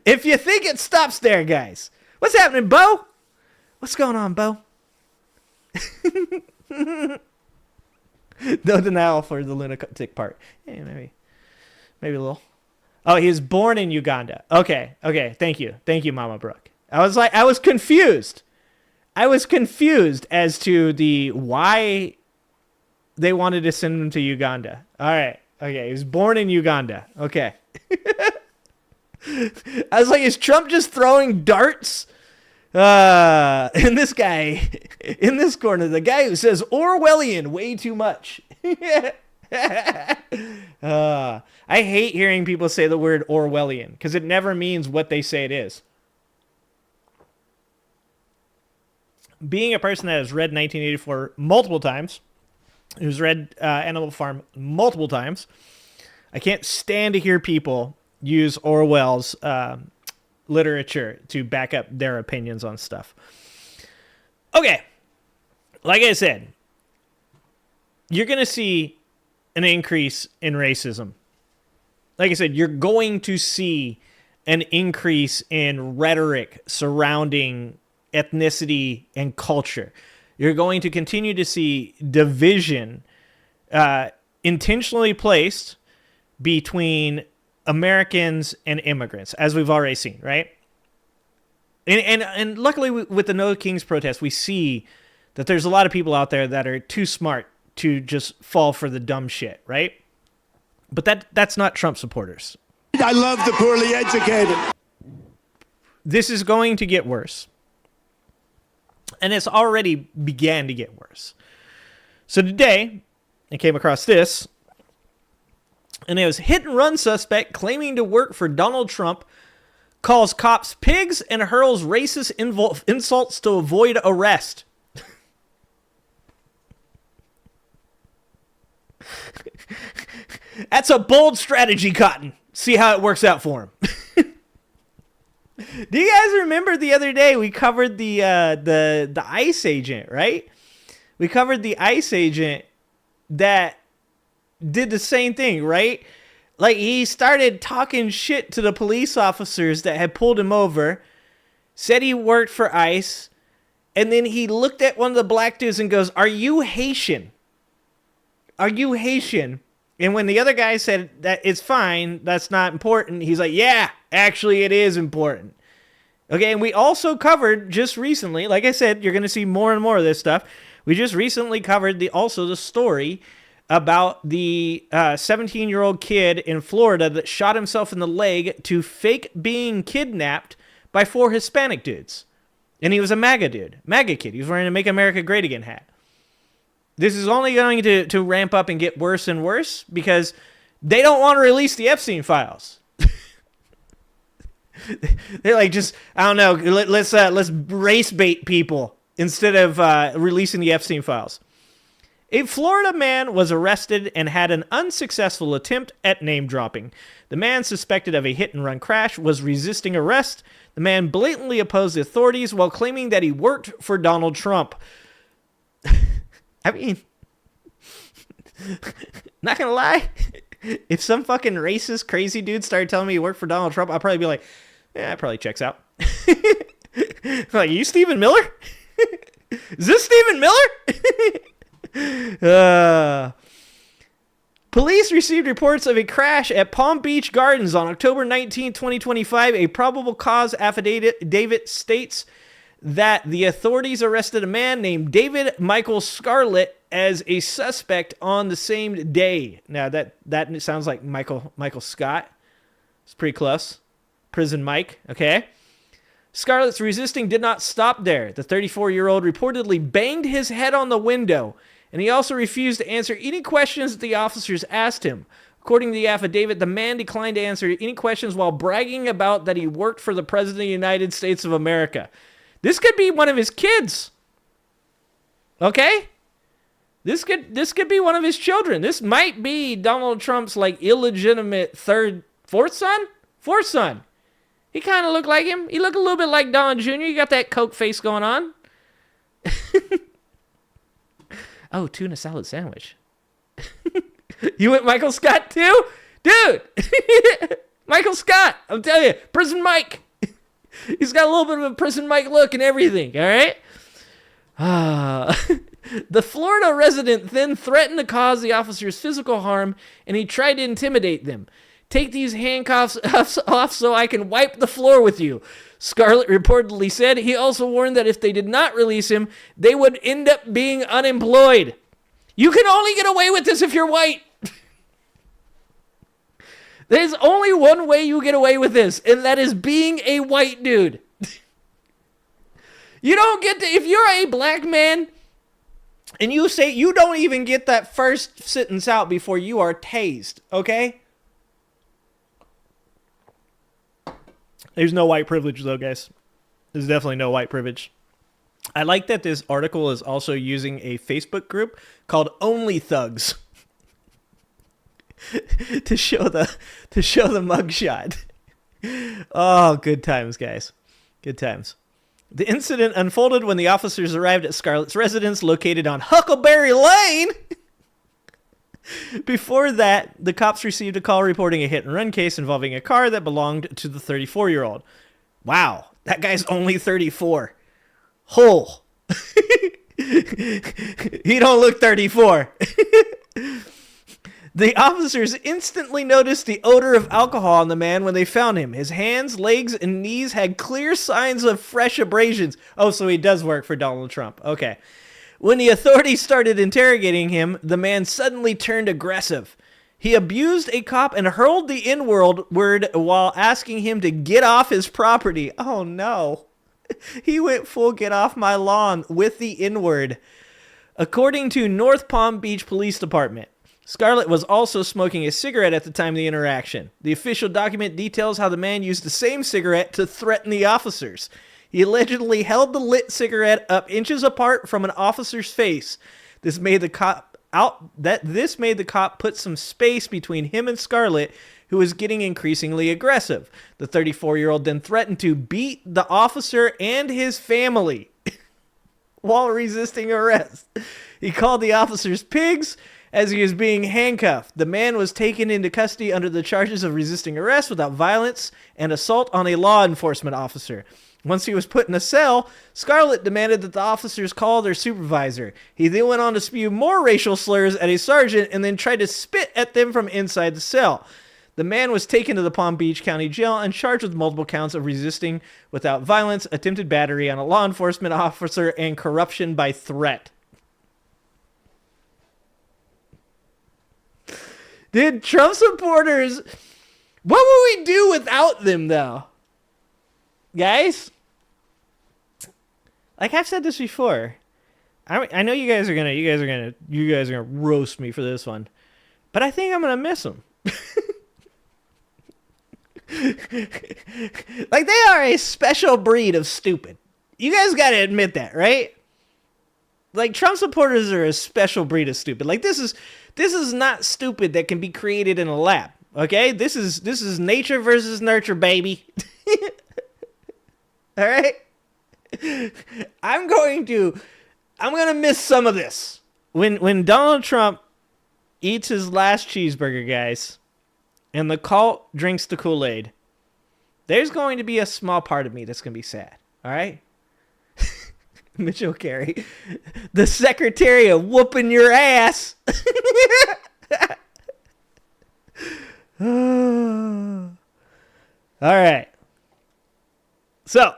if you think it stops there, guys, what's happening, Bo? What's going on, Bo? No denial for the lunatic part. Hey, maybe a little. Oh, he was born in Uganda. Okay. Thank you, Mama Brooke. I was confused. I was confused as to the why they wanted to send him to Uganda. All right. Okay, he was born in Uganda. Okay. I was like, is Trump just throwing darts? And this guy in this corner, the guy who says Orwellian way too much. I hate hearing people say the word Orwellian because it never means what they say it is. Being a person that has read 1984 multiple times, who's read Animal Farm multiple times, I can't stand to hear people use Orwell's literature to back up their opinions on stuff. Okay, like I said, you're going to see an increase in racism. Like I said, you're going to see an increase in rhetoric surrounding ethnicity and culture. You're going to continue to see division intentionally placed between Americans and immigrants, as we've already seen, right? And luckily with the No Kings protest, we see that there's a lot of people out there that are too smart to just fall for the dumb shit, right? But that's not Trump supporters. I love the poorly educated. This is going to get worse. And it's already began to get worse. So today, I came across this, and it was hit and run suspect claiming to work for Donald Trump calls cops pigs and hurls racist insults to avoid arrest. That's a bold strategy, Cotton. See how it works out for him. Do you guys remember the other day we covered the ICE agent, right? We covered the ICE agent that did the same thing, right? Like, he started talking shit to the police officers that had pulled him over, said he worked for ICE, and then he looked at one of the black dudes and goes, "Are you Haitian? Are you Haitian?" And when the other guy said that it's fine, that's not important, he's like, "Yeah, actually it is important." Okay, and we also covered just recently, like I said, you're going to see more and more of this stuff. We just recently covered the story about the 17-year-old kid in Florida that shot himself in the leg to fake being kidnapped by 4 Hispanic dudes. And he was a MAGA dude, MAGA kid. He was wearing a Make America Great Again hat. This is only going to ramp up and get worse and worse because they don't want to release the Epstein files. They're like, just, I don't know, let's race bait people instead of releasing the Epstein files. A Florida man was arrested and had an unsuccessful attempt at name dropping. The man suspected of a hit-and-run crash was resisting arrest. The man blatantly opposed the authorities while claiming that he worked for Donald Trump. I mean, not gonna lie, if some fucking racist, crazy dude started telling me he worked for Donald Trump, I'd probably be like, yeah, that probably checks out. Like, you Stephen Miller? Is this Stephen Miller? Police received reports of a crash at Palm Beach Gardens on October 19, 2025. A probable cause affidavit states that the authorities arrested a man named David Michael Scarlett as a suspect on the same day. Now, that sounds like Michael Scott. It's pretty close. Prison Mike, okay? Scarlett's resisting did not stop there. The 34-year-old reportedly banged his head on the window, and he also refused to answer any questions that the officers asked him. According to the affidavit, the man declined to answer any questions while bragging about that he worked for the President of the United States of America. This could be one of his kids. Okay? This could be one of his children. This might be Donald Trump's, like, illegitimate fourth son. He kind of looked like him. He looked a little bit like Don Jr. You got that Coke face going on. Oh, tuna salad sandwich. You went Michael Scott too? Dude! Michael Scott! I'm telling you, Prison Mike. He's got a little bit of a Prison Mike look and everything, all right? The Florida resident then threatened to cause the officers physical harm, and he tried to intimidate them. "Take these handcuffs off so I can wipe the floor with you," Scarlett reportedly said. He also warned that if they did not release him, they would end up being unemployed. You can only get away with this if you're white. There's only one way you get away with this, and that is being a white dude. You don't get to, if you're a black man, and you say, you don't even get that first sentence out before you are tased, okay? There's no white privilege, though, guys. There's definitely no white privilege. I like that this article is also using a Facebook group called Only Thugs to show the mugshot. Oh, good times, guys. Good times. The incident unfolded when the officers arrived at Scarlett's residence located on Huckleberry Lane. Before that, the cops received a call reporting a hit-and-run case involving a car that belonged to the 34-year-old. Wow, that guy's only 34. Whole. He don't look 34. The officers instantly noticed the odor of alcohol on the man when they found him. His hands, legs, and knees had clear signs of fresh abrasions. Oh, so he does work for Donald Trump. Okay. When the authorities started interrogating him, the man suddenly turned aggressive. He abused a cop and hurled the N-word while asking him to get off his property. Oh, no. He went full get off my lawn with the N-word. According to North Palm Beach Police Department, Scarlett was also smoking a cigarette at the time of the interaction. The official document details how the man used the same cigarette to threaten the officers. He allegedly held the lit cigarette up inches apart from an officer's face. This made the cop put some space between him and Scarlett, who was getting increasingly aggressive. The 34-year-old then threatened to beat the officer and his family. while resisting arrest. He called the officers pigs as he was being handcuffed. The man was taken into custody under the charges of resisting arrest without violence and assault on a law enforcement officer. Once he was put in a cell, Scarlett demanded that the officers call their supervisor. He then went on to spew more racial slurs at a sergeant and then tried to spit at them from inside the cell. The man was taken to the Palm Beach County Jail and charged with multiple counts of resisting without violence, attempted battery on a law enforcement officer, and corruption by threat. Dude, Trump supporters, what would we do without them, though? Guys? Like I've said this before. I know you guys are gonna roast me for this one. But I think I'm gonna miss them. Like, they are a special breed of stupid. You guys gotta admit that, right? Like, Trump supporters are a special breed of stupid. Like, this is not stupid that can be created in a lab. Okay? This is nature versus nurture, baby. All right? I'm gonna miss some of this. When Donald Trump eats his last cheeseburger, guys, and the cult drinks the Kool-Aid, there's going to be a small part of me that's going to be sad. All right? Mitchell Carey, the secretary of whooping your ass. All right. So,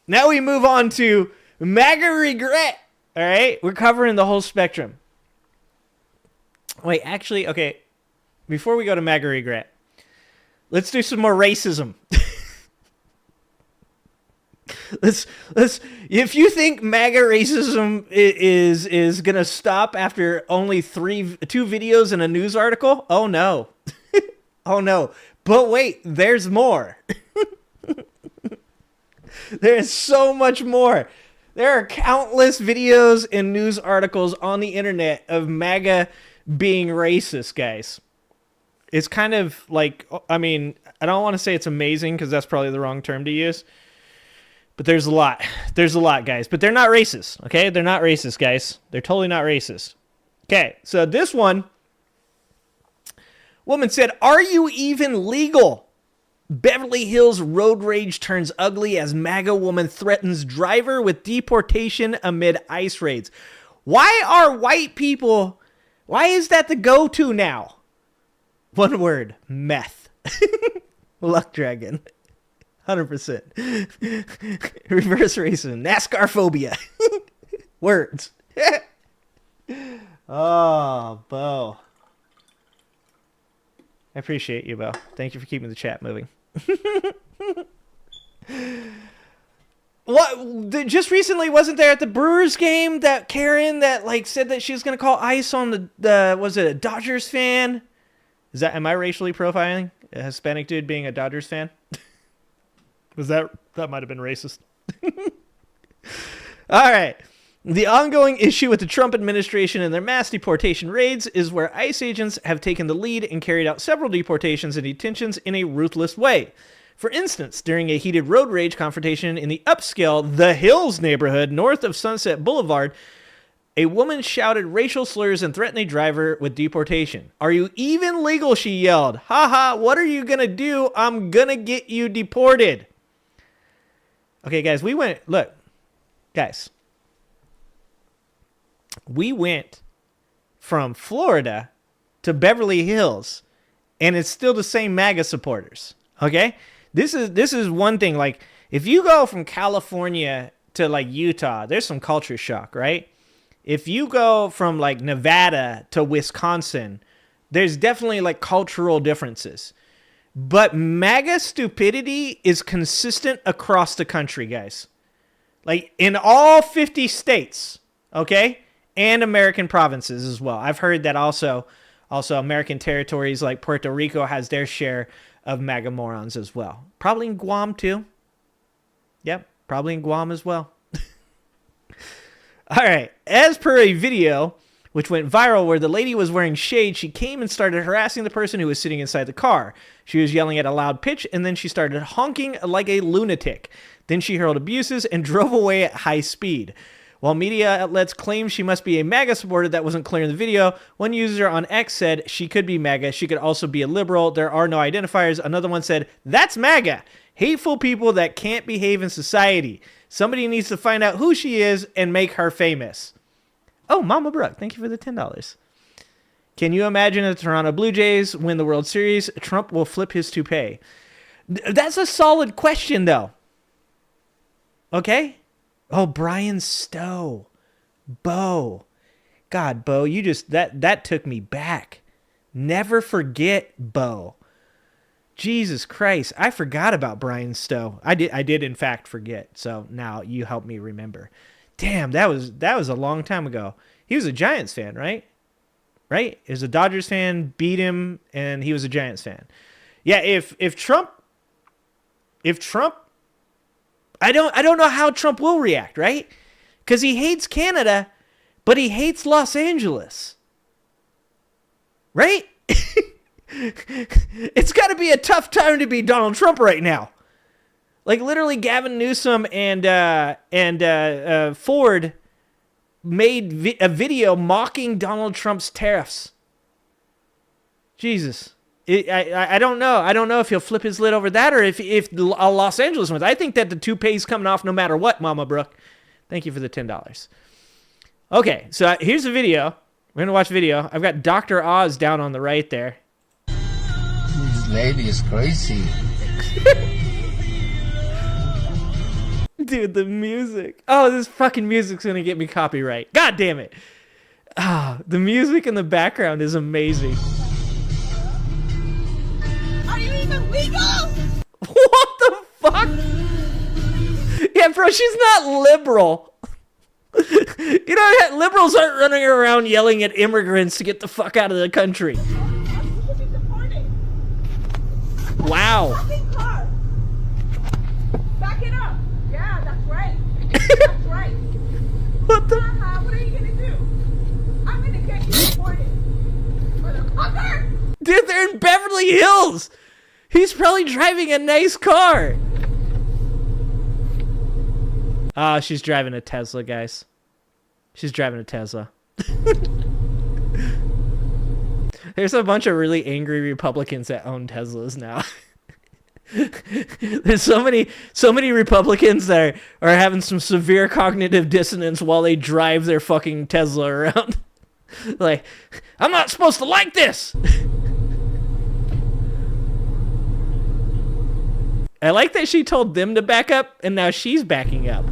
now we move on to MAGA regret. All right? We're covering the whole spectrum. Wait, actually, okay. Before we go to MAGA regret, let's do some more racism. Let's. If you think MAGA racism is gonna stop after only 2 videos and a news article, oh no, oh no. But wait, there's more. There's so much more. There are countless videos and news articles on the internet of MAGA being racist, guys. It's kind of like, I mean, I don't want to say it's amazing because that's probably the wrong term to use. But there's a lot. There's a lot, guys. But they're not racist, okay? They're not racist, guys. They're totally not racist. Okay, so this one, woman said, "Are you even legal?" Beverly Hills road rage turns ugly as MAGA woman threatens driver with deportation amid ICE raids. Why are white people, why is that the go-to now? One word, meth. Luck Dragon. 100%. Reverse racism. NASCAR phobia. Words. Oh, Bo. I appreciate you, Bo. Thank you for keeping the chat moving. What? Just recently, wasn't there at the Brewers game that Karen that like said that she was going to call ICE on the was it a Dodgers fan? Am I racially profiling a Hispanic dude being a Dodgers fan? That might have been racist. All right. The ongoing issue with the Trump administration and their mass deportation raids is where ICE agents have taken the lead and carried out several deportations and detentions in a ruthless way. For instance, during a heated road rage confrontation in the upscale The Hills neighborhood north of Sunset Boulevard, a woman shouted racial slurs and threatened a driver with deportation. "Are you even legal?" she yelled. "Haha, what are you gonna do? I'm gonna get you deported." Okay, guys, we went from Florida to Beverly Hills, and it's still the same MAGA supporters. Okay? This is one thing. Like, if you go from California to like Utah, there's some culture shock, right? If you go from like Nevada to Wisconsin, there's definitely like cultural differences. But MAGA stupidity is consistent across the country, guys. Like in all 50 states, okay? And American provinces as well. I've heard that also American territories like Puerto Rico has their share of MAGA morons as well. Probably in Guam too. Yep, probably in Guam as well. All right, as per a video which went viral where the lady was wearing shades, she came and started harassing the person who was sitting inside the car. She was yelling at a loud pitch, and then she started honking like a lunatic. Then she hurled abuses and drove away at high speed. While media outlets claim she must be a MAGA supporter, that wasn't clear in the video. One user on X said she could be MAGA. She could also be a liberal. There are no identifiers. Another one said, that's MAGA. Hateful people that can't behave in society. Somebody needs to find out who she is and make her famous. Oh, Mama Brooke, thank you for the $10. Can you imagine if the Toronto Blue Jays win the World Series? Trump will flip his toupee. That's a solid question, though. Okay? Oh, Brian Stowe. Bo. God, Bo, you just, that took me back. Never forget Bo. Jesus Christ, I forgot about Brian Stowe. I did in fact forget. So now you help me remember. Damn, that was a long time ago. He was a Giants fan, right? Right? He was a Dodgers fan, beat him, and he was a Giants fan. Yeah, if Trump, I don't know how Trump will react, right? Because he hates Canada, but he hates Los Angeles. Right? It's got to be a tough time to be Donald Trump right now. Like literally Gavin Newsom and Ford made a video mocking Donald Trump's tariffs. Jesus. I don't know. I don't know if he'll flip his lid over that or if Los Angeles wins. I think that the toupee's coming off no matter what, Mama Brooke. Thank you for the $10. Okay, so here's a video. We're going to watch a video. I've got Dr. Oz down on the right there. This lady is crazy. Dude, the music. Oh, this fucking music's going to get me copyright. God damn it. Ah, the music in the background is amazing. Are you even legal? What the fuck? Yeah, bro, she's not liberal. You know, liberals aren't running around yelling at immigrants to get the fuck out of the country. Wow. Back it up. Yeah, that's right. That's right. What the? What are you gonna do? I'm gonna get you deported. Motherfucker! Dude, they're in Beverly Hills. He's probably driving a nice car. Ah, she's driving a Tesla, guys. She's driving a Tesla. There's a bunch of really angry Republicans that own Teslas now. There's so many Republicans that are having some severe cognitive dissonance while they drive their fucking Tesla around. Like, I'm not supposed to like this. I like that she told them to back up, and now she's backing up.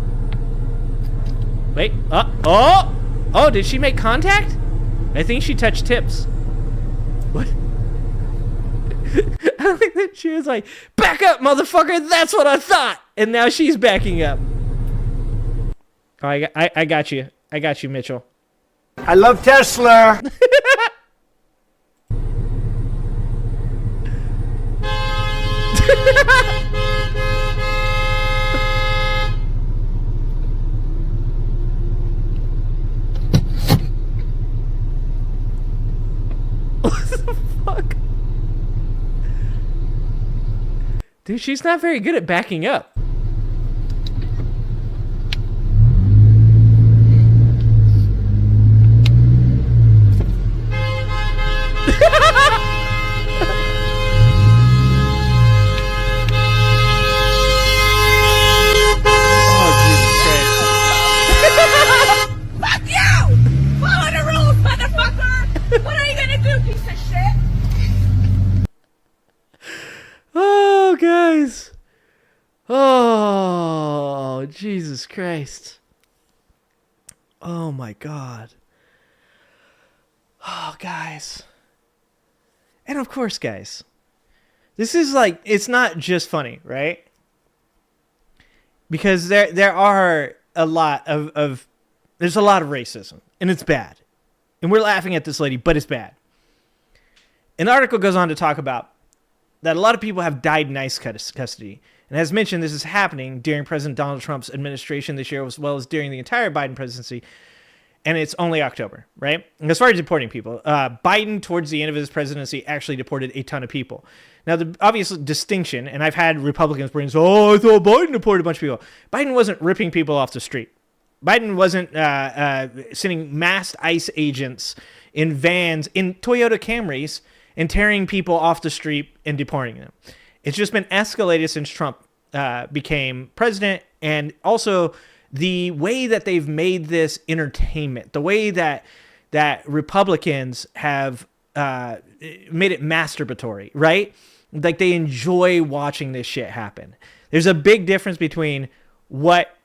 Wait, oh, did she make contact? I think she touched tips. What? I think that she was like, back up, motherfucker, that's what I thought! And now she's backing up. Oh, I got you. I got you, Mitchell. I love Tesla. What the fuck? Dude, she's not very good at backing up. Fuck you! Follow the rules, motherfucker! What are you gonna do, piece of shit? Oh, guys. Oh, Jesus Christ. Oh, my God. Oh, guys. And of course, guys, this is like, it's not just funny, right? Because there are a lot of there's a lot of racism, and it's bad. And we're laughing at this lady, but it's bad. An article goes on to talk about that a lot of people have died in ICE custody. And as mentioned, this is happening during President Donald Trump's administration this year, as well as during the entire Biden presidency. And it's only October, right? And as far as deporting people, Biden, towards the end of his presidency, actually deported a ton of people. Now, the obvious distinction, and I've had Republicans bring, oh, I thought Biden deported a bunch of people. Biden wasn't ripping people off the street. Biden wasn't sending masked ICE agents in vans, in Toyota Camrys, and tearing people off the street and deporting them. It's just been escalated since Trump became president, and also the way that they've made this entertainment, the way that Republicans have made it masturbatory, right? Like they enjoy watching this shit happen. There's a big difference between what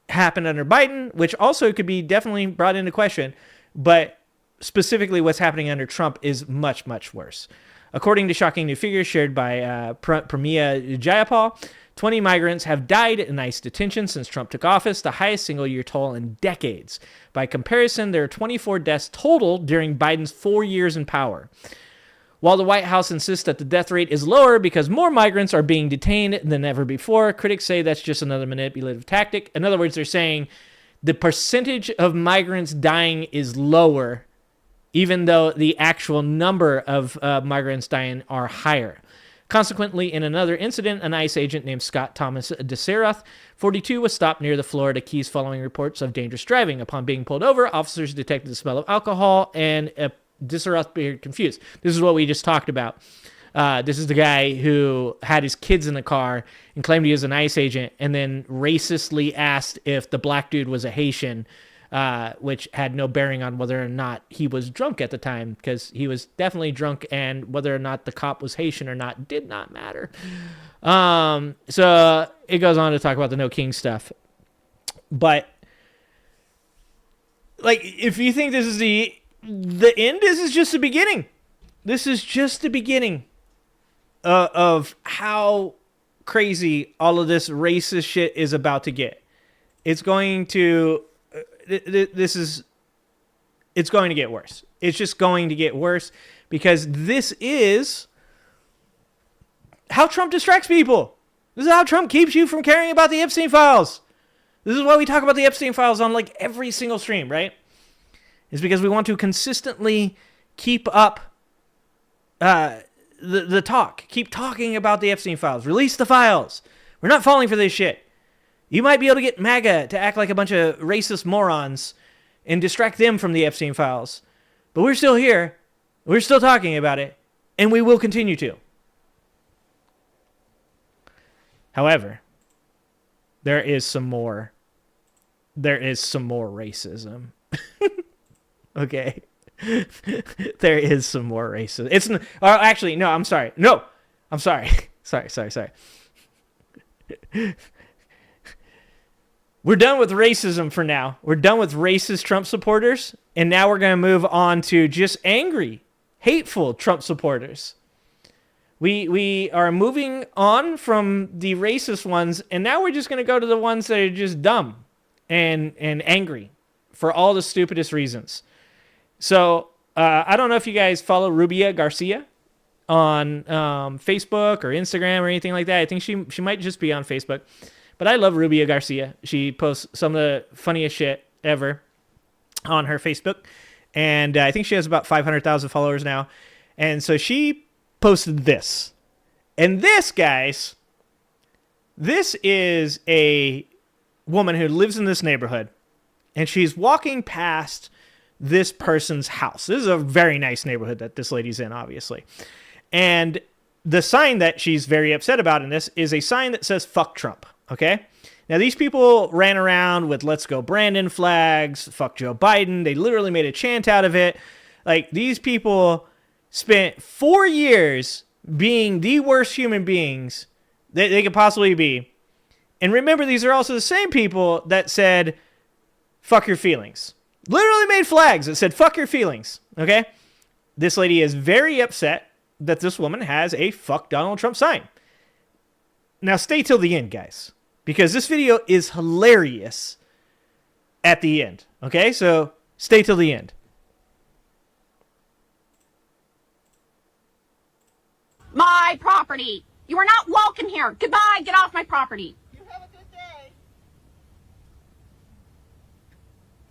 happened under Biden, which also could be definitely brought into question, but specifically what's happening under Trump is much, much worse. According to shocking new figures shared by Pramila Jayapal, 20 migrants have died in ICE detention since Trump took office, the highest single-year toll in decades. By comparison, there are 24 deaths total during Biden's 4 years in power. While the White House insists that the death rate is lower because more migrants are being detained than ever before, critics say that's just another manipulative tactic. In other words, they're saying the percentage of migrants dying is lower, even though the actual number of migrants dying are higher. Consequently, in another incident, an ICE agent named Scott Thomas DeSerath, 42, was stopped near the Florida Keys following reports of dangerous driving. Upon being pulled over, officers detected the smell of alcohol, and DeSerath appeared confused. This is what we just talked about. This is the guy who had his kids in the car and claimed he was an ICE agent, and then racistly asked if the black dude was a Haitian, which had no bearing on whether or not he was drunk at the time, because he was definitely drunk, and whether or not the cop was Haitian or not did not matter. So it goes on to talk about the No King stuff. But, like, if you think this is the end, this is just the beginning. This is just the beginning of how crazy all of this racist shit is about to get. It's going to... it's going to get worse. It's just going to get worse because this is how Trump distracts people. This is how Trump keeps you from caring about the Epstein files. This is why we talk about the Epstein files on like every single stream, right? It's because we want to consistently keep up the talk. Keep talking about the Epstein files. Release the files. We're not falling for this shit. You might be able to get MAGA to act like a bunch of racist morons and distract them from the Epstein files. But we're still here. We're still talking about it. And we will continue to. However, there is some more racism. Okay? There is some more racism. Actually, no, I'm sorry. No, I'm sorry. Sorry. We're done with racism for now. We're done with racist Trump supporters. And now we're going to move on to just angry, hateful Trump supporters. We are moving on from the racist ones. And now we're just going to go to the ones that are just dumb and angry for all the stupidest reasons. So I don't know if you guys follow Rubia Garcia on Facebook or Instagram or anything like that. I think she might just be on Facebook. But I love Rubia Garcia. She posts some of the funniest shit ever on her Facebook. And I think she has about 500,000 followers now. And so she posted this. And this, guys, this is a woman who lives in this neighborhood. And she's walking past this person's house. This is a very nice neighborhood that this lady's in, obviously. And the sign that she's very upset about in this is a sign that says, "Fuck Trump." Okay? Now, these people ran around with "Let's Go Brandon" flags, "Fuck Joe Biden." They literally made a chant out of it. Like, these people spent 4 years being the worst human beings that they could possibly be. And remember, these are also the same people that said, "Fuck your feelings." Literally made flags that said, "Fuck your feelings." Okay? This lady is very upset that this woman has a "Fuck Donald Trump" sign. Now, stay till the end, guys, because this video is hilarious at the end. Okay? So, stay till the end. My property. You are not welcome here. Goodbye. Get off my property. You have a good day.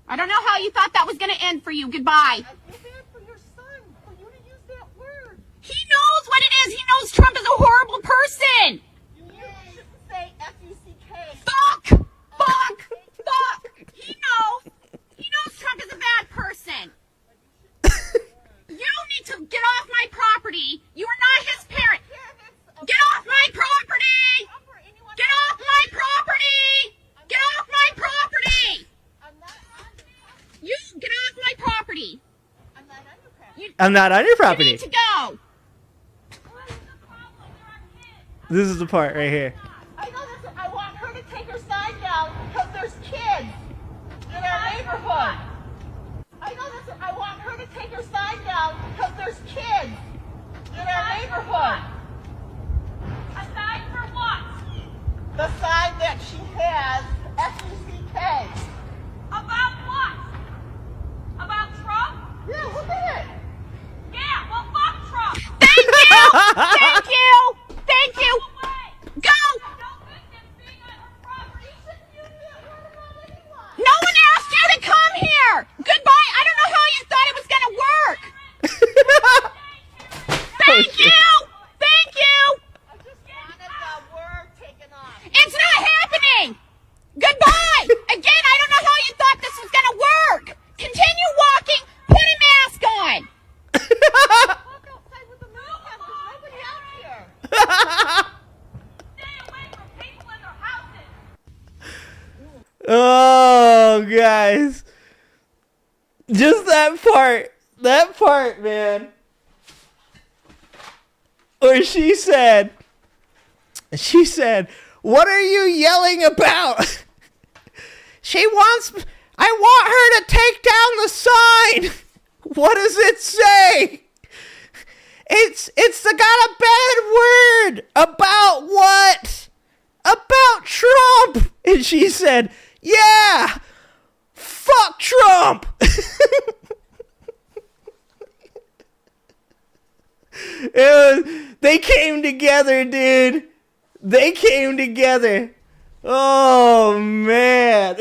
I don't know how you thought that was going to end for you. Goodbye. I feel bad for your son. For you to use that word. He knows what it is. He knows Trump is a horrible person. You should say F-U-C-K. Fuck. Fuck. Fuck. He knows. I'm not on your You property. need to go. This is the part right here. I know this. I want her to take her sign down because there's kids in our neighborhood. I know this. I want her to take her sign down because there's kids in our neighborhood. A sign for what? The sign that she has, F-U-C-K. About what? About Trump? Yeah, look at it. Yeah, well, fuck Trump. Thank you. Thank you. Thank you. Go. No one asked you to come here. Goodbye. I don't know how you thought it was going to work. Thank you. Thank you. It's not happening. Goodbye. Again, I don't know how you thought this was going to work. Continue walking. Put a mask on. Oh, guys. Just that part, man. Where she said, what are you yelling about? I want her to take down the sign. What does it say? It's got a bad word. About what? About Trump. And she said, yeah, fuck Trump. They came together, dude. They came together. Oh, man.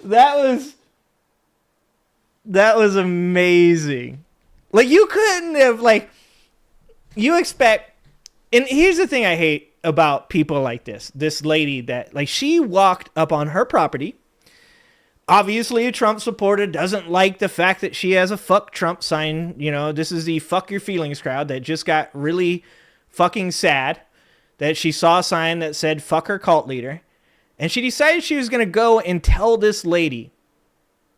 That was amazing. Like, you couldn't have, like, you expect, and here's the thing I hate about people like this lady that, like, she walked up on her property, obviously a Trump supporter, doesn't like the fact that she has a fuck Trump sign. You know, this is the fuck your feelings crowd that just got really fucking sad that she saw a sign that said fuck her cult leader. And she decided she was going to go and tell this lady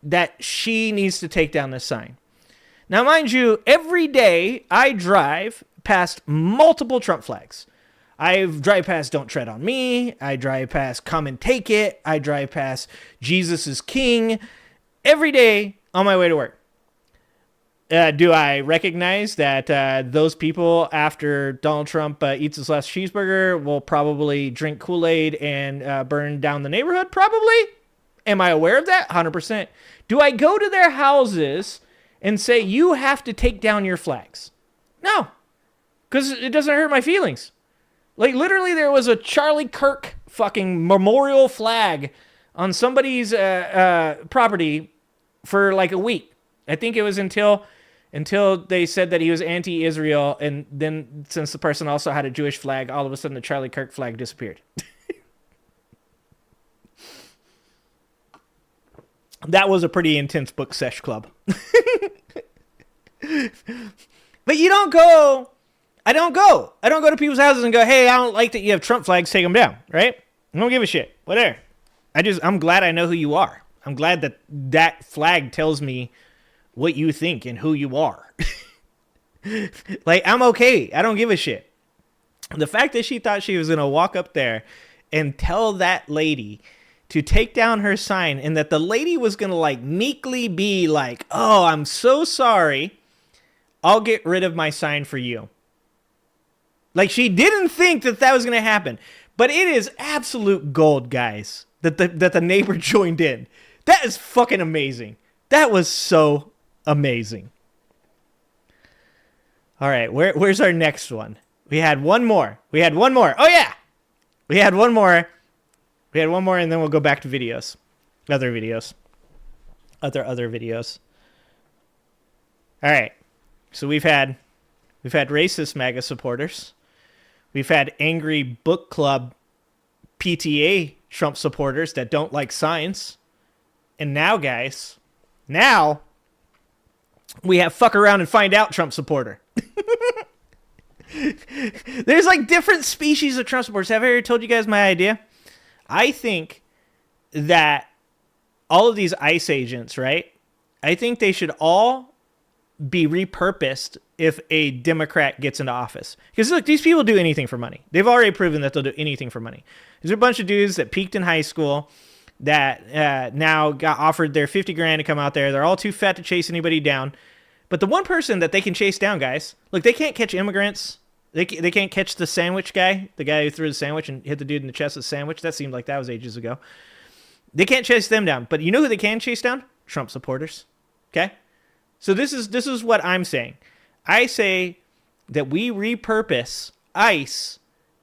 that she needs to take down this sign. Now, mind you, every day I drive past multiple Trump flags. I drive past Don't Tread on Me. I drive past Come and Take It. I drive past Jesus is King. Every day on my way to work. Do I recognize that those people, after Donald Trump eats his last cheeseburger, will probably drink Kool-Aid and burn down the neighborhood? Probably. Am I aware of that? 100%. Do I go to their houses and say, you have to take down your flags? No. Because it doesn't hurt my feelings. Like, literally, there was a Charlie Kirk fucking memorial flag on somebody's property for like a week. I think it was until they said that he was anti-Israel, and then since the person also had a Jewish flag, all of a sudden the Charlie Kirk flag disappeared. That was a pretty intense book sesh club. But you don't go... I don't go to people's houses and go, hey, I don't like that you have Trump flags, take them down, right? I don't give a shit. Whatever. I'm glad I know who you are. I'm glad that flag tells me what you think and who you are. Like, I'm okay. I don't give a shit. The fact that she thought she was going to walk up there and tell that lady to take down her sign, and that the lady was going to, like, meekly be like, oh, I'm so sorry. I'll get rid of my sign for you. Like, she didn't think that was going to happen. But it is absolute gold, guys, that the neighbor joined in. That is fucking amazing. That was so amazing. All right, where's our next one? We had one more. Oh, yeah. We had one more, and then we'll go back to videos. Other videos. All right. So we've had racist MAGA supporters. We've had angry book club PTA Trump supporters that don't like signs. And now, guys, we have fuck around and find out Trump supporter. There's like different species of Trump supporters. Have I ever told you guys my idea? I think that all of these ICE agents, right? I think they should all be repurposed if a Democrat gets into office. Because look, these people do anything for money. They've already proven that they'll do anything for money. There's a bunch of dudes that peaked in high school that now got offered their 50 grand to come out there. They're all too fat to chase anybody down. But the one person that they can chase down, guys, look, they can't catch immigrants. They can't catch the sandwich guy, the guy who threw the sandwich and hit the dude in the chest with the sandwich. That seemed like that was ages ago. They can't chase them down. But you know who they can chase down? Trump supporters. Okay? So this is what I'm saying. I say that we repurpose ICE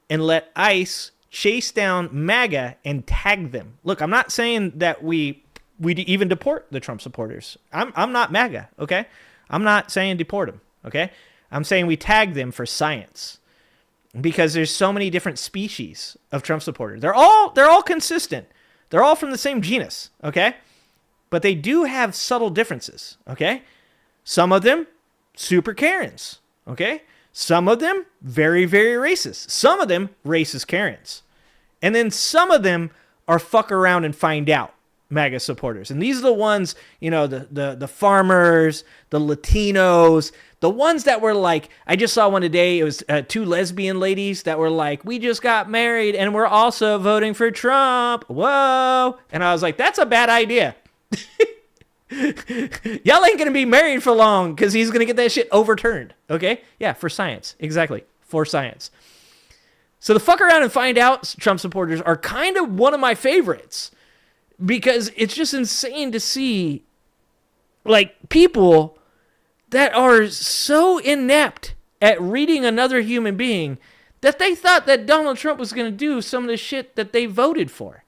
and let ICE chase down MAGA and tag them. Look, I'm not saying that we even deport the Trump supporters. I'm not MAGA, okay? I'm not saying deport them, okay? I'm saying we tag them for science because there's so many different species of Trump supporters. They're all consistent. They're all from the same genus, okay? But they do have subtle differences, okay? Some of them, super Karens, okay? Some of them, very, very racist. Some of them, racist Karens. And then some of them are fuck around and find out MAGA supporters. And these are the ones, the farmers, the Latinos, the ones that were like, I just saw one today, it was two lesbian ladies that were like, we just got married and we're also voting for Trump. Whoa. And I was like, that's a bad idea. Y'all ain't gonna be married for long because he's gonna get that shit overturned. Okay? Yeah, for science. Exactly. For science. So the fuck around and find out Trump supporters are kind of one of my favorites because it's just insane to see like people that are so inept at reading another human being that they thought that Donald Trump was gonna do some of the shit that they voted for.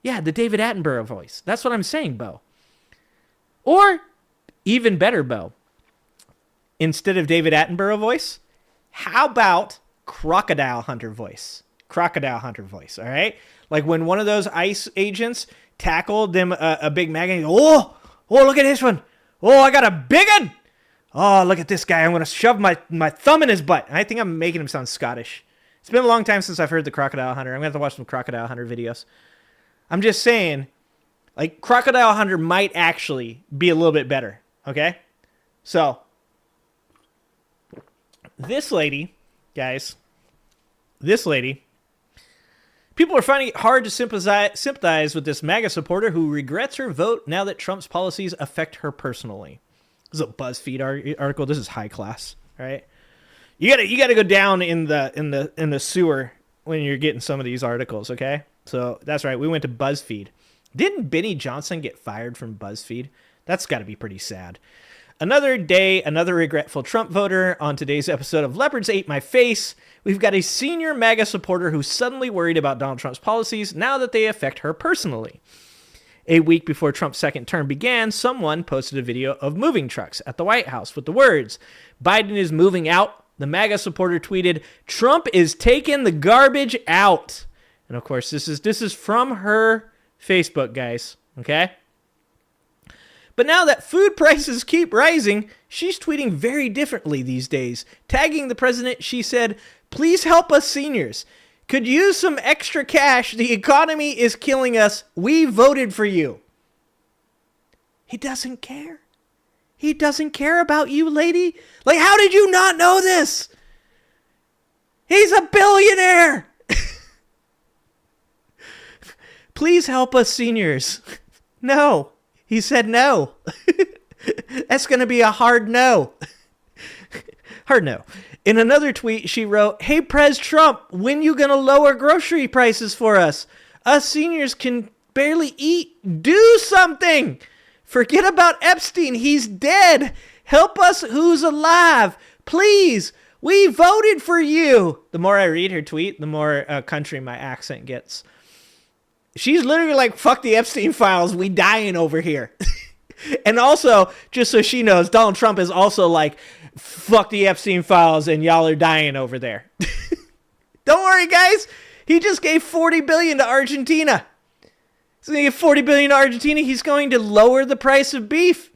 Yeah, the David Attenborough voice. That's what I'm saying, Bo. Or, even better, Bo, instead of David Attenborough voice, how about Crocodile Hunter voice? Crocodile Hunter voice, all right? Like when one of those ICE agents tackled them a big MAGA, and oh, look at this one. Oh, I got a big one. Oh, look at this guy. I'm going to shove my thumb in his butt. I think I'm making him sound Scottish. It's been a long time since I've heard the Crocodile Hunter. I'm going to have to watch some Crocodile Hunter videos. I'm just saying, like, Crocodile Hunter might actually be a little bit better, okay? So, this lady, guys, people are finding it hard to sympathize with this MAGA supporter who regrets her vote now that Trump's policies affect her personally. This is a BuzzFeed article. This is high class, all right? You gotta go down in the sewer when you're getting some of these articles, okay? So that's right. We went to BuzzFeed. Didn't Benny Johnson get fired from BuzzFeed? That's got to be pretty sad. Another day, another regretful Trump voter. On today's episode of Leopards Ate My Face, we've got a senior MAGA supporter who's suddenly worried about Donald Trump's policies now that they affect her personally. A week before Trump's second term began, someone posted a video of moving trucks at the White House with the words, "Biden is moving out." The MAGA supporter tweeted, "Trump is taking the garbage out." And of course, this is from her Facebook, guys, okay? But now that food prices keep rising, she's tweeting very differently these days. Tagging the president, she said, "Please help us seniors. Could use some extra cash. The economy is killing us. We voted for you." He doesn't care. He doesn't care about you, lady. Like, how did you not know this? He's a billionaire. Please help us seniors. No. He said no. That's going to be a hard no. Hard no. In another tweet, she wrote, "Hey, Pres Trump, when you going to lower grocery prices for us? Us seniors can barely eat. Do something. Forget about Epstein. He's dead. Help us who's alive. Please. We voted for you." The more I read her tweet, the more country my accent gets. She's literally like, fuck the Epstein files. We dying over here. And also, just so she knows, Donald Trump is also like, fuck the Epstein files and y'all are dying over there. Don't worry, guys. He just gave $40 billion to Argentina. He's going to give $40 billion to Argentina. He's going to lower the price of beef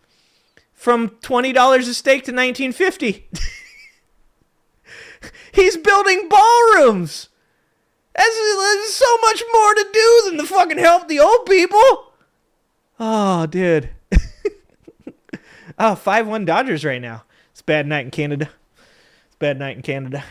from $20 a steak to $19.50. He's building ballrooms. There's so much more to do than to fucking help the old people. Oh, dude. Oh, 5-1 Dodgers right now. It's a bad night in Canada. It's a bad night in Canada.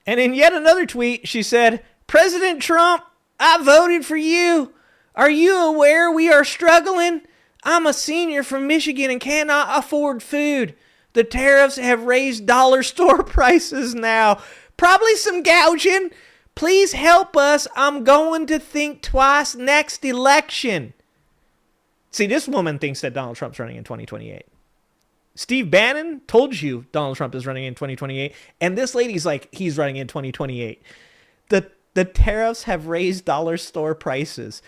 And in yet another tweet, she said, President Trump, I voted for you. Are you aware we are struggling? I'm a senior from Michigan and cannot afford food. The tariffs have raised dollar store prices now. Probably some gouging. Please help us. I'm going to think twice next election. See, this woman thinks that Donald Trump's running in 2028. Steve Bannon told you Donald Trump is running in 2028, and this lady's like, he's running in 2028. The tariffs have raised dollar store prices.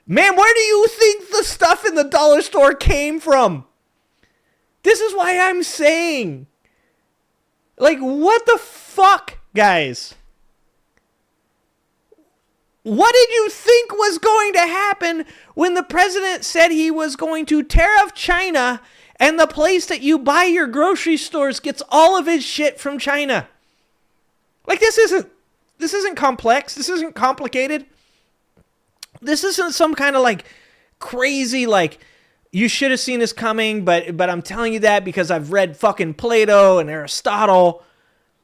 Man, where do you think the stuff in the dollar store came from? This is why I'm saying, like, what the fuck, guys? What did you think was going to happen when the president said he was going to tariff China and the place that you buy your grocery stores gets all of his shit from China? Like, this isn't complex. This isn't complicated. This isn't some kind of like crazy, like, you should have seen this coming, but I'm telling you that because I've read fucking Plato and Aristotle.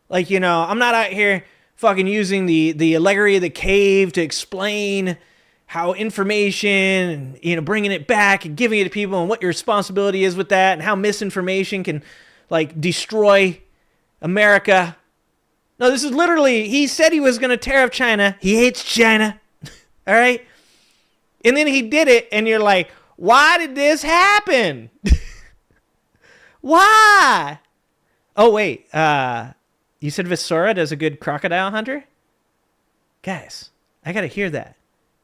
Like, you know, I'm not out here fucking using the allegory of the cave to explain how information and, you know, bringing it back and giving it to people and what your responsibility is with that and how misinformation can, like, destroy America. No, this is literally, he said he was going to tariff China. He hates China. All right? And then he did it, and you're like, why did this happen? Why? Oh, wait. You said Visora does a good crocodile hunter? Guys, I got to hear that.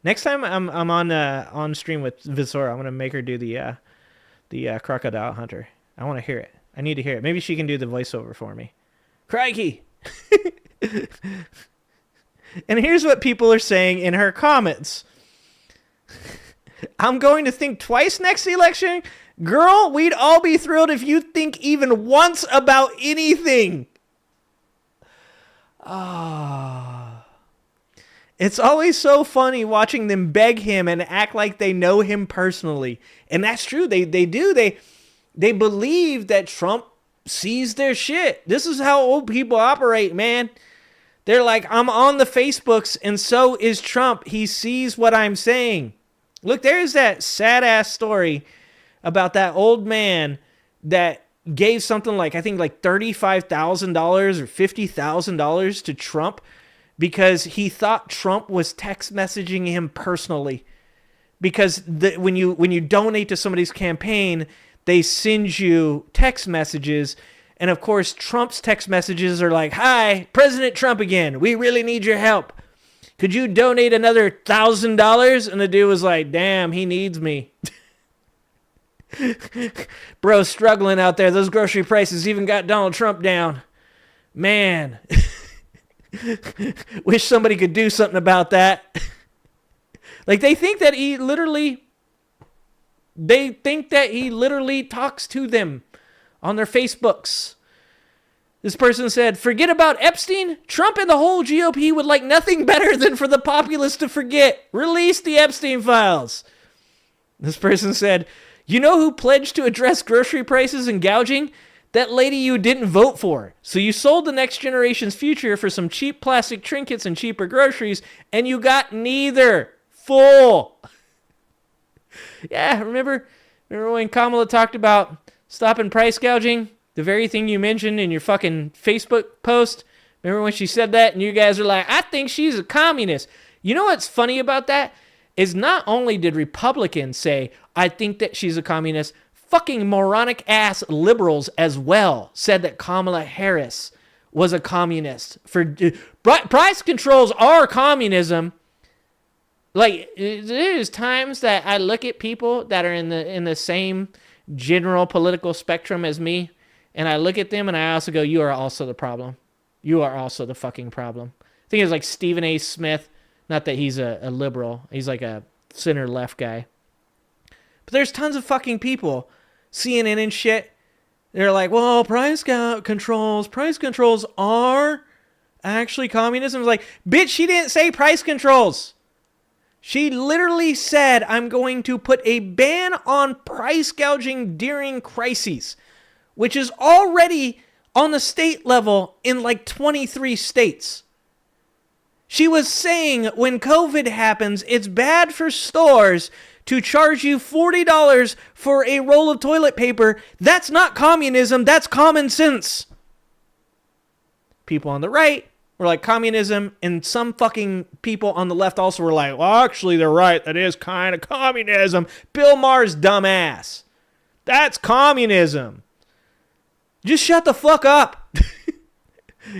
Next time I'm on stream with Visora, I'm going to make her do the crocodile hunter. I want to hear it. I need to hear it. Maybe she can do the voiceover for me. Crikey. And here's what people are saying in her comments. I'm going to think twice next election. Girl, we'd all be thrilled if you think even once about anything. Ah. It's always so funny watching them beg him and act like they know him personally. And that's true. They do. They believe that Trump sees their shit. This is how old people operate, man. They're like, I'm on the Facebooks and so is Trump. He sees what I'm saying. Look, there's that sad-ass story about that old man that gave something like, I think like $35,000 or $50,000 to Trump because he thought Trump was text messaging him personally. Because when you donate to somebody's campaign, they send you text messages. And of course, Trump's text messages are like, hi, President Trump again. We really need your help. Could you donate another $1,000? And the dude was like, damn, he needs me. Bro, struggling out there. Those grocery prices even got Donald Trump down. Man. Wish somebody could do something about that. Like, they think that he literally talks to them on their Facebooks. This person said, forget about Epstein. Trump and the whole GOP would like nothing better than for the populace to forget. Release the Epstein files. This person said, you know who pledged to address grocery prices and gouging? That lady you didn't vote for. So you sold the next generation's future for some cheap plastic trinkets and cheaper groceries, and you got neither. Fool. Yeah, remember when Kamala talked about stopping price gouging? The very thing you mentioned in your fucking Facebook post? Remember when she said that and you guys are like, I think she's a communist. You know what's funny about that? Is not only did Republicans say, I think that she's a communist, fucking moronic ass liberals as well said that Kamala Harris was a communist. For price controls are communism. Like, there's times that I look at people that are in the same general political spectrum as me, and I look at them and I also go, you are also the problem. You are also the fucking problem. I think it's like Stephen A. Smith. Not that he's a liberal. He's like a center-left guy. But there's tons of fucking people, CNN and shit, they're like, well, price controls are actually communism. It's like, bitch, she didn't say price controls. She literally said, I'm going to put a ban on price gouging during crises, which is already on the state level in like 23 states. She was saying when COVID happens, it's bad for stores to charge you $40 for a roll of toilet paper. That's not communism, that's common sense. People on the right were like communism, and some fucking people on the left also were like, well, actually, they're right. That is kind of communism. Bill Maher's dumbass. That's communism. Just shut the fuck up.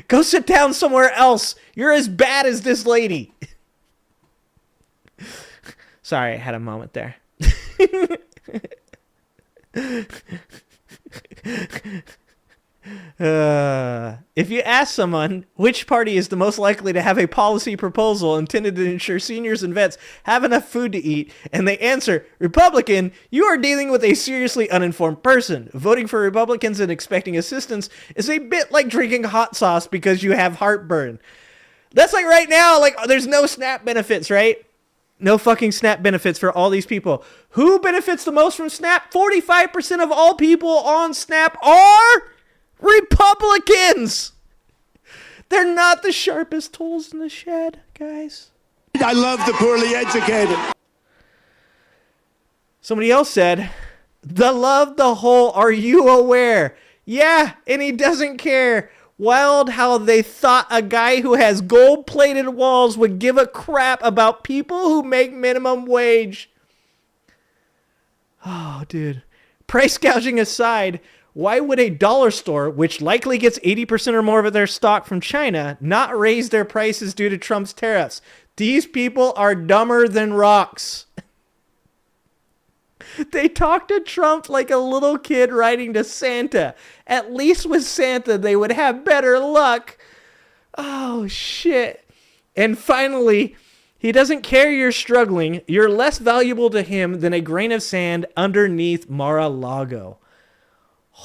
Go sit down somewhere else. You're as bad as this lady. Sorry, I had a moment there. If you ask someone which party is the most likely to have a policy proposal intended to ensure seniors and vets have enough food to eat, and they answer Republican, you are dealing with a seriously uninformed person. Voting for Republicans and expecting assistance is a bit like drinking hot sauce because you have heartburn. That's like right now, like there's no SNAP benefits, right? No fucking SNAP benefits for all these people. Who benefits the most from SNAP? 45% of all people on SNAP are Republicans. They're not the sharpest tools in the shed, guys. I love the poorly educated. Somebody else said, the love, the whole, are you aware? Yeah, and he doesn't care. Wild how they thought a guy who has gold-plated walls would give a crap about people who make minimum wage. Oh, dude. Price gouging aside, why would a dollar store, which likely gets 80% or more of their stock from China, not raise their prices due to Trump's tariffs? These people are dumber than rocks. They talk to Trump like a little kid writing to Santa. At least with Santa, they would have better luck. Oh, shit. And finally, he doesn't care you're struggling. You're less valuable to him than a grain of sand underneath Mar-a-Lago.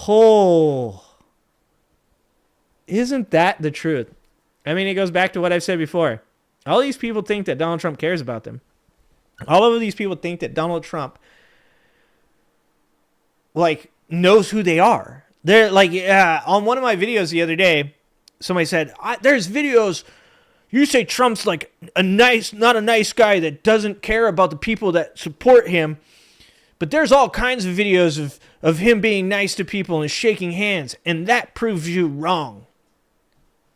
Oh, isn't that the truth? I mean, it goes back to what I've said before. All these people think that Donald Trump cares about them. All of these people think that Donald Trump, like, knows who they are. They're like, on one of my videos the other day, somebody said, there's videos, you say Trump's like not a nice guy that doesn't care about the people that support him. But there's all kinds of videos of him being nice to people and shaking hands, and that proves you wrong.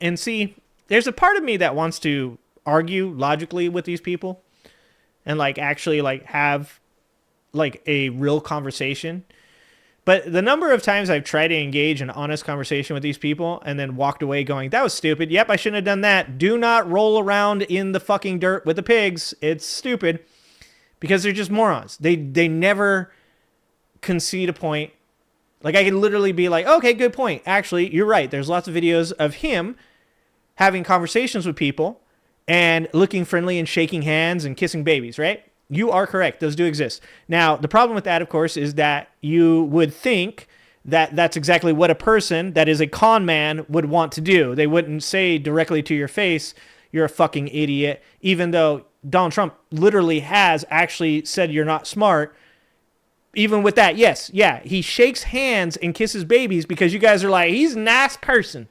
And see, there's a part of me that wants to argue logically with these people and like actually like have like a real conversation. But the number of times I've tried to engage in an honest conversation with these people and then walked away going, that was stupid. Yep, I shouldn't have done that. Do not roll around in the fucking dirt with the pigs. It's stupid. Because they're just morons. They never concede a point. Like, I can literally be like, okay, good point. Actually, you're right. There's lots of videos of him having conversations with people and looking friendly and shaking hands and kissing babies, right? You are correct. Those do exist. Now, the problem with that, of course, is that you would think that that's exactly what a person that is a con man would want to do. They wouldn't say directly to your face, you're a fucking idiot, even though Donald Trump literally has actually said you're not smart. Even with that, yes, yeah, he shakes hands and kisses babies because you guys are like, he's a nice person.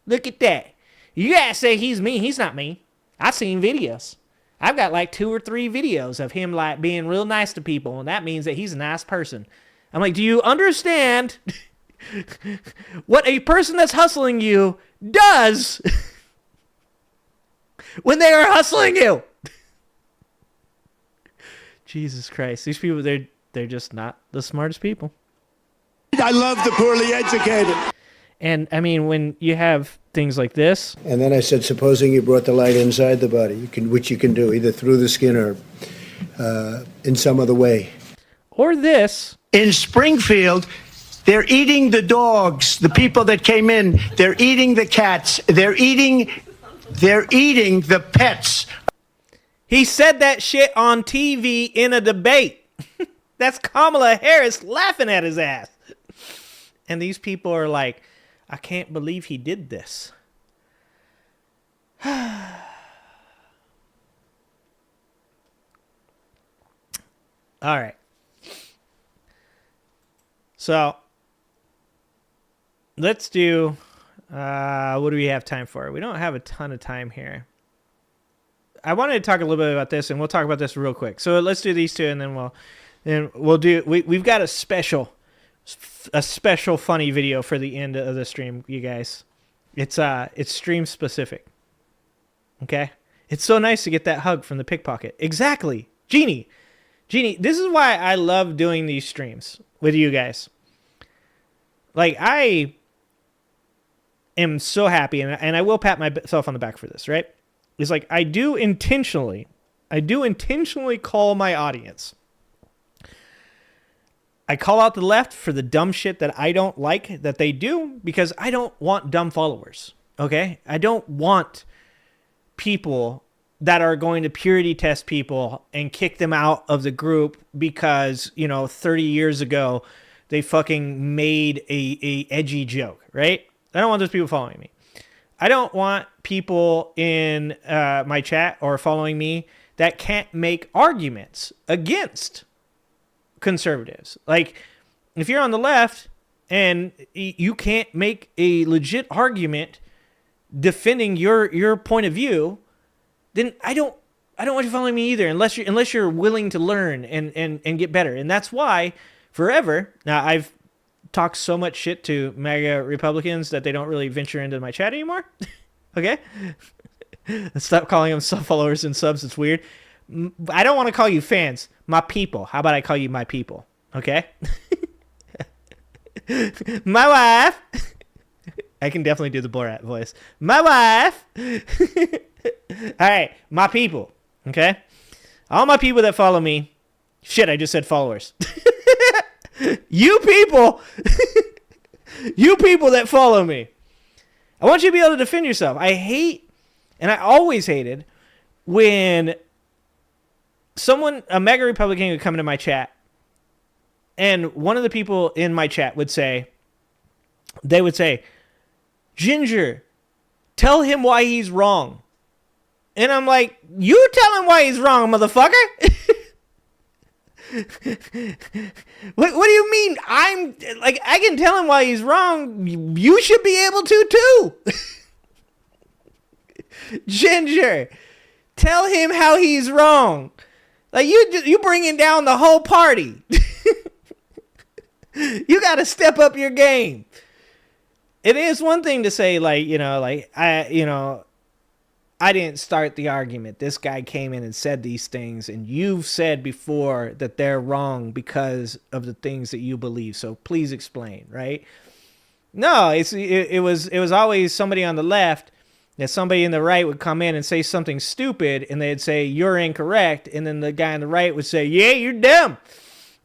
Look at that. You guys say he's mean. He's not mean. I've seen videos. I've got like 2 or 3 videos of him like being real nice to people, and that means that he's a nice person. I'm like, do you understand what a person that's hustling you does when they are hustling you? Jesus Christ. These people, they're just not the smartest people. I love the poorly educated. And, I mean, when you have things like this. And then I said, supposing you brought the light inside the body, which you can do, either through the skin or in some other way. Or this. In Springfield, they're eating the dogs, the people that came in. They're eating the cats. They're eating the pets. He said that shit on TV in a debate. That's Kamala Harris laughing at his ass. And these people are like, I can't believe he did this. All right. So let's do, what do we have time for? We don't have a ton of time here. I wanted to talk a little bit about this, and we'll talk about this real quick. So let's do these two, and then we'll do, we've got a special funny video for the end of the stream, you guys. It's stream specific. Okay? It's so nice to get that hug from the pickpocket. Exactly. Jeannie, this is why I love doing these streams with you guys. Like, I am so happy, and I will pat myself on the back for this, right? It's like, I do intentionally call my audience. I call out the left for the dumb shit that I don't like that they do, because I don't want dumb followers, okay? I don't want people that are going to purity test people and kick them out of the group because, 30 years ago they fucking made a edgy joke, right? I don't want those people following me. I don't want people in my chat or following me that can't make arguments against conservatives. Like, if you're on the left and you can't make a legit argument defending your point of view, then I don't want you following me either, unless you're willing to learn and get better. And that's why forever now I've talked so much shit to MAGA Republicans that they don't really venture into my chat anymore. Okay? Stop calling them sub followers and subs. It's weird. I don't want to call you fans. My people. How about I call you my people? Okay? My wife. I can definitely do the Borat voice. My wife. All right. My people. Okay? All my people that follow me. Shit, I just said followers. You people. You people that follow me. I want you to be able to defend yourself. I hate, and I always hated, when a MAGA Republican would come into my chat, and one of the people in my chat would say, Ginger, tell him why he's wrong. And I'm like, you tell him why he's wrong, motherfucker. What do you mean? I can tell him why he's wrong. You should be able to too. Ginger, tell him how he's wrong. Like, you bringing down the whole party. You got to step up your game. It is one thing to say, I didn't start the argument. This guy came in and said these things, and you've said before that they're wrong because of the things that you believe. So please explain, right? No, it was always somebody on the left, that somebody in the right would come in and say something stupid, and they'd say, you're incorrect. And then the guy on the right would say, yeah, you're dumb.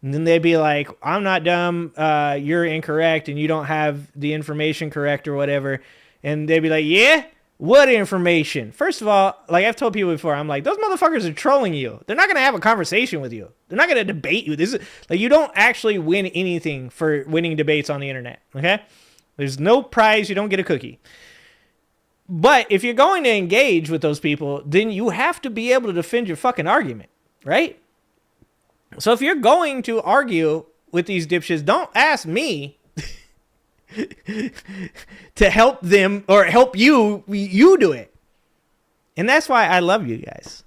And then they'd be like, I'm not dumb. You're incorrect, and you don't have the information correct or whatever. And they'd be like, yeah? What information? First of all, like I've told people before, I'm like, those motherfuckers are trolling you. They're not going to have a conversation with you. They're not going to debate you. This is like, you don't actually win anything for winning debates on the internet. Okay? There's no prize. You don't get a cookie. But if you're going to engage with those people, then you have to be able to defend your fucking argument, right? So if you're going to argue with these dipshits, don't ask me to help them or help you do it. And that's why I love you guys.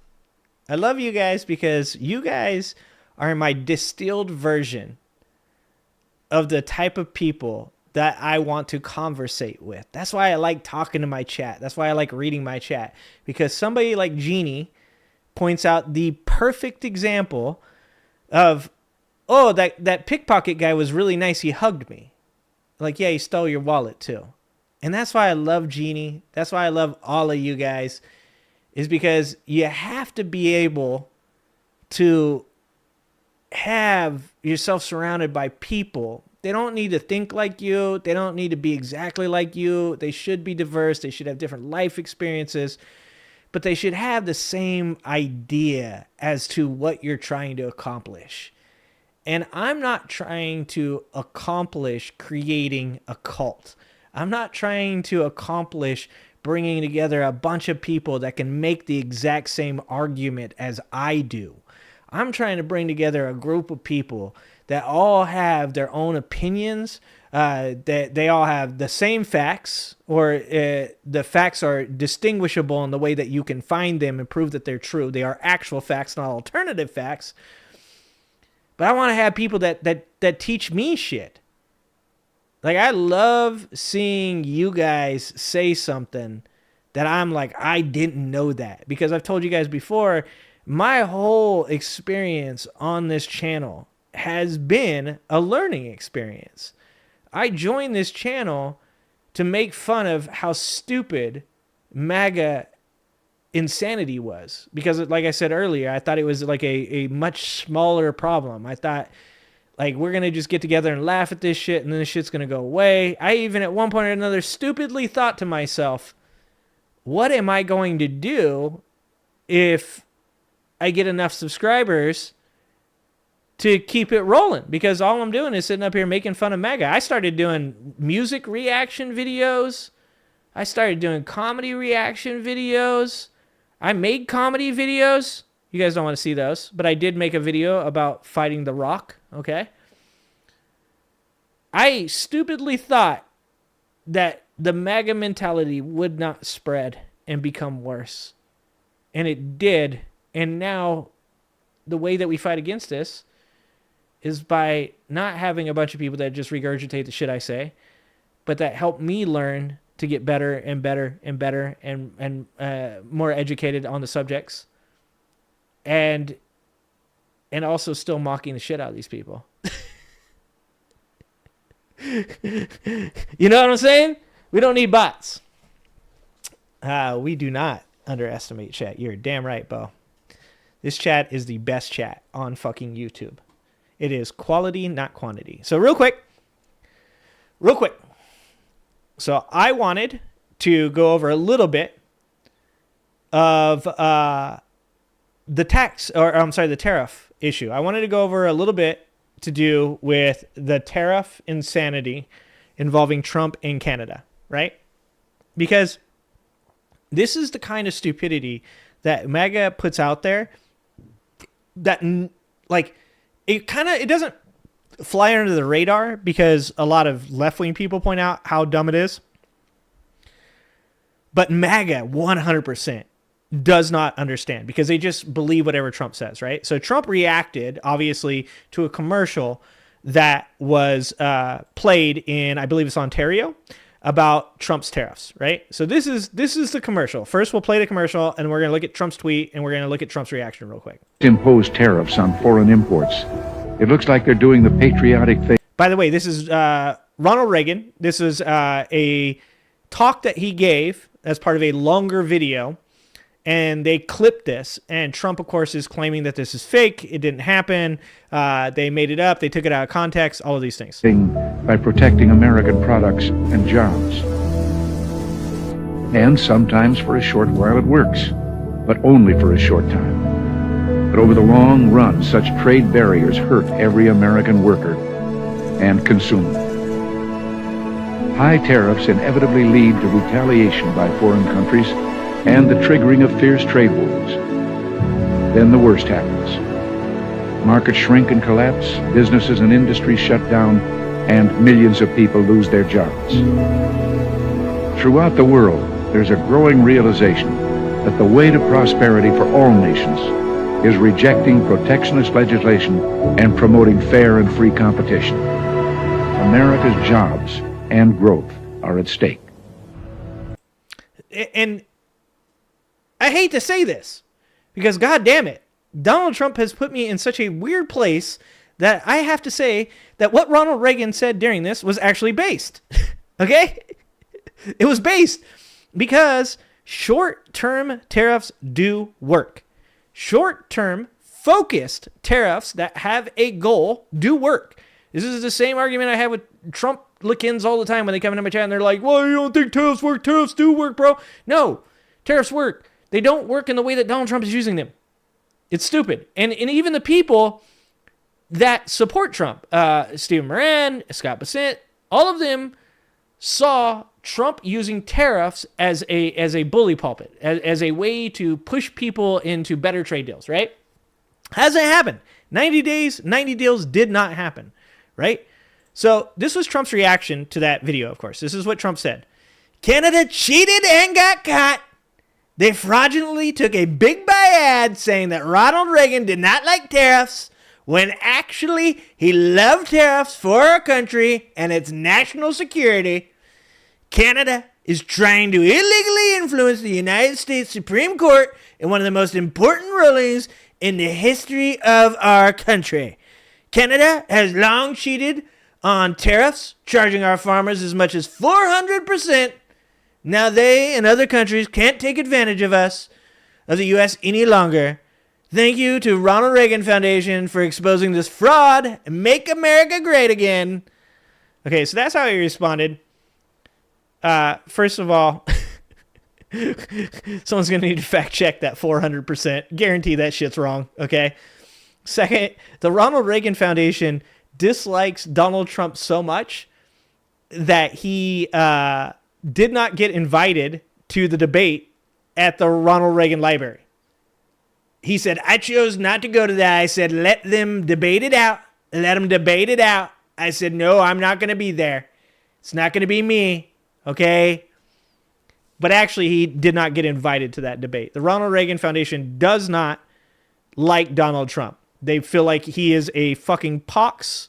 I love you guys because you guys are my distilled version of the type of people that I want to conversate with. That's why I like talking to my chat. That's why I like reading my chat, because somebody like Jeannie points out the perfect example of, oh, that pickpocket guy was really nice. He hugged me. Like, yeah, he stole your wallet too. And that's why I love Jeannie. That's why I love all of you guys, is because you have to be able to have yourself surrounded by people. They don't need to think like you. They don't need to be exactly like you. They should be diverse. They should have different life experiences, but they should have the same idea as to what you're trying to accomplish. And I'm not trying to accomplish creating a cult. I'm not trying to accomplish bringing together a bunch of people that can make the exact same argument as I do. I'm trying to bring together a group of people that all have their own opinions, that they all have the same facts, or the facts are distinguishable in the way that you can find them and prove that they're true. They are actual facts, not alternative facts. But I want to have people that teach me shit. Like, I love seeing you guys say something that I'm like, I didn't know that. Because I've told you guys before, my whole experience on this channel has been a learning experience. I joined this channel to make fun of how stupid MAGA insanity was. Because, like I said earlier, I thought it was like a much smaller problem. I thought, like, we're going to just get together and laugh at this shit, and then this shit's going to go away. I even at one point or another stupidly thought to myself, what am I going to do if I get enough subscribers to keep it rolling? Because all I'm doing is sitting up here making fun of MAGA. I started doing music reaction videos. I started doing comedy reaction videos. I made comedy videos. You guys don't want to see those, but I did make a video about fighting The Rock, okay? I stupidly thought that the MAGA mentality would not spread and become worse. And it did. And now the way that we fight against this is by not having a bunch of people that just regurgitate the shit I say, but that help me learn to get better and better and better and more educated on the subjects. And also still mocking the shit out of these people. You know what I'm saying? We don't need bots. We do not underestimate chat. You're damn right, Bo. This chat is the best chat on fucking YouTube. It is quality, not quantity. So real quick. So I wanted to go over a little bit of the tariff issue. I wanted to go over a little bit to do with the tariff insanity involving Trump in Canada, right? Because this is the kind of stupidity that MAGA puts out there that, like, it doesn't fly under the radar because a lot of left-wing people point out how dumb it is. But MAGA 100% does not understand because they just believe whatever Trump says, right? So Trump reacted, obviously, to a commercial that was played in, I believe it's Ontario, about Trump's tariffs, right? So this is the commercial. First, we'll play the commercial, and we're going to look at Trump's tweet, and we're going to look at Trump's reaction real quick. Impose tariffs on foreign imports. It looks like they're doing the patriotic thing. By the way, this is Ronald Reagan. This is a talk that he gave as part of a longer video, and they clipped this. And Trump, of course, is claiming that this is fake. It didn't happen. They made it up. They took it out of context. All of these things. By protecting American products and jobs. And sometimes for a short while it works, but only for a short time. But over the long run, such trade barriers hurt every American worker and consumer. High tariffs inevitably lead to retaliation by foreign countries and the triggering of fierce trade wars. Then the worst happens. Markets shrink and collapse, businesses and industries shut down, and millions of people lose their jobs. Throughout the world, there's a growing realization that the way to prosperity for all nations is rejecting protectionist legislation and promoting fair and free competition. America's jobs and growth are at stake. And I hate to say this, because God damn it, Donald Trump has put me in such a weird place that I have to say that what Ronald Reagan said during this was actually based. Okay? It was based because short-term tariffs do work. Short-term focused tariffs that have a goal do work. This is the same argument I have with Trump lickins all the time when they come into my chat and they're like, well, you don't think tariffs work? Tariffs do work, bro. No, tariffs work. They don't work in the way that Donald Trump is using them. It's stupid. And even the people that support Trump, Stephen Moran, Scott Bessent, all of them saw Trump using tariffs as a bully pulpit, as a way to push people into better trade deals, right? Hasn't happened. 90 days, 90 deals did not happen, right? So this was Trump's reaction to that video, of course. This is what Trump said. Canada cheated and got caught. They fraudulently took a big buy ad saying that Ronald Reagan did not like tariffs when actually he loved tariffs for our country and its national security. Canada is trying to illegally influence the United States Supreme Court in one of the most important rulings in the history of our country. Canada has long cheated on tariffs, charging our farmers as much as 400%. Now they and other countries can't take advantage of us, of the U.S. any longer. Thank you to Ronald Reagan Foundation for exposing this fraud and make America great again. Okay, so that's how he responded. First of all, someone's going to need to fact check that 400%. Guarantee that shit's wrong, okay? Second, the Ronald Reagan Foundation dislikes Donald Trump so much that he did not get invited to the debate at the Ronald Reagan Library. He said, I chose not to go to that. I said, let them debate it out. Let them debate it out. I said, no, I'm not going to be there. It's not going to be me, okay? But actually, he did not get invited to that debate. The Ronald Reagan Foundation does not like Donald Trump. They feel like he is a fucking pox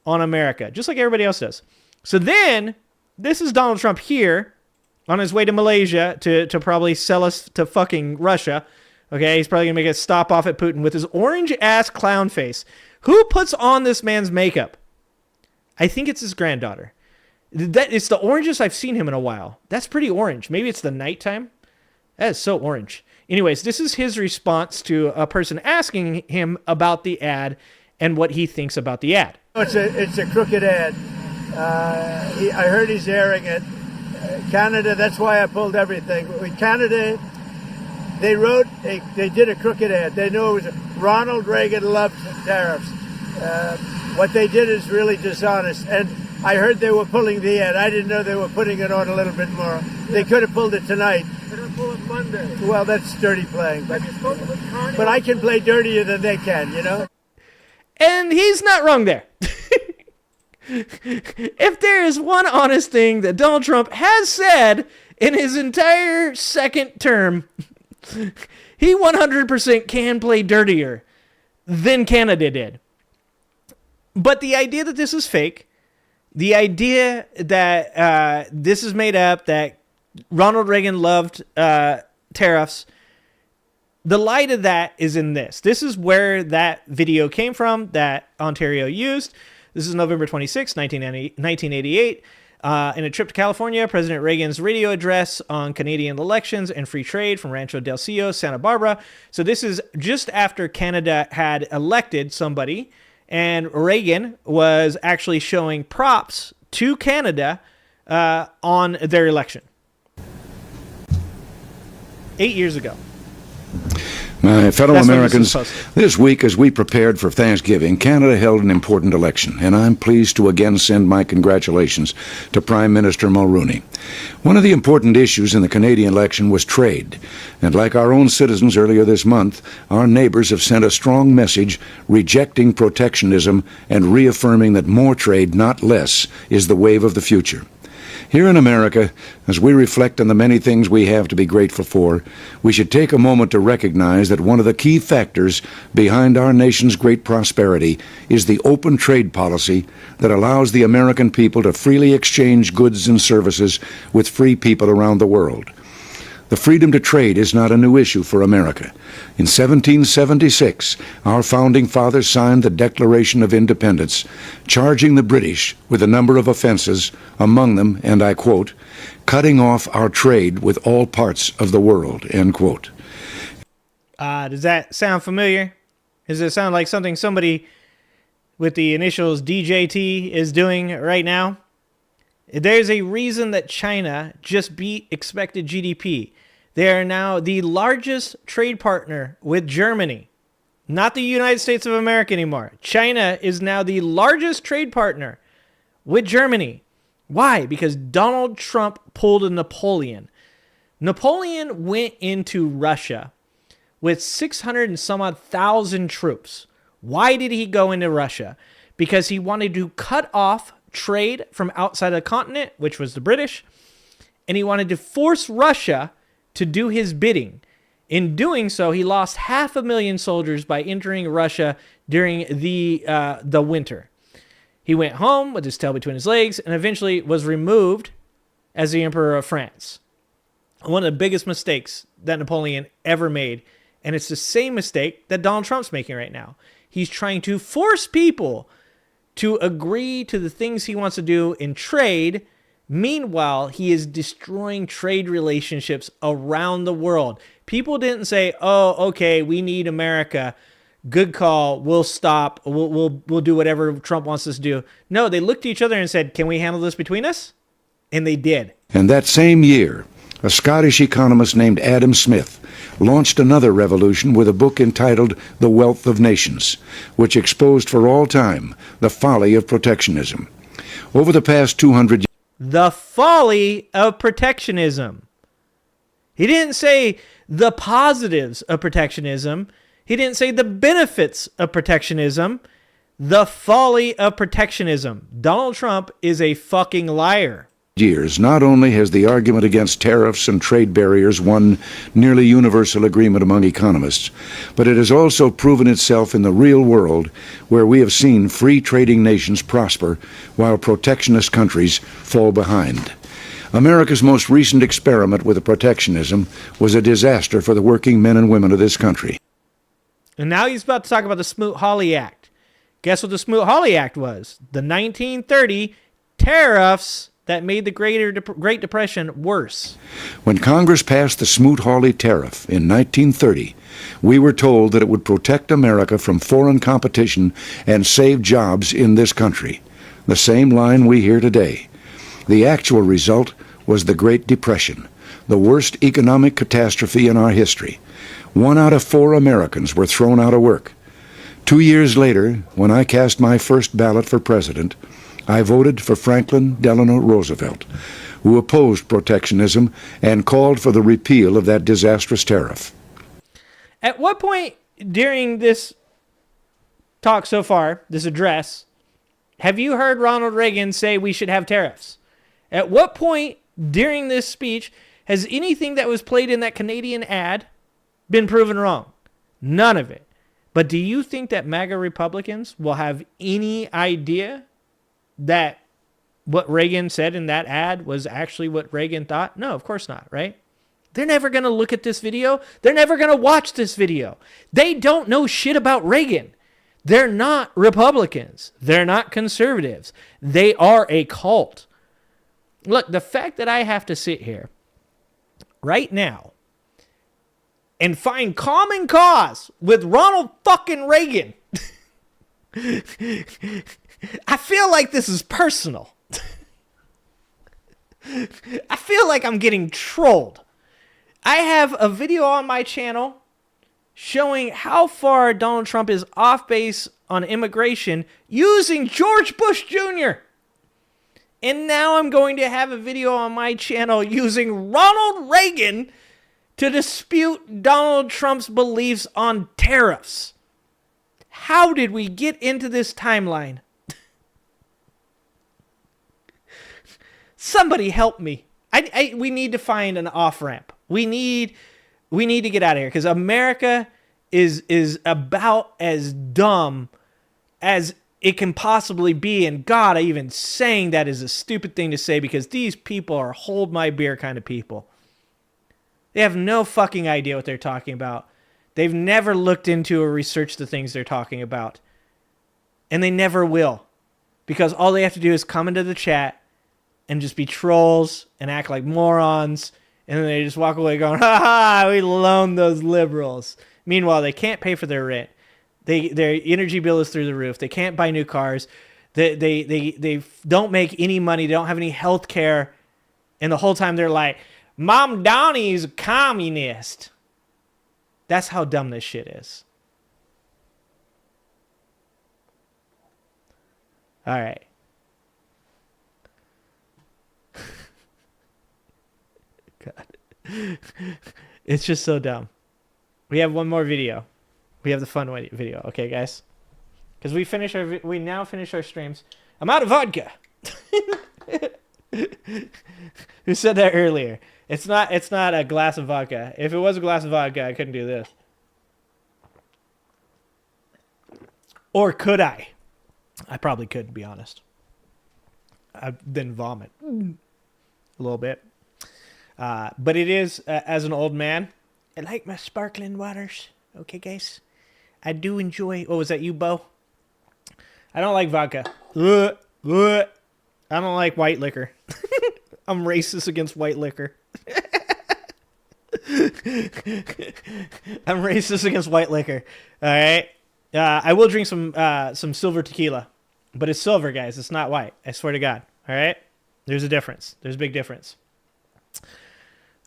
on America, just like everybody else does. So then, this is Donald Trump here on his way to Malaysia to probably sell us to fucking Russia. Okay, he's probably going to make a stop off at Putin with his orange-ass clown face. Who puts on this man's makeup? I think it's his granddaughter. It's the orangest I've seen him in a while. That's pretty orange. Maybe it's the nighttime. That is so orange. Anyways, this is his response to a person asking him about the ad and what he thinks about the ad. It's a crooked ad. I heard he's airing it. Canada, that's why I pulled everything. With Canada, they did a crooked ad. They knew it was Ronald Reagan loved tariffs. What they did is really dishonest. And I heard they were pulling the ad. I didn't know they were putting it on a little bit more. They could have pulled it tonight. They're going to pull it Monday. Well, that's dirty playing. But I can play dirtier than they can, you know? And he's not wrong there. If there is one honest thing that Donald Trump has said in his entire second term, he 100% can play dirtier than Canada did. But the idea that this is fake, the idea that this is made up, that Ronald Reagan loved tariffs, the lie to that is in this. This is where that video came from that Ontario used. This is November 26, 1988. In a trip to California, President Reagan's radio address on Canadian elections and free trade from Rancho delCio, Santa Barbara. So this is just after Canada had elected somebody, and Reagan was actually showing props to Canada on their election. 8 years ago. My fellow Americans, this week as we prepared for Thanksgiving, Canada held an important election, and I'm pleased to again send my congratulations to Prime Minister Mulroney. One of the important issues in the Canadian election was trade, and like our own citizens earlier this month, our neighbors have sent a strong message rejecting protectionism and reaffirming that more trade, not less, is the wave of the future. Here in America, as we reflect on the many things we have to be grateful for, we should take a moment to recognize that one of the key factors behind our nation's great prosperity is the open trade policy that allows the American people to freely exchange goods and services with free people around the world. The freedom to trade is not a new issue for America. In 1776, our founding fathers signed the Declaration of Independence, charging the British with a number of offenses, among them, and I quote, cutting off our trade with all parts of the world, end quote. Does that sound familiar? Does it sound like something somebody with the initials DJT is doing right now? There's a reason that China just beat expected GDP. They are now the largest trade partner with Germany, not the United States of America anymore. China is now the largest trade partner with Germany. Why? Because Donald Trump pulled a Napoleon. Napoleon went into Russia with 600 and some odd thousand troops. Why did he go into Russia? Because he wanted to cut off trade from outside the continent, which was the British, and he wanted to force Russia to do his bidding. In doing so, he lost 500,000 soldiers by entering Russia during the winter. He went home with his tail between his legs and eventually was removed as the Emperor of France. One of the biggest mistakes that Napoleon ever made, and it's the same mistake that Donald Trump's making right now. He's trying to force people to agree to the things he wants to do in trade. Meanwhile, he is destroying trade relationships around the world. People didn't say, oh, okay, we need America. Good call. We'll stop. We'll do whatever Trump wants us to do. No, they looked at each other and said, can we handle this between us? And they did. And that same year, a Scottish economist named Adam Smith launched another revolution with a book entitled The Wealth of Nations, which exposed for all time the folly of protectionism. Over the past 200 years, the folly of protectionism. He didn't say the positives of protectionism. He didn't say the benefits of protectionism. The folly of protectionism. Donald Trump is a fucking liar. not only has the argument against tariffs and trade barriers won nearly universal agreement among economists, but it has also proven itself in the real world, where we have seen free trading nations prosper while protectionist countries fall behind. America's most recent experiment with protectionism was a disaster for the working men and women of this country. And now he's about to talk about the Smoot-Hawley Act. Guess what the Smoot-Hawley Act was? The 1930 tariffs that made the Great Depression worse. When Congress passed the Smoot-Hawley Tariff in 1930, we were told that it would protect America from foreign competition and save jobs in this country. The same line we hear today. The actual result was the Great Depression, the worst economic catastrophe in our history. 1 out of 4 Americans were thrown out of work. 2 years later, when I cast my first ballot for president, I voted for Franklin Delano Roosevelt, who opposed protectionism and called for the repeal of that disastrous tariff. At what point during this talk so far, this address, have you heard Ronald Reagan say we should have tariffs? At what point during this speech has anything that was played in that Canadian ad been proven wrong? None of it. But do you think that MAGA Republicans will have any idea that what Reagan said in that ad was actually what Reagan thought? No, of course not, right? They're never going to look at this video. They're never going to watch this video. They don't know shit about Reagan. They're not Republicans. They're not conservatives. They are a cult. Look, the fact that I have to sit here right now and find common cause with Ronald fucking Reagan, I feel like this is personal. I feel like I'm getting trolled. I have a video on my channel showing how far Donald Trump is off base on immigration using George Bush Jr. And now I'm going to have a video on my channel using Ronald Reagan to dispute Donald Trump's beliefs on tariffs. How did we get into this timeline? Somebody help me. We need to find an off-ramp. We need to get out of here because America is about as dumb as it can possibly be. And God, even saying that is a stupid thing to say because these people are hold my beer kind of people. They have no fucking idea what they're talking about. They've never looked into or researched the things they're talking about. And they never will. Because all they have to do is come into the chat and just be trolls and act like morons. And then they just walk away going, ha ha, we loaned those liberals. Meanwhile, they can't pay for their rent. Their energy bill is through the roof. They can't buy new cars. They don't make any money. They don't have any health care. And the whole time they're like, Mom Donnie's a communist. That's how dumb this shit is. All right. God. It's just so dumb. We have one more video. We have the fun video. Okay, guys? Because we now finish our streams. I'm out of vodka. Who said that earlier? It's not a glass of vodka. If it was a glass of vodka, I couldn't do this. Or could I? I probably could, to be honest. I'd then vomit a little bit. But it is, as an old man, I like my sparkling waters. Okay, guys? I do enjoy... Oh, was that you, Bo? I don't like vodka. I don't like white liquor. I'm racist against white liquor. I'm racist against white liquor. All right? I will drink some silver tequila. But it's silver, guys. It's not white. I swear to God. All right? There's a difference. There's a big difference.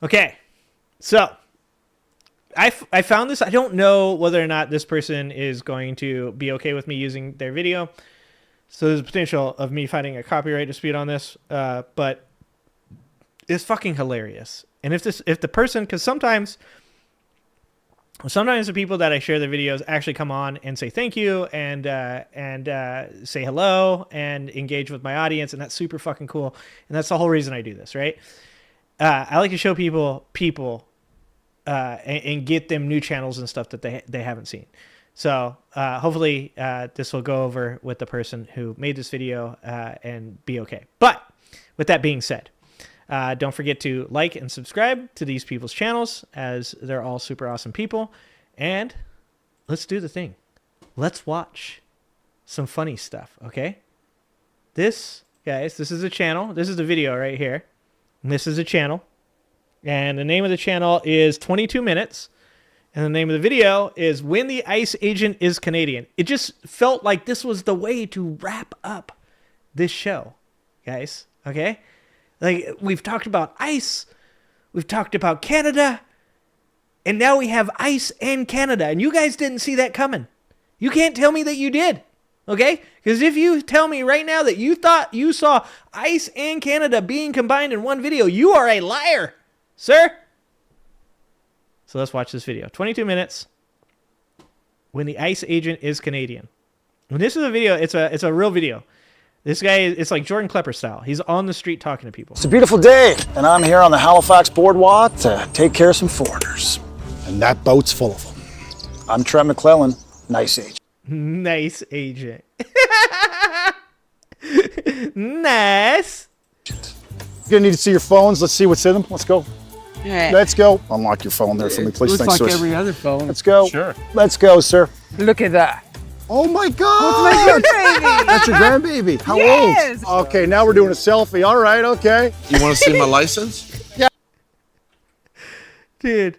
Okay. So, I found this. I don't know whether or not this person is going to be okay with me using their video. So there's a potential of me finding a copyright dispute on this. But it's fucking hilarious. And if the person, because sometimes the people that I share their videos actually come on and say thank you and say hello and engage with my audience, and that's super fucking cool. And that's the whole reason I do this, right? I like to show people and get them new channels and stuff that they haven't seen. So hopefully this will go over with the person who made this video and be okay. But with that being said, don't forget to like and subscribe to these people's channels, as they're all super awesome people. And let's do the thing. Let's watch some funny stuff, okay? This, guys, this is a channel. This is the video right here. And this is a channel. And the name of the channel is 22 Minutes. And the name of the video is When the ICE Agent is Canadian. It just felt like this was the way to wrap up this show, guys, okay? Like, we've talked about ICE, we've talked about Canada, and now we have ICE and Canada, and you guys didn't see that coming. You can't tell me that you did, okay? Because if you tell me right now that you thought you saw ICE and Canada being combined in one video, you are a liar, sir. So let's watch this video. 22 minutes. When the ICE agent is Canadian. When this is a video, it's a real video. This guy, it's like Jordan Klepper style. He's on the street talking to people. It's a beautiful day, and I'm here on the Halifax Boardwalk to take care of some foreigners. And that boat's full of them. I'm Trent McClellan, nice agent. Nice agent. Nice. You're gonna need to see your phones. Let's see what's in them. Let's go. Yeah. Let's go. Unlock your phone there for me, please. Looks Thanks, like sir. every other phone. Let's go. Sure. Let's go, sir. Look at that. Oh my God! That's my grandbaby. That's your grandbaby. How Yes. old? Okay, now we're doing a selfie. All right, okay. You want to see my license? Yeah. Dude,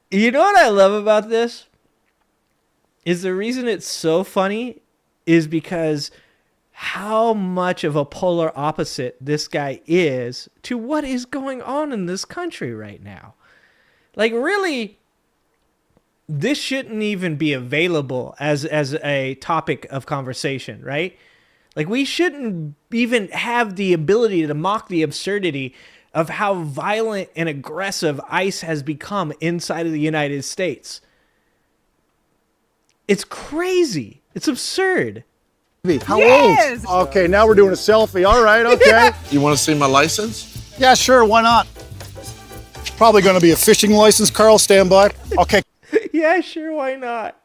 you know what I love about this? Is the reason it's so funny is because how much of a polar opposite this guy is to what is going on in this country right now. Like, really, this shouldn't even be available as a topic of conversation, right? Like, we shouldn't even have the ability to mock the absurdity of how violent and aggressive ICE has become inside of the United States. It's crazy. It's absurd. How old? Okay, now we're doing a selfie. All right, okay. You want to see my license? Yeah, sure. Why not? It's probably going to be a fishing license. Carl, stand by. Okay. Yeah, sure, why not?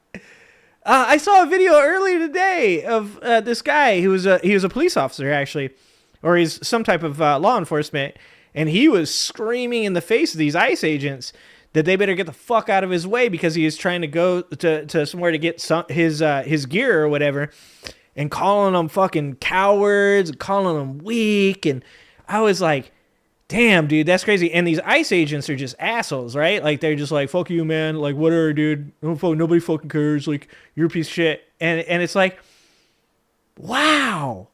I saw a video earlier today of this guy who was he was a police officer, actually, or he's some type of law enforcement, and he was screaming in the face of these ICE agents that they better get the fuck out of his way because he is trying to go to somewhere to get his gear or whatever, and calling them fucking cowards, calling them weak, and I was like, damn, dude, that's crazy. And these ICE agents are just assholes, right? Like, they're just like, fuck you, man. Like, whatever, dude. Nobody fucking cares. Like, you're a piece of shit. And it's like, wow.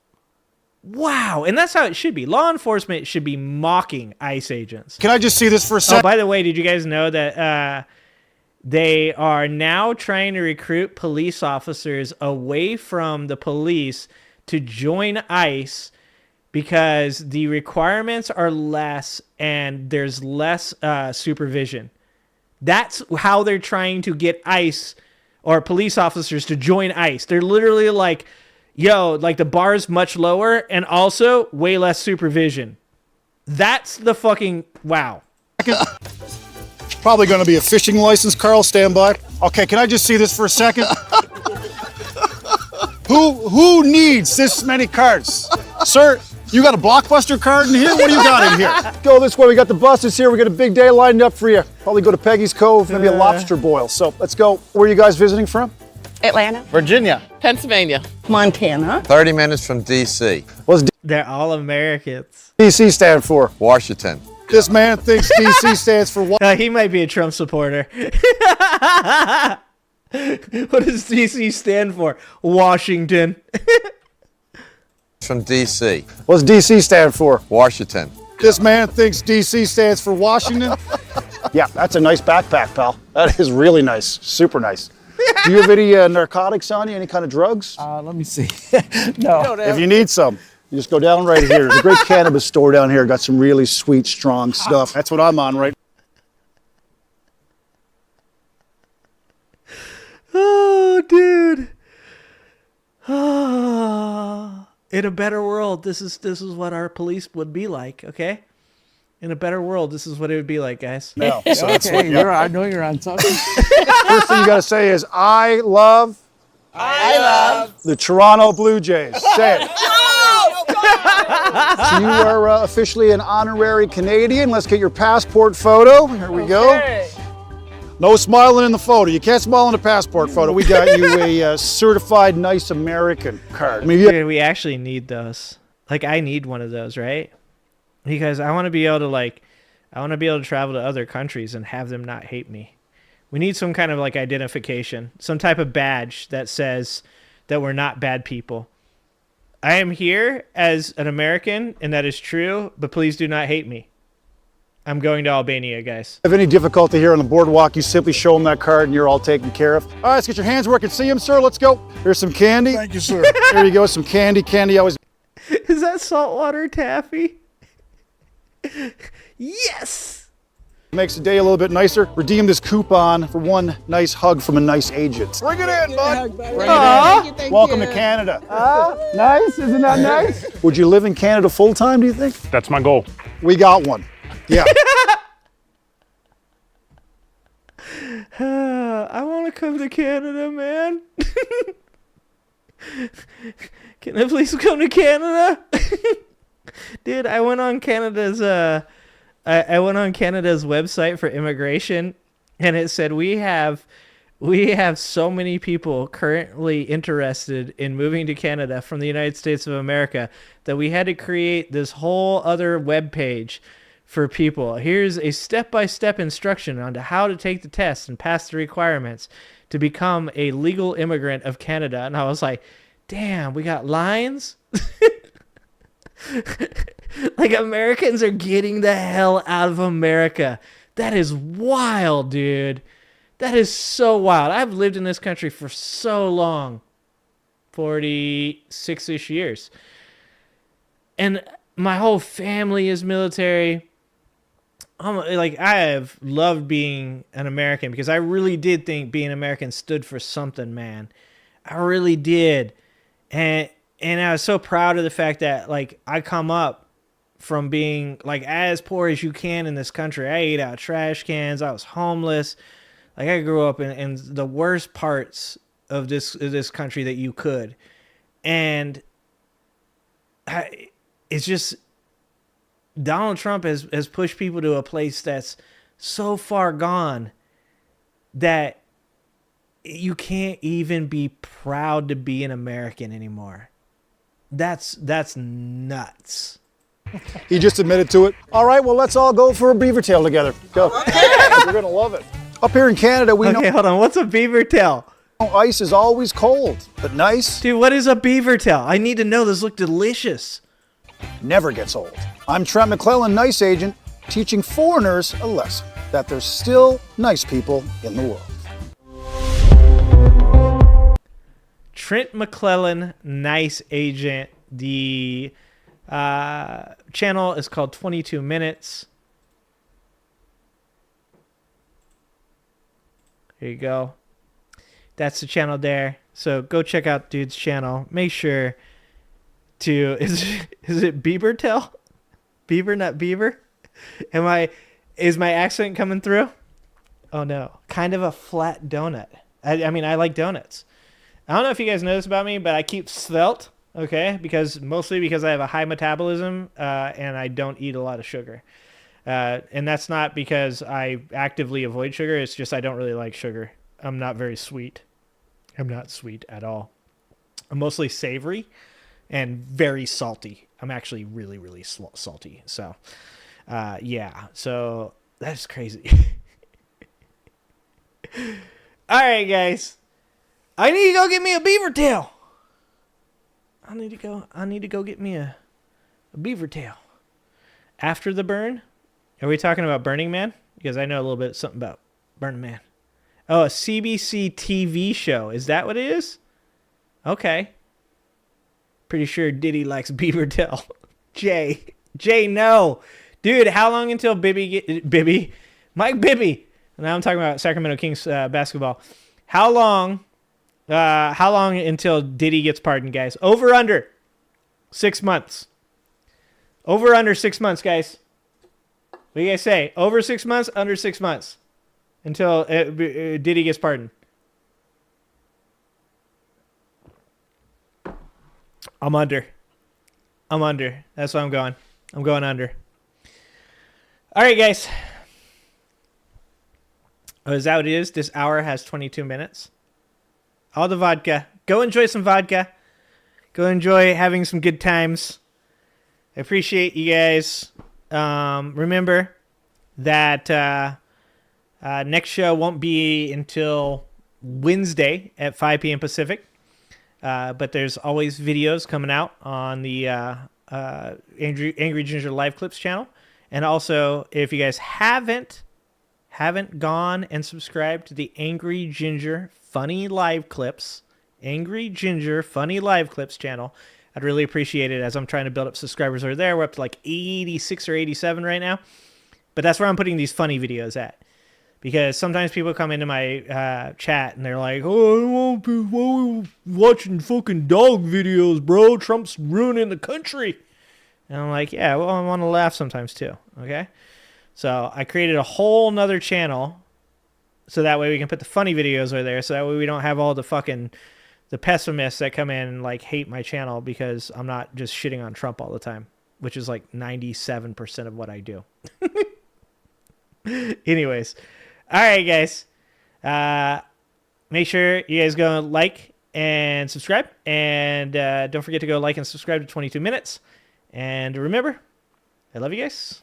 Wow. And that's how it should be. Law enforcement should be mocking ICE agents. Can I just see this for a second? Oh, by the way, did you guys know that they are now trying to recruit police officers away from the police to join ICE because the requirements are less and there's less supervision. That's how they're trying to get ICE or police officers to join ICE. They're literally like, yo, like the bar's much lower and also way less supervision. That's the fucking wow. Probably going to be a fishing license, Carl. Stand by. Okay, can I just see this for a second? Who needs this many cards? Sir, you got a Blockbuster card in here? What do you got in here? Go this way. We got the buses here. We got a big day lined up for you. Probably go to Peggy's Cove, maybe a lobster boil. So let's go. Where are you guys visiting from? Atlanta. Virginia. Pennsylvania. Montana. 30 minutes from D.C. What's They're all Americans. D.C. stand for? Washington. This man thinks D.C. stands for what? He might be a Trump supporter. What does D.C. stand for? Washington. From D.C. What's D.C. stand for? Washington. This man thinks D.C. stands for Washington? Yeah, that's a nice backpack, pal. That is really nice. Super nice. Do you have any narcotics on you? Any kind of drugs? Let me see. No. If you need some, you just go down right here. There's a great cannabis store down here. Got some really sweet, strong stuff. That's what I'm on right now. Oh, dude. Oh. In a better world, this is what our police would be like, okay? In a better world, this is what it would be like, guys. No. So that's Okay, what, yeah. I know you're on something. First thing you got to say is, I love the Toronto Blue Jays. Say it. So you are officially an honorary Canadian. Let's get your passport photo. Here we go. No smiling in the photo. You can't smile in the passport photo. We got you a certified nice American card. I mean, Dude, we actually need those. Like, I need one of those, right? Because I want to be able to travel to other countries and have them not hate me. We need some kind of like identification, some type of badge that says that we're not bad people. I am here as an American, and that is true, but please do not hate me. I'm going to Albania, guys. If any difficulty here on the boardwalk, you simply show them that card and you're all taken care of. All right, let's get your hands where I can see them, sir. Let's go. Here's some candy. Thank you, sir. There you go, some candy. Candy always... Is that saltwater taffy? Yes! Makes the day a little bit nicer. Redeem this coupon for one nice hug from a nice agent. Bring it in, bud. Bring it in. Welcome to Canada. Nice, isn't that nice? Would you live in Canada full time, do you think? That's my goal. We got one. Yeah. I want to come to Canada, man. Can I please come to Canada? Dude, I went on Canada's website for immigration, and it said we have so many people currently interested in moving to Canada from the United States of America that we had to create this whole other web page for people. Here's a step-by-step instruction on how to take the test and pass the requirements to become a legal immigrant of Canada. And I was like, damn, we got lines? Like, Americans are getting the hell out of America. That is wild, dude. That is so wild. I've lived in this country for so long. 46-ish years. And my whole family is military. I have loved being an American because I really did think being American stood for something, man. I really did. And I was so proud of the fact that, like, I come up from being, like, as poor as you can in this country. I ate out trash cans. I was homeless. Like, I grew up in the worst parts of this country that you could. And it's just... Donald Trump has pushed people to a place that's so far gone that you can't even be proud to be an American anymore. That's nuts. He just admitted to it. All right, well, let's all go for a beaver tail together. Go. You're going to love it. Up here in Canada, we know... Okay, hold on. What's a beaver tail? Ice is always cold, but nice. Dude, what is a beaver tail? I need to know. This looks delicious. Never gets old. I'm Trent McClellan, nice agent, teaching foreigners a lesson that there's still nice people in the world. Trent McClellan, nice agent. The channel is called 22 Minutes. There you go. That's the channel there. So go check out dude's channel. Make sure to is it Bieber Tell? Bieber, not Beaver? Is my accent coming through? Oh no. Kind of a flat donut. I mean, I like donuts. I don't know if you guys know this about me, but I keep svelte, okay? Mostly because I have a high metabolism and I don't eat a lot of sugar. And that's not because I actively avoid sugar. It's just I don't really like sugar. I'm not very sweet. I'm not sweet at all. I'm mostly savory and very salty. I'm actually really, really salty. So, yeah. So that's crazy. All right, guys. I need to go get me a beaver tail. I need to go get me a beaver tail. After the burn? Are we talking about Burning Man? Because I know a little bit something about Burning Man. Oh, a CBC TV show. Is that what it is? Okay. Pretty sure Diddy likes beaver tail. Jay, no. Dude, how long until Mike Bibby. Now I'm talking about Sacramento Kings basketball. How long until Diddy gets pardoned, guys? Over, under 6 months. Over, under 6 months, guys. What do you guys say? Over 6 months, under 6 months until Diddy gets pardoned. I'm under. That's what I'm going. I'm going under. All right, guys. Oh, is that what it is? This hour has 22 minutes. All the vodka. Go enjoy some vodka. Go enjoy having some good times. I appreciate you guys. Remember that next show won't be until Wednesday at 5 p.m. Pacific. But there's always videos coming out on the Angry Ginger Live Clips channel. And also, if you guys haven't gone and subscribed to the Angry Ginger Funny Live Clips, Angry Ginger Funny Live Clips channel, I'd really appreciate it as I'm trying to build up subscribers over there. We're up to like 86 or 87 right now. But that's where I'm putting these funny videos at. Because sometimes people come into my chat and they're like, oh, I won't be watching fucking dog videos, bro. Trump's ruining the country. And I'm like, yeah, well, I want to laugh sometimes too, okay? So I created a whole nother channel so that way we can put the funny videos over there so that way we don't have all the pessimists that come in and like hate my channel because I'm not just shitting on Trump all the time, which is like 97% of what I do. Anyways. All right, guys. Make sure you guys go like and subscribe. And don't forget to go like and subscribe to 22 Minutes. And remember, I love you guys.